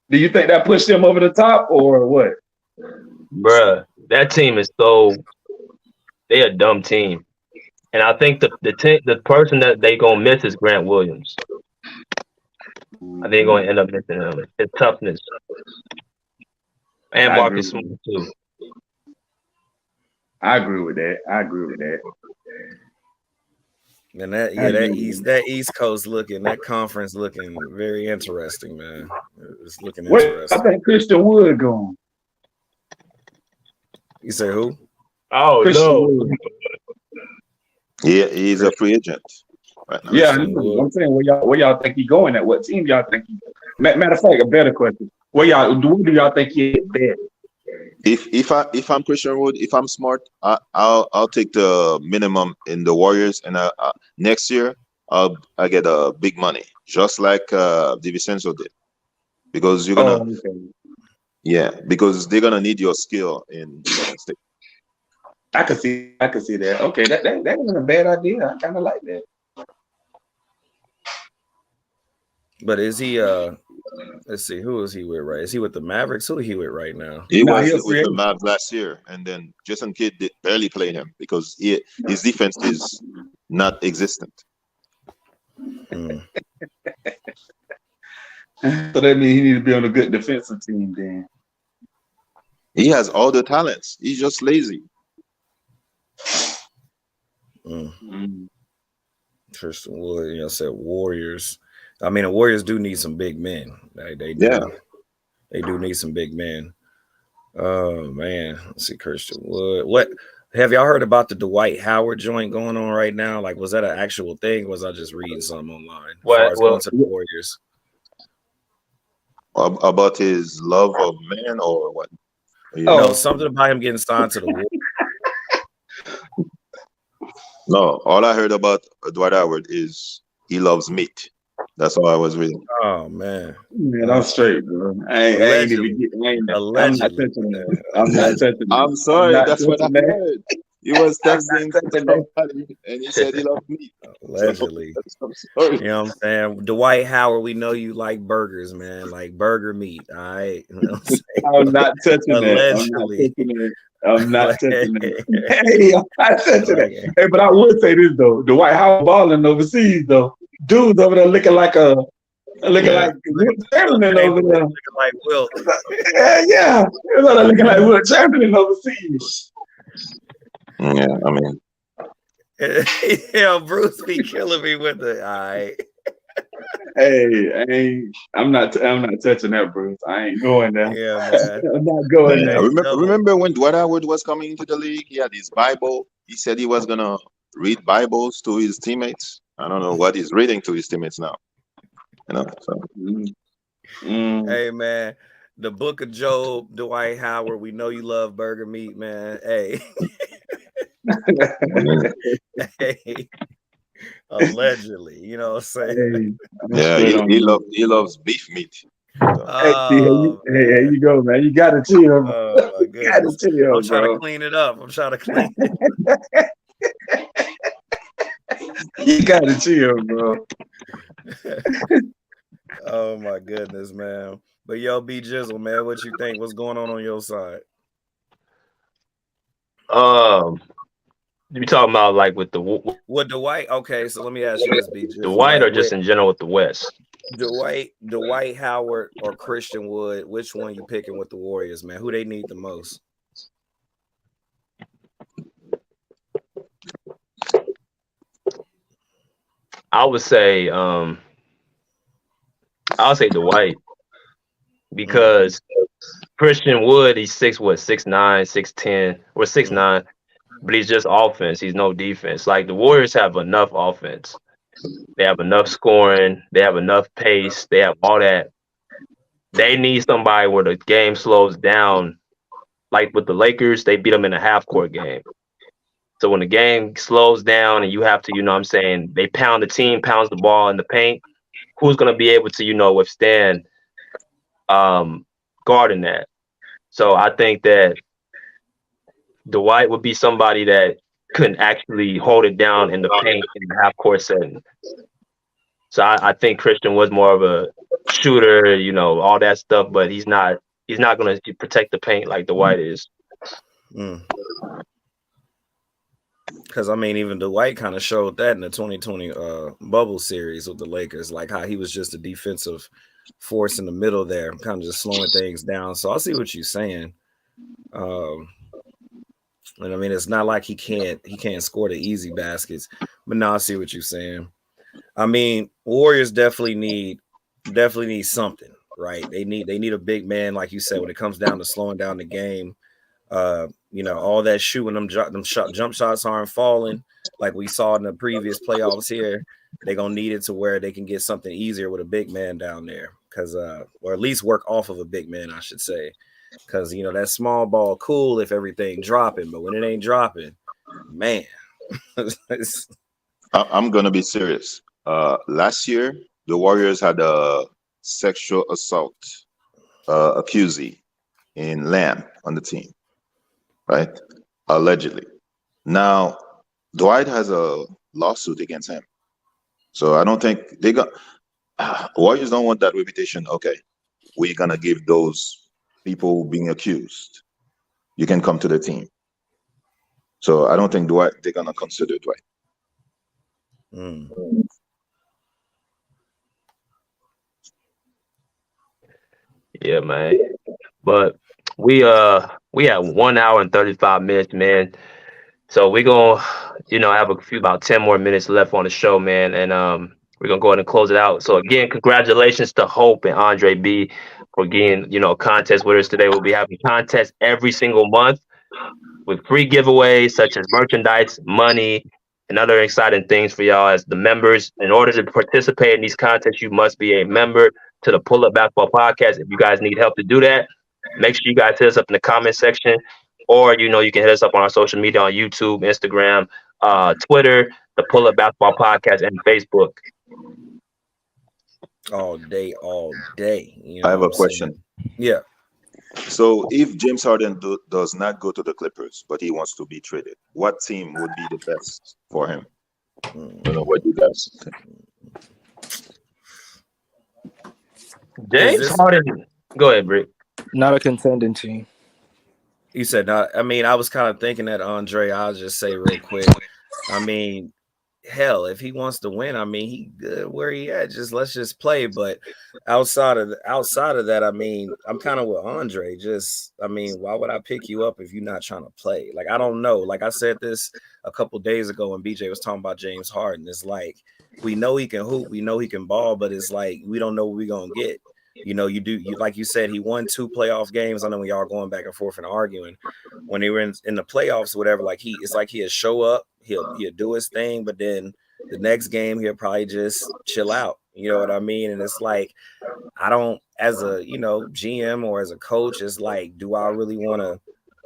Do you think that pushed them over the top or what? Bruh, that team is they're a dumb team. And I think the person that they gonna miss is Grant Williams. I think they're gonna end up missing him. His toughness. And Marcus Smart too. I agree with that. And that East Coast that conference looking very interesting, man. It's looking interesting. I think Christian Wood going. You say who? Oh no. Yeah, he's a free agent. Right now. Yeah, I'm saying where y'all think he going at? What team y'all think he? Matter of fact, a better question. Where do y'all think he is better? If I'm Christian Wood, if I'm smart, I'll take the minimum in the Warriors, and next year I get big money, just like DiVincenzo did, because you're gonna because they're gonna need your skill in Golden State. I can see that. Okay, that isn't a bad idea. I kind of like that. But is he? Let's see, who is he with? Right? Is he with the Mavericks? Who is he with right now? He was with the Mavs last year, and then Jason Kidd barely played him because his defense is not existent. So that means he needs to be on a good defensive team. Then he has all the talents. He's just lazy. Tristan Wood, said Warriors. I mean, the Warriors do need some big men. They do. They do need some big men. Oh man, let's see, Christian Wood. What have y'all heard about the Dwight Howard joint going on right now? Like, was that an actual thing? Or was I just reading something online? Going to the Warriors. About his love of men or what? No, something about him getting signed to the Warriors. No, all I heard about Dwight Howard is he loves meat. That's all I was reading. Oh man, I'm straight, bro. I ain't even get. I'm not touching that. I'm not touching that. I'm sorry, that's what I heard. He was texting somebody and he said he loved me. Allegedly. So, I'm sorry. You know what I'm saying? Dwight Howard, we know you like burgers, man, like burger meat. All right. You know what I'm not touching Allegedly. that. I'm not touching that. Hey, I'm not touching that. Hey, but I would say this though. Dwight Howard balling overseas though. Dudes over there looking like Wilt Chamberlain over there. Looking like Wilt. Yeah. Looking like Wilt Chamberlain overseas. Yeah, I mean. Yeah, Bruce be killing me with it. All right. Hey, I'm not touching that, Bruce. I ain't going there. Yeah, man. I'm not going there. Remember when Dwight Howard was coming into the league? He had his Bible. He said he was gonna read Bibles to his teammates. I don't know what he's reading to his teammates now. You know. So. Hey, man. The Book of Job, Dwight Howard. We know you love burger meat, man. Hey. Hey. Allegedly, you know what I'm saying? Yeah, he loves beef meat. Hey, here you go, man. You gotta chill. Oh my goodness. I'm trying to clean it up. You gotta chill, bro. Oh my goodness, man. But yo, B Jizzle, man, what you think? What's going on your side? You talking about like with the Dwight? Okay, so let me ask you this, B Jizzle. Dwight or just in general with the West? Dwight Howard or Christian Wood? Which one you picking with the Warriors, man? Who they need the most? I would say Dwight, because Christian Wood, he's 6'9", 6'10", or 6'9", but he's just offense. He's no defense. Like the Warriors have enough offense. They have enough scoring. They have enough pace. They have all that. They need somebody where the game slows down. Like with the Lakers, they beat them in a half-court game. So when the game slows down and you have to, you know what I'm saying, they pound the team, pounds the ball in the paint, who's going to be able to, you know, withstand guarding that? So I think that Dwight would be somebody that couldn't actually hold it down in the paint in the half-court setting. So I think Christian was more of a shooter, you know, all that stuff, but he's not going to protect the paint like Dwight is. Because I mean, even Dwight kind of showed that in the 2020 bubble series with the Lakers, like how he was just a defensive force in the middle there, kind of just slowing things down. So I see what you're saying. And I mean, it's not like he can't score the easy baskets, but no, I see what you're saying. I mean, Warriors definitely need something, right? They need a big man, like you said, when it comes down to slowing down the game. You know, all that shooting, them jump shots aren't falling like we saw in the previous playoffs here. They're gonna need it to where they can get something easier with a big man down there, because or at least work off of a big man, I should say. Because you know that small ball cool if everything dropping, but when it ain't dropping, man. I'm gonna be serious. Last year, the Warriors had a sexual assault accusee in Lamb on the team, right? Allegedly. Now, Dwight has a lawsuit against him, so I don't think they got. Warriors don't want that reputation. Okay, we're gonna give those people being accused, you can come to the team. So I don't think they're gonna consider Dwight. Yeah, man. But we have 1 hour and 35 minutes, man. So we're gonna, you know, have about 10 more minutes left on the show, man, and we're gonna go ahead and close it out. So again, congratulations to Hope and Andre B for getting, you know, a contest with us today. We'll be having contests every single month with free giveaways such as merchandise, money, and other exciting things for y'all as the members. In order to participate in these contests, you must be a member to the Pull Up Basketball Podcast. If you guys need help to do that, make sure you guys hit us up in the comment section, or, you know, you can hit us up on our social media on YouTube, Instagram, Twitter, the Pull Up Basketball Podcast, and Facebook. all day. You know I have what a I'm question. saying? Yeah. So if James Harden does not go to the Clippers, but he wants to be traded, what team would be the best for him? I don't know what you guys think. James Harden. Go ahead, Brick. Not a contending team. You said not. I mean, I was kind of thinking that, Andre. I'll just say real quick. I mean, hell, if he wants to win, I mean, he good where he at. Let's just play. But outside of that, I mean, I'm kind of with Andre. I mean, why would I pick you up if you're not trying to play? Like, I don't know. Like I said this a couple days ago when BJ was talking about James Harden. It's like we know he can hoop, we know he can ball, but it's like we don't know what we're gonna get. You know, you like you said, he won 2 playoff games. I know when y'all are going back and forth and arguing. When they were in the playoffs or whatever, like he'll show up, he'll do his thing, but then the next game he'll probably just chill out. You know what I mean? And it's like, I don't, as a GM or as a coach, it's like, do I really want to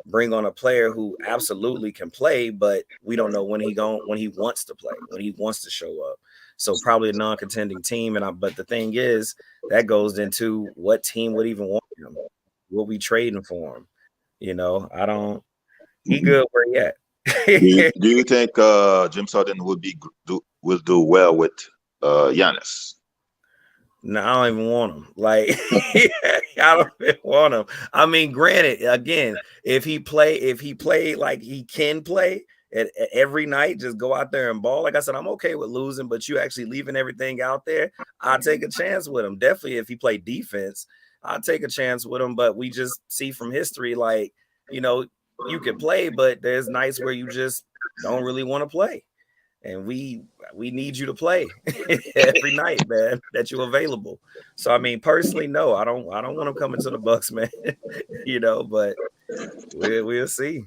bring on a player who absolutely can play, but we don't know when he wants to play, when he wants to show up. So probably a non-contending team. But the thing is, that goes into what team would even want him. We'll be trading for him. You know, he good where he at. Do you think James Harden will do well with Giannis? No, I don't even want him. Like, I don't even want him. I mean, granted, again, if he play like he can play every night, just go out there and ball. Like I said, I'm okay with losing, but you actually leaving everything out there, I'll take a chance with him. Definitely, if he play defense, I'll take a chance with him. But we just see from history, like, you can play, but there's nights where you just don't really want to play. And we need you to play every night, man, that you're available. So I mean, personally, no, I don't want him coming to the Bucks, man. But we'll see.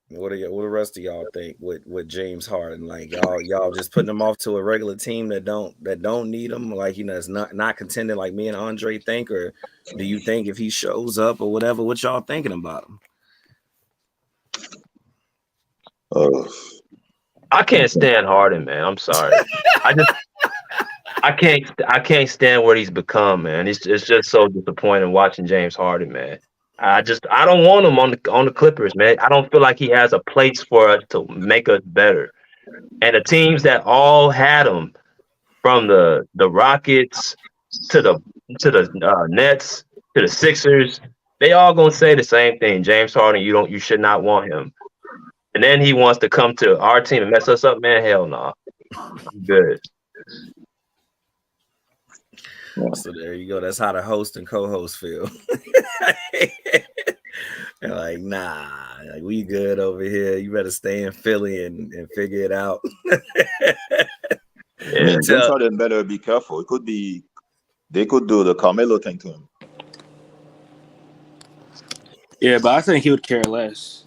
What do the rest of y'all think with James Harden? Like y'all just putting him off to a regular team that don't need him, like it's not contending like me and Andre think, or do you think if he shows up or whatever, what y'all thinking about him? I can't stand Harden, man. I'm sorry. I can't stand what he's become, man. It's just so disappointing watching James Harden, man. I don't want him on the Clippers, man. I don't feel like he has a place for us to make us better. And the teams that all had him, from the Rockets to the Nets to the Sixers, they all gonna say the same thing. James Harden, you should not want him. And then he wants to come to our team and mess us up, man. Hell no. I'm good. So there you go. That's how the host and co-host feel. They're like, nah, like, we good over here. You better stay in Philly and figure it out. James Harden better be careful. They could do the Carmelo thing to him. Yeah, but I think he would care less.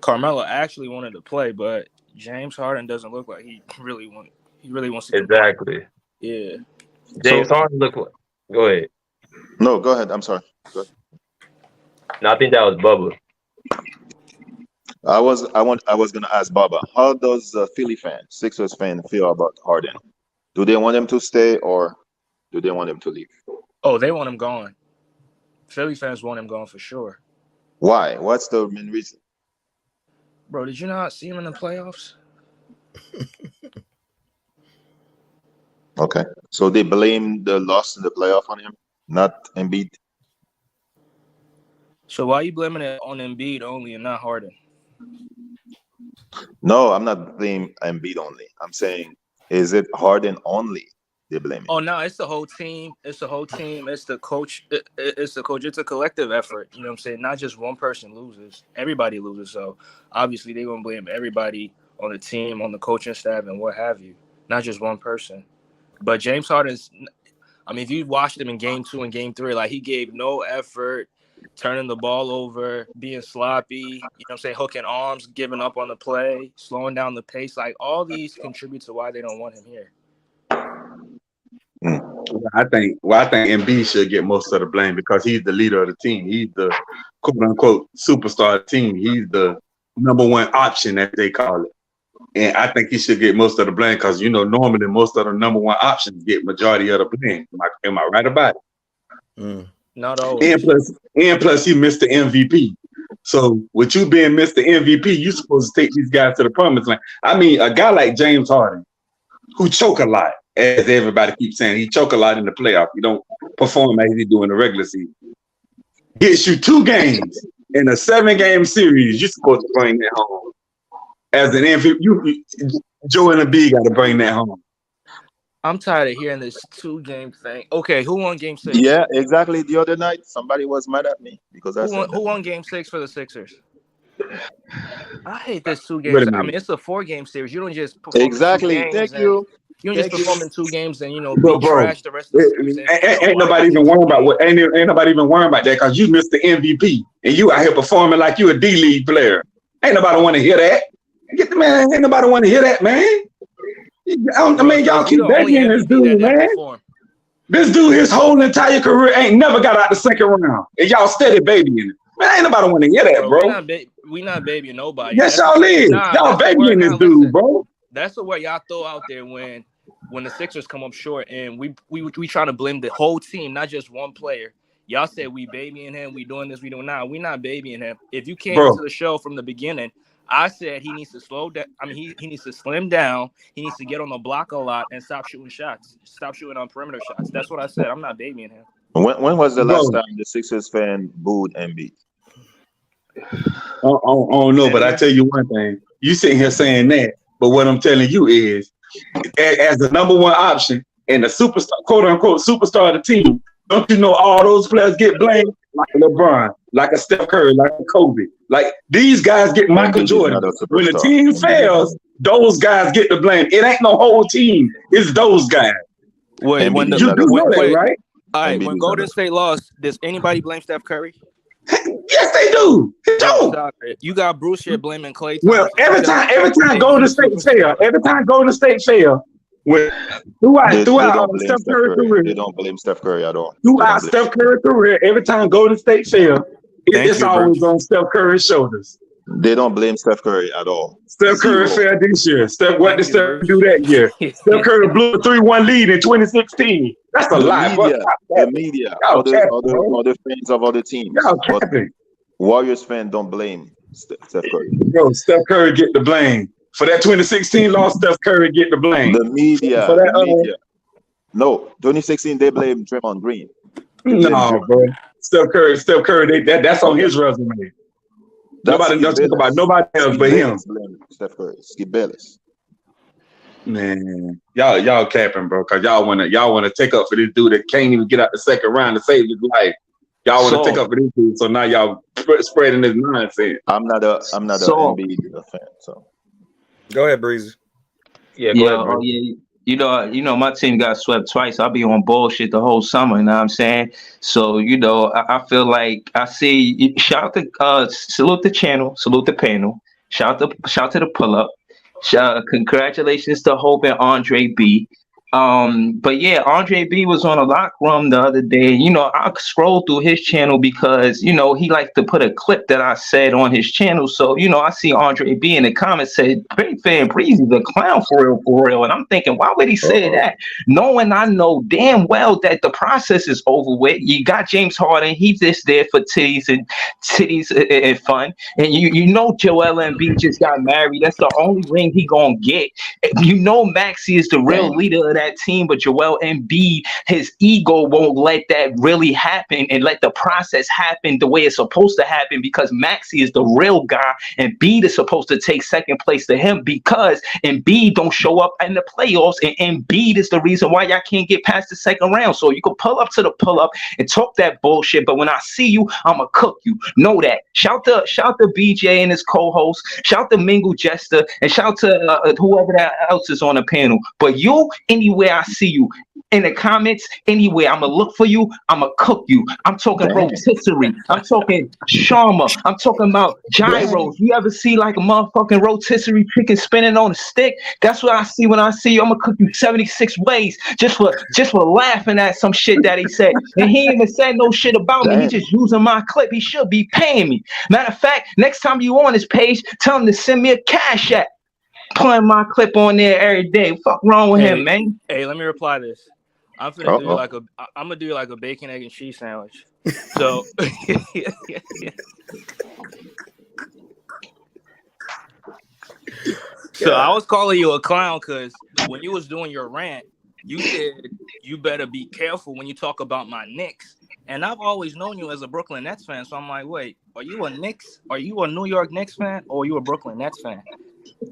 Carmelo actually wanted to play, but James Harden doesn't look like he really wants to. Exactly. Yeah. James Harden look like. Go ahead. No, go ahead. I'm sorry. Go ahead. No, I think that was Bubba. I was gonna ask Baba, how does Philly fan, Sixers fan, feel about Harden? Do they want him to stay or do they want him to leave? Oh, they want him gone. Philly fans want him gone for sure. Why? What's the main reason? Bro, did you not see him in the playoffs? Okay, so they blame the loss in the playoff on him, not Embiid. So why are you blaming it on Embiid only and not Harden? No, I'm not blaming Embiid only. I'm saying, is it Harden only they blame it? Oh no, it's the whole team. It's the whole team. It's the coach. It's the coach. It's a collective effort. You know what I'm saying? Not just one person loses. Everybody loses. So obviously they're gonna blame everybody on the team, on the coaching staff, and what have you. Not just one person. But James Harden's, I mean, if you watched him in game 2 and game 3, like he gave no effort, turning the ball over, being sloppy, you know what I'm saying, hooking arms, giving up on the play, slowing down the pace. Like all these contribute to why they don't want him here. I think Embiid should get most of the blame because he's the leader of the team. He's the quote unquote superstar of the team. He's the number one option, as they call it. And I think he should get most of the blame because, normally most of the number one options get majority of the blame. Am I right about it? Not always. And plus, he missed the MVP. So with you being Mr. MVP, you supposed to take these guys to the promised land. I mean, a guy like James Harden, who choke a lot, as everybody keeps saying, he choke a lot in the playoff. You don't perform as he do in the regular season. Gets you 2 games in a 7-game series. You're supposed to bring that home. As an MVP, Joel Embiid got to bring that home. I'm tired of hearing this 2-game thing. Okay, who won Game 6? Yeah, exactly. The other night, somebody was mad at me because who won Game 6 for the Sixers? I hate this 2 games. I mean, it's a 4-game series. You don't just perform exactly. Thank you. You don't just perform in 2 games and be trash the rest of the series. Ain't nobody even worrying about ain't nobody even worrying about that because you missed the MVP and you out here performing like you a D-League player. Ain't nobody want to hear that. Ain't nobody want to hear that, man. I mean, y'all keep begging this dude, man. This dude, his whole entire career ain't never got out the second round, and y'all steady babying it. Man, ain't nobody want to hear that, bro. We not babying nobody. Yes, y'all is. Y'all babying this dude, bro. That's the word y'all throw out there when the Sixers come up short, and we trying to blame the whole team, not just one player. Y'all said we babying him, we doing this, we doing that. We not babying him. If you came to the show from the beginning, I said he needs to slow down. I mean, he needs to slim down. He needs to get on the block a lot and stop shooting shots. Stop shooting on perimeter shots. That's what I said. I'm not babying him. When was the last time the Sixers fan booed Embiid? Oh no, but I tell you one thing. You sitting here saying that, but what I'm telling you is, as the number one option and the superstar, quote unquote superstar of the team, don't you know all those players get blamed? Like LeBron, like a Steph Curry, like a Kobe. Like these guys get Michael Jordan. When the team fails, those guys get the blame. It ain't no whole team. It's those guys. Wait, you know that, right? All right, when Golden State lost, does anybody blame Steph Curry? Yes, they do. They do. You got Bruce here blaming Klay. Well, every time Golden State fail, throughout Steph Curry's career, they don't blame Steph Curry at all. Throughout Steph Curry's career, every time Golden State fail, it's always on Steph Curry's shoulders. They don't blame Steph Curry at all. Steph Curry failed this year. What did Steph do that year? Steph Curry blew a 3-1 lead in 2016. That's a lie. The media, other fans of other teams. Warriors fans don't blame Steph Curry. Bro, Steph Curry get the blame. For that 2016 loss, Steph Curry get the blame. The media. No, 2016 they blame Draymond Green. No, bro. Steph Curry, that's on his resume. Nobody does talk about nobody else but him. Steph Curry, Skip Bayless. Man, y'all capping, bro, because y'all wanna take up for this dude that can't even get out the second round to save his life. Y'all want to take up for this dude, so now y'all spreading this nonsense. I'm not an NBA fan, so. Go ahead, Breezy. Yeah, you know, my team got swept twice. I'll be on bullshit the whole summer. You know what I'm saying? So, I feel like I see. Shout out to salute the channel, salute the panel. Shout to the pull up. Congratulations to Hope and Andre B. But yeah, Andre B was on a lock room the other day. I scrolled through his channel because, he liked to put a clip that I said on his channel. So, I see Andre B in the comments said, Big Fan Breezy, the clown for real. And I'm thinking, why would he say that? Knowing I know damn well that the process is over with. You got James Harden. He's just there for titties and fun. And you know Joel Embiid just got married. That's the only ring he gonna get. Maxey is the real leader of that team, but Joel Embiid, his ego won't let that really happen and let the process happen the way it's supposed to happen, because Maxey is the real guy and Embiid is supposed to take second place to him because Embiid don't show up in the playoffs, and Embiid is the reason why y'all can't get past the second round. So you can pull up to the pull up and talk that bullshit, but when I see you, I'ma cook you. Know that. Shout to BJ and his co-host. Shout to Mingle Jester, and shout to whoever that else is on the panel. But you, anywhere I see you, in the comments, anywhere. I'm gonna look for you. I'm gonna cook you. I'm talking rotisserie. I'm talking shawarma. I'm talking about gyros. You ever see like a motherfucking rotisserie chicken spinning on a stick? That's what I see when I see you. I'm gonna cook you 76 ways just for laughing at some shit that he said. And he ain't even said no shit about me. He just using my clip. He should be paying me. Matter of fact, next time you on his page, tell him to send me a cash app. Putting my clip on there every day. Fuck wrong with him, man? Hey, let me reply this. I'm gonna do like a bacon, egg, and cheese sandwich. So So I was calling you a clown because when you was doing your rant, you said you better be careful when you talk about my Knicks. And I've always known you as a Brooklyn Nets fan. So I'm like, wait, are you a Knicks? Are you a New York Knicks fan or are you a Brooklyn Nets fan?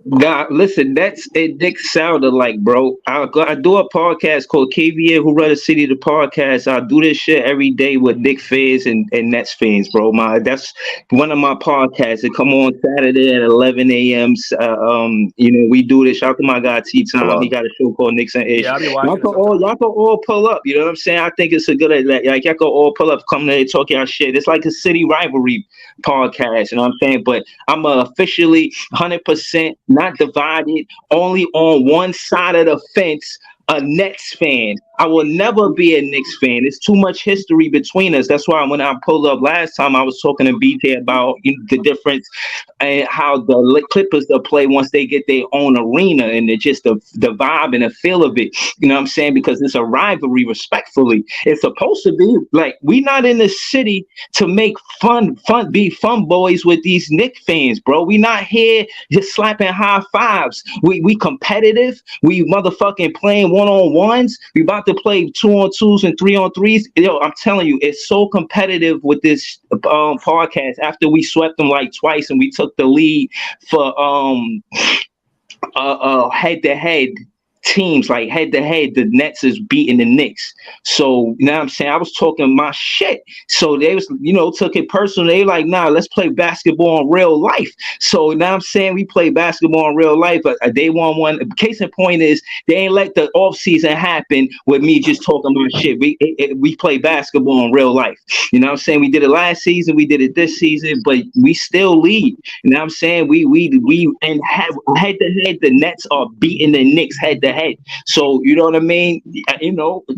Nah, listen, that's a Dick sound alike, bro. I do a podcast called KVA Who Run the City, the podcast. I do this shit every day with Nick fans and Nets fans, bro. That's one of my podcasts. It come on Saturday at 11 a.m. We do this. Shout out to my guy T-Tom. He got a show called Knicks and Ish. Yeah, y'all can all pull up. You know what I'm saying? I think it's a good like y'all can all pull up, come there, talk y'all shit. It's like a city rivalry podcast. You know what I'm saying? But I'm officially 100%. Not divided, only on one side of the fence, a Nets fan. I will never be a Knicks fan. There's too much history between us. That's why when I pulled up last time, I was talking to BJ about the difference and how the Clippers will play once they get their own arena and just the vibe and the feel of it. You know what I'm saying? Because it's a rivalry, respectfully. It's supposed to be like we're not in the city to make fun boys with these Knicks fans, bro. We not here just slapping high fives. We competitive. We motherfucking playing one-on-ones. We about to play 2-on-2s and 3-on-3s. Yo, I'm telling you, it's so competitive with this podcast. After we swept them like twice and we took the lead for head-to-head teams, like head-to-head, the Nets is beating the Knicks. So, you know what I'm saying? I was talking my shit. So they was, took it personal. They like, nah, let's play basketball in real life. So, you know what I'm saying? We play basketball in real life. But they won one. Case in point is they ain't let the offseason happen with me just talking my shit. We play basketball in real life. You know what I'm saying? We did it last season. We did it this season. But we still lead. You know what I'm saying? We and have head-to-head, the Nets are beating the Knicks head-to-head. So you know what I mean?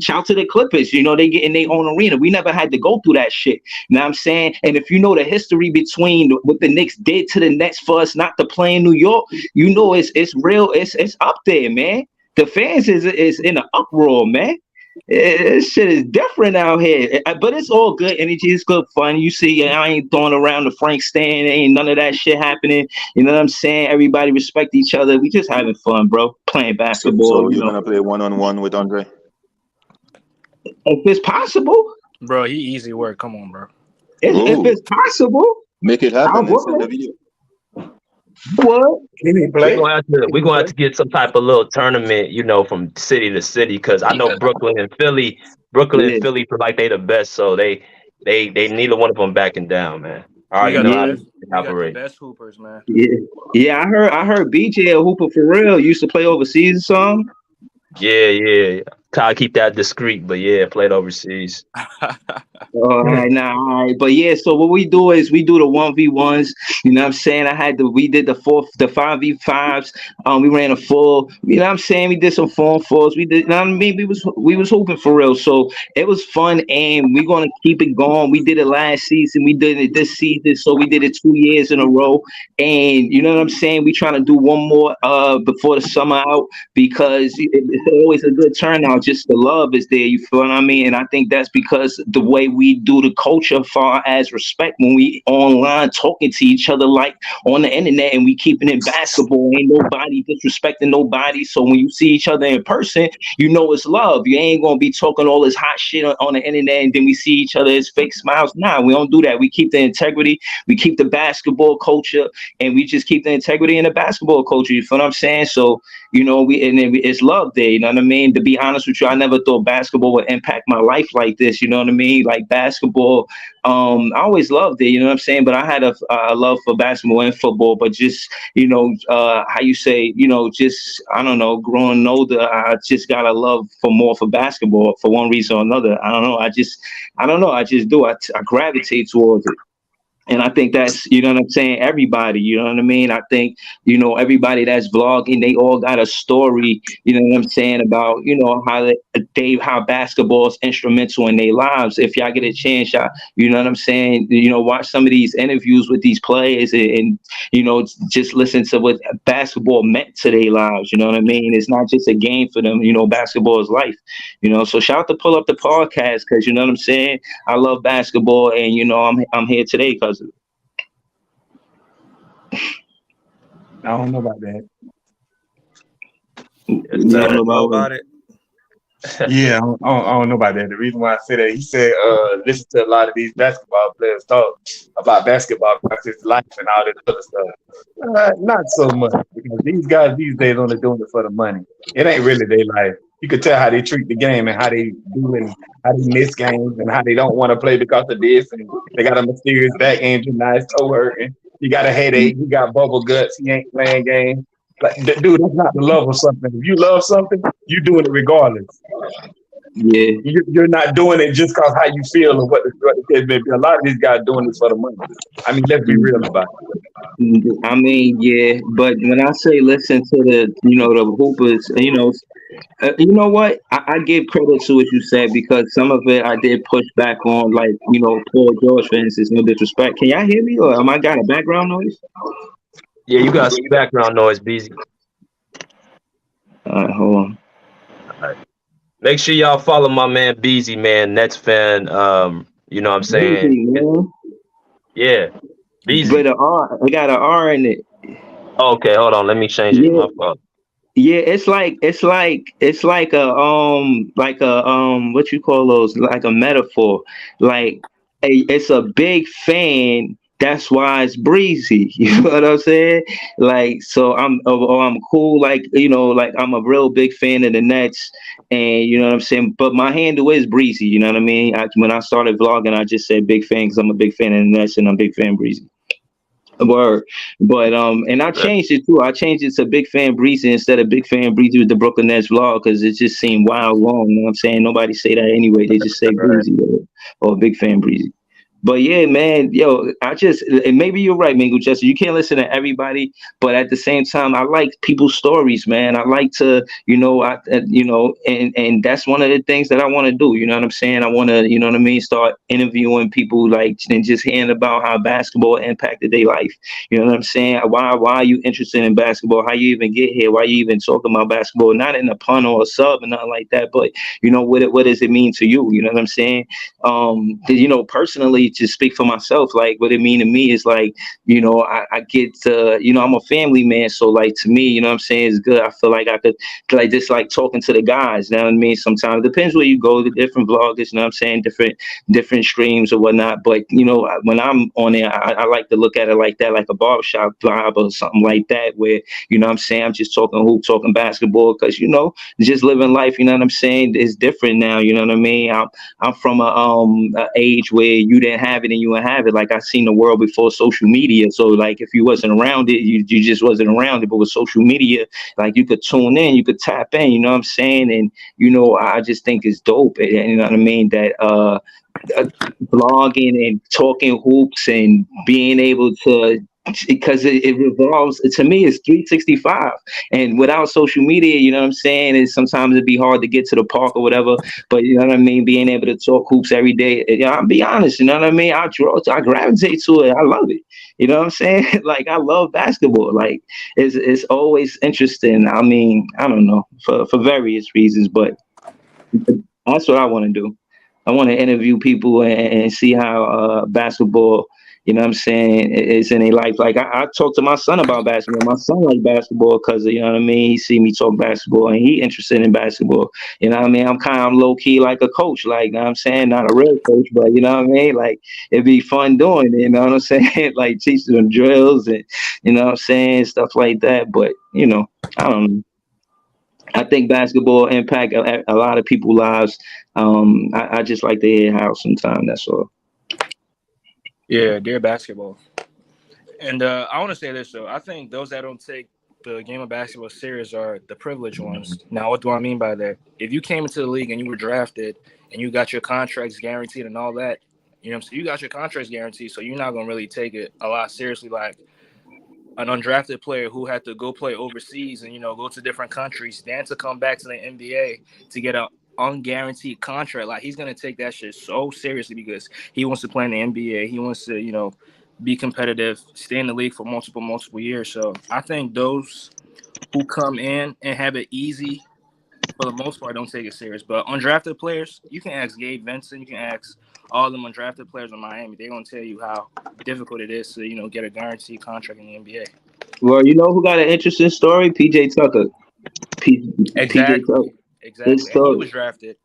Shout to the Clippers. They get in their own arena. We never had to go through that shit. You know what I'm saying? And if you know the history between what the Knicks did to the Nets for us not to play in New York, it's real. It's up there, man. The fans is in an uproar, man. This shit is different out here, but it's all good energy. It's good fun. You see, I ain't throwing around the Frank stand. Ain't none of that shit happening. You know what I'm saying? Everybody respect each other. We just having fun, bro. Playing basketball. So you're gonna play 1-on-1 with Andre? If it's possible, bro. He easy work. Come on, bro. If it's possible, make it happen. Send the video. What? We're gonna have to get some type of little tournament, from city to city, because I know Brooklyn and Philly feel like they the best, so they neither one of them backing down, man. All right, the best hoopers, man. Yeah. I heard BJ a hooper for real. Used to play overseas or something. Yeah. Try to keep that discreet, but yeah, played overseas. All right. But yeah, so what we do is we do the 1v1s. You know what I'm saying? We did the 5v5s. We ran a full. You know what I'm saying? We did some 4-on-4s. We did. You know what I mean? We was hooping for real. So it was fun, and we're gonna keep it going. We did it last season. We did it this season. So we did it 2 years in a row. And you know what I'm saying? We trying to do one more before the summer out, because it's always a good turnout. Just the love is there. You feel what I mean? And I think that's because the way we do the culture, far as respect, when we online talking to each other like on the internet, and we keeping it basketball. Ain't nobody disrespecting nobody. So when you see each other in person, it's love. You ain't gonna be talking all this hot shit on the internet, and then we see each other as fake smiles. Nah, we don't do that. We keep the integrity. We keep the basketball culture, and we just keep the integrity in the basketball culture. You feel what I'm saying? So it's love there. You know what I mean? To be honest with you, I never thought basketball would impact my life like this. You know what I mean? Like basketball, I always loved it. You know what I'm saying? But I had a love for basketball and football. But just how you say, just I don't know, growing older, I just got a love for basketball for one reason or another. I don't know. I just do. I gravitate towards it. And I think that's, you know what I'm saying, everybody, you know what I mean? I think, everybody that's vlogging, they all got a story, you know what I'm saying, about, how basketball is instrumental in their lives. If y'all get a chance, y'all, you know what I'm saying, watch some of these interviews with these players and just listen to what basketball meant to their lives, you know what I mean? It's not just a game for them, basketball is life, so shout out to Pull Up the Podcast, because, you know what I'm saying, I love basketball, and, I'm here today because I don't know about that. You don't know about it? Yeah, I don't know about that. The reason why I say that, he said, listen to a lot of these basketball players talk about basketball because it's life and all this other stuff. Not so much, because these guys these days only doing it for the money. It ain't really their life. You could tell how they treat the game and how they do and how they miss games and how they don't want to play because of this. And they got a mysterious back injury, nice toe hurting. He got a headache. He got bubble guts. He ain't playing games. Like, dude, that's not the love of something. If you love something, you're doing it regardless. Yeah, you're not doing it just because how you feel or what the case may be. A lot of these guys doing this for the money. I mean, let's be real about it. I mean, yeah, but when I say listen to the hoopers, you know what? I give credit to what you said, because some of it I did push back on, like, Paul George, for instance, no disrespect. Can y'all hear me, or am I got a background noise? Yeah, you got some background noise, BZ. All right, hold on. All right. Make sure y'all follow my man BZ, man, Nets fan. You know what I'm saying? BZ, yeah. BZ. But I got an R in it. Okay, hold on. Let me change it. My fault. Yeah, it's like a what you call those, like a metaphor. Like it's a big fan. That's why it's breezy. You know what I'm saying? Like, so I'm cool. Like, like I'm a real big fan of the Nets, and you know what I'm saying. But my handle is breezy. You know what I mean? When I started vlogging, I just said big fan because I'm a big fan of the Nets and I'm a big fan breezy. Word. But and I changed it too. I changed it to Big Fan Breezy instead of Big Fan Breezy with the Brooklyn Nets vlog, because it just seemed wild long. You know what I'm saying? Nobody say that anyway. They just say Breezy or Big Fan Breezy. But yeah, man, and maybe you're right, Mingo Jester. You can't listen to everybody, but at the same time, I like people's stories, man. I like to, and that's one of the things that I want to do. You know what I'm saying? I want to, start interviewing people, like, and just hearing about how basketball impacted their life. You know what I'm saying? Why are you interested in basketball? How you even get here? Why you even talking about basketball? Not in a pun or a sub and nothing like that, but what does it mean to you? You know what I'm saying? Personally, to speak for myself, like what it mean to me is like, I get to, I'm a family man. So like, to me, you know what I'm saying, it's good. I feel like I could like just like talking to the guys. You know what I mean? Sometimes it depends where you go, the different vloggers, you know what I'm saying? Different streams or whatnot. But, when I'm on there, I like to look at it like that, like a barbershop vibe or something like that, where, you know what I'm saying, I'm just talking hoop, talking basketball, because, just living life, you know what I'm saying, is different now. You know what I mean? I'm from a age where you didn't have it and you didn't have it. Like, I seen the world before social media. So like, if you wasn't around it, you just wasn't around it. But with social media, like, you could tune in, you could tap in, you know what I'm saying? And, I just think it's dope. And you know what I mean? That, blogging and talking hoops and being able to, because it revolves, to me, it's 365, and without social media, you know what I'm saying, is sometimes it'd be hard to get to the park or whatever, but you know what I mean, being able to talk hoops every day, I'll be honest, you know what I mean, I gravitate to it. I love it, you know what I'm saying? Like, I love basketball. Like, it's always interesting. I mean, I don't know, for various reasons, but that's what I want to do. I want to interview people and see how basketball, you know what I'm saying, is in their life. Like, I talk to my son about basketball. My son like basketball because, you know what I mean, he see me talk basketball and he interested in basketball. You know what I mean? I'm low-key like a coach. Like, you know what I'm saying? Not a real coach, but, you know what I mean? Like, it'd be fun doing it, you know what I'm saying? Like, teaching them drills and, you know what I'm saying, stuff like that. But, I don't know. I think basketball impact a lot of people's lives. I just like to hear how sometimes. That's all. Yeah, dear basketball. And I want to say this, though. I think those that don't take the game of basketball serious are the privileged ones. Now, what do I mean by that? If you came into the league and you were drafted and you got your contracts guaranteed and all that, you know what I'm saying? You got your contracts guaranteed, so you're not going to really take it a lot seriously like an undrafted player who had to go play overseas and, go to different countries, then to come back to the NBA to get an unguaranteed contract. Like, he's going to take that shit so seriously because he wants to play in the NBA. He wants to, be competitive, stay in the league for multiple years. So I think those who come in and have it easy, for the most part, don't take it serious. But undrafted players, you can ask Gabe Vincent, you can ask all them undrafted players in Miami. They're going to tell you how difficult it is to, get a guaranteed contract in the NBA. Well, you know who got an interesting story? PJ Tucker. Exactly. PJ Tucker. Exactly. And he was drafted.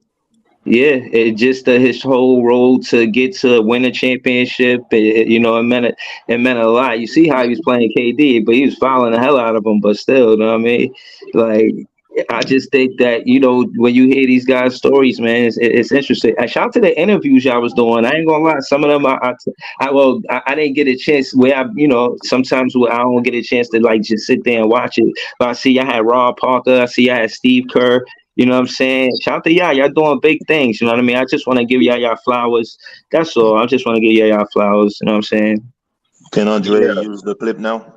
Yeah, it just his whole role to get to win a championship. It meant a lot. You see how he was playing KD, but he was fouling the hell out of him. But still, you know what I mean? Like, I just think that when you hear these guys' stories, man, it's interesting. I shout out to the interviews y'all was doing. I ain't gonna lie, some of them I didn't get a chance. Where sometimes I don't get a chance to like just sit there and watch it. But I see y'all had Rob Parker. I see y'all had Steve Kerr. You know what I'm saying? Shout out to y'all doing big things. You know what I mean? I just want to give y'all flowers. That's all. I just want to give y'all flowers. You know what I'm saying? Can Andre use the clip now?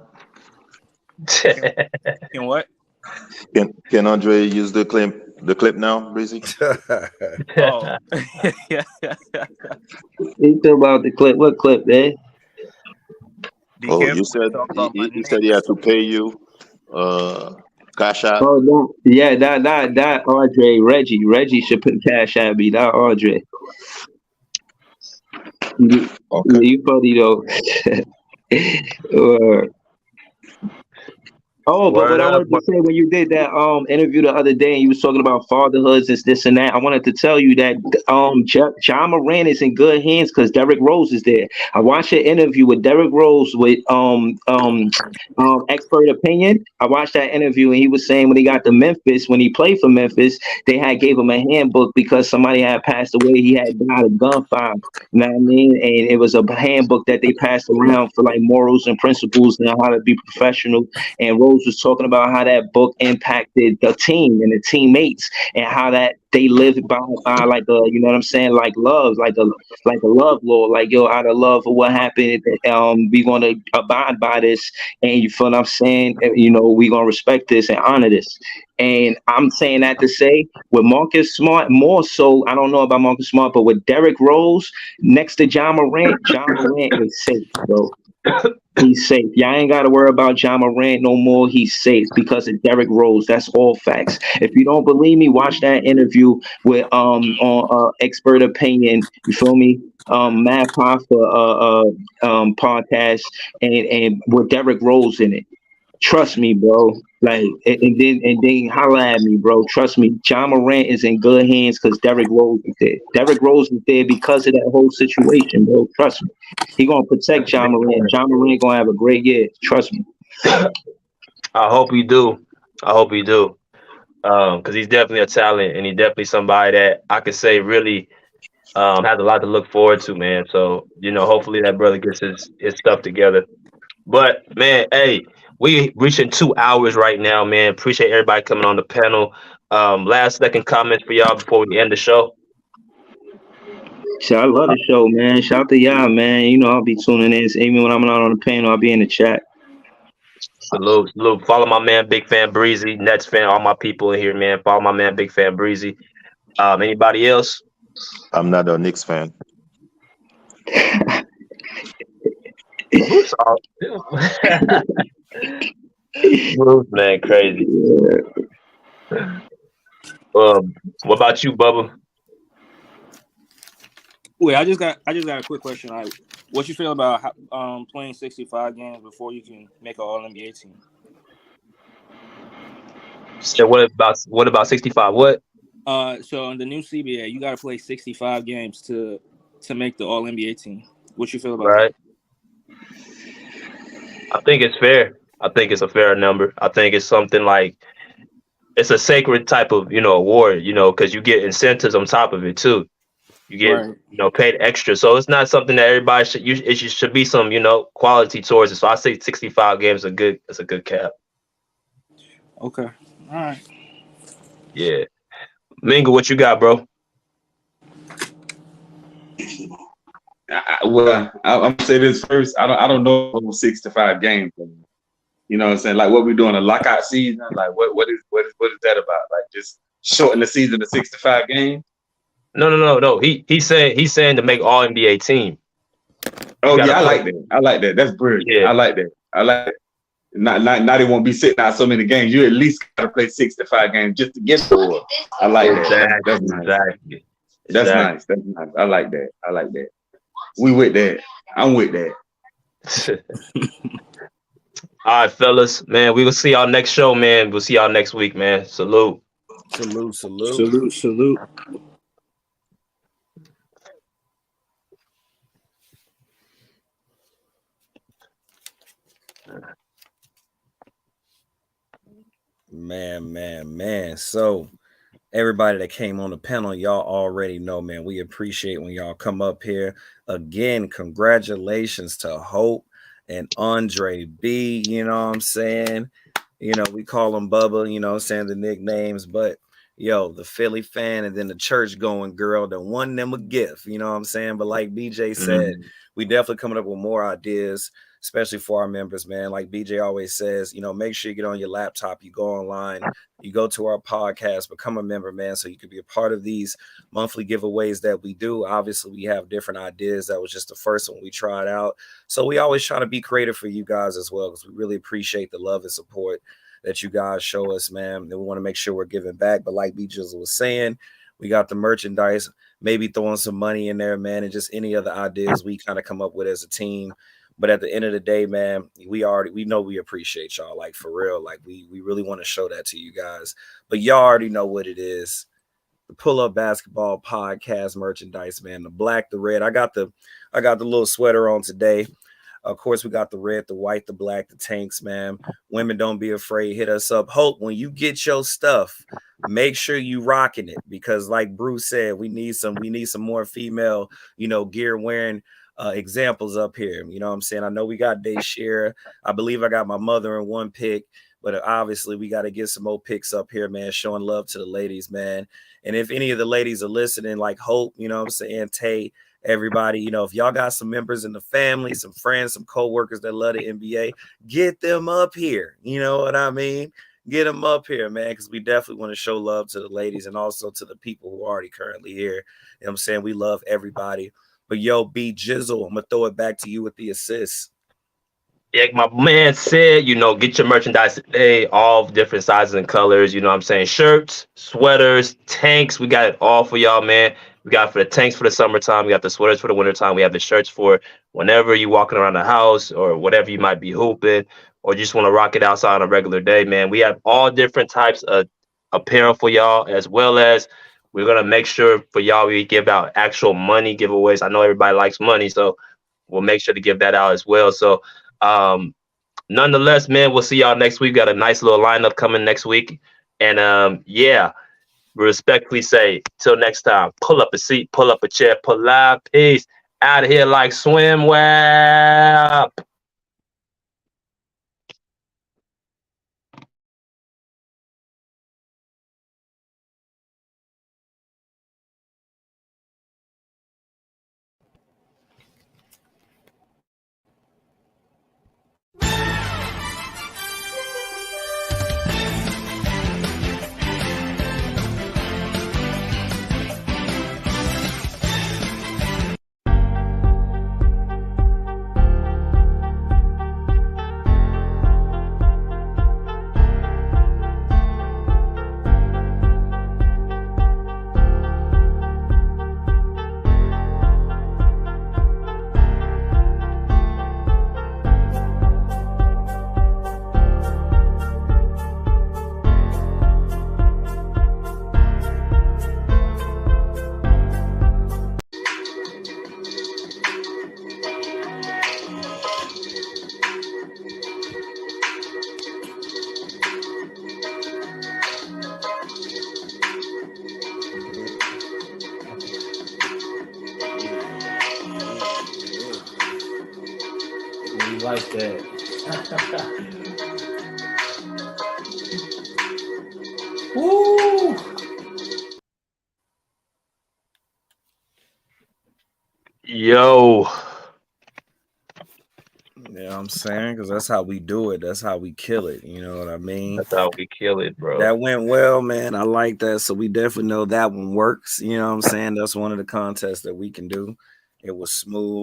Can what? Can Andre use the clip now, Breezy? Oh. You talk about the clip? What clip, man? Oh, you said he said he had to pay you. Cash out. Oh no. Yeah, that Andre Reggie should put cash at me. Not Andre. Okay. You funny though. But what I wanted to say when you did that interview the other day and you was talking about fatherhoods and this and that, I wanted to tell you that Ja Morant is in good hands because Derrick Rose is there. I watched an interview with Derrick Rose with Expert Opinion. I watched that interview and he was saying when he got to Memphis, when he played for Memphis, they gave him a handbook because somebody had passed away. He had died of gunfire. You know what I mean? And it was a handbook that they passed around for like morals and principles and how to be professional. And Rose was talking about how that book impacted the team and the teammates and how that they live by like a, you know what I'm saying, like love, like a love law, like out of love for what happened, we gonna abide by this, and you feel what I'm saying, we gonna respect this and honor this. And I'm saying that to say with Marcus Smart, more so, I don't know about Marcus Smart, but with Derrick Rose next to Ja Morant is safe, bro. He's safe. Y'all ain't got to worry about Ja Morant no more. He's safe because of Derrick Rose. That's all facts. If you don't believe me, watch that interview with on Expert Opinion. You feel me? Matt Poffa podcast and with Derrick Rose in it. Trust me, bro. Like, and then holla at me, bro. Trust me, Ja Morant is in good hands because Derrick Rose is there. Derrick Rose is there because of that whole situation, bro. Trust me. He gonna protect Ja Morant. Ja Morant gonna have a great year. Trust me. I hope he do. Because he's definitely a talent, and he's definitely somebody that I could say really has a lot to look forward to, man. So, hopefully that brother gets his stuff together. But, man, hey, we reaching 2 hours right now, man. Appreciate everybody coming on the panel. Last second comments for y'all before we end the show. I love the show, man. Shout out to y'all, man. I'll be tuning in. Even when I'm not on the panel, I'll be in the chat. Salute. Follow my man, Big Fan Breezy, Nets fan, all my people in here, man. Follow my man, Big Fan Breezy. Anybody else? I'm not a Knicks fan. Man, crazy. What about you, Bubba? Wait, I just got a quick question. Like, what you feel about playing 65 games before you can make an All-NBA team? So what about 65? What? So in the new CBA, you got to play 65 games to make the All-NBA team. What you feel about that? I think it's fair. I think it's a fair number. I think it's something like it's a sacred type of, award, because you get incentives on top of it too. You get, paid extra. So it's not something that everybody it should be some, quality towards it. So I say 65 games it's a good cap. Okay. All right. Yeah. Mingle, what you got, bro? I'm gonna say this first. I don't know 65 games. You know what I'm saying? Like what we doing, a lockout season? Like what is that about? Like just shorten the season to 65 games? No. He's saying to make all NBA team. Oh yeah, I like that. That's brilliant. Yeah. I like that. Not they won't be sitting out so many games. You at least gotta play 65 games just to get the award. I like that. That's nice. Exactly. That's nice. That's nice. I like that. We with that. I'm with that. All right, fellas, man. We will see y'all next show, man. We'll see y'all next week, man. Salute. Salute. Man. So everybody that came on the panel, y'all already know, man, we appreciate when y'all come up here. Again, congratulations to Hope and Andre B. You know what I'm saying? We call him Bubba, the nicknames, but the Philly fan and then the church going girl that won them a gift, you know what I'm saying? But like BJ said, we definitely coming up with more ideas, especially for our members, man. Like BJ always says, make sure you get on your laptop, you go online, you go to our podcast, become a member, man, so you can be a part of these monthly giveaways that we do. Obviously, we have different ideas. That was just the first one we tried out. So we always try to be creative for you guys as well, because we really appreciate the love and support that you guys show us, man. And we want to make sure we're giving back. But like BJ was saying, we got the merchandise, maybe throwing some money in there, man, and just any other ideas we kind of come up with as a team. But at the end of the day, man, we know we appreciate y'all, like for real. Like we really want to show that to you guys. But y'all already know what it is. The Pull Up Basketball Podcast merchandise, man. The black, the red. I got the little sweater on today. Of course, we got the red, the white, the black, the tanks, man. Women, don't be afraid. Hit us up. Hope, when you get your stuff, make sure you rocking it, because like Bruce said, we need some more female, gear wearing examples up here. You know what I'm saying? I know we got Dayshare. I believe I got my mother in one pic, but obviously we got to get some more pics up here, man, showing love to the ladies, man. And if any of the ladies are listening, like Hope, you know what I'm saying, Tay, everybody, if y'all got some members in the family, some friends, some co-workers that love the NBA, get them up here. You know what I mean? Get them up here, man, because we definitely want to show love to the ladies and also to the people who are already currently here. You know what I'm saying? We love everybody. But B Jizzle, I'm going to throw it back to you with the assists. Yeah, my man said, get your merchandise today, all different sizes and colors. You know what I'm saying? Shirts, sweaters, tanks. We got it all for y'all, man. We got for the tanks for the summertime. We got the sweaters for the wintertime. We have the shirts for whenever you're walking around the house or whatever you might be hooping, or just want to rock it outside on a regular day, man. We have all different types of apparel for y'all, as well as we're going to make sure for y'all we give out actual money giveaways. I know everybody likes money, so we'll make sure to give that out as well. So nonetheless, man, we'll see y'all next week. Got a nice little lineup coming next week. And we respectfully say, till next time, pull up a seat, pull up a chair, pull out, peace. Out of here like swim well. You like that. Woo! Yo. Yeah, I'm saying, because that's how we do it. That's how we kill it. You know what I mean? That's how we kill it, bro. That went well, man. I like that. So we definitely know that one works. You know what I'm saying? That's one of the contests that we can do. It was smooth.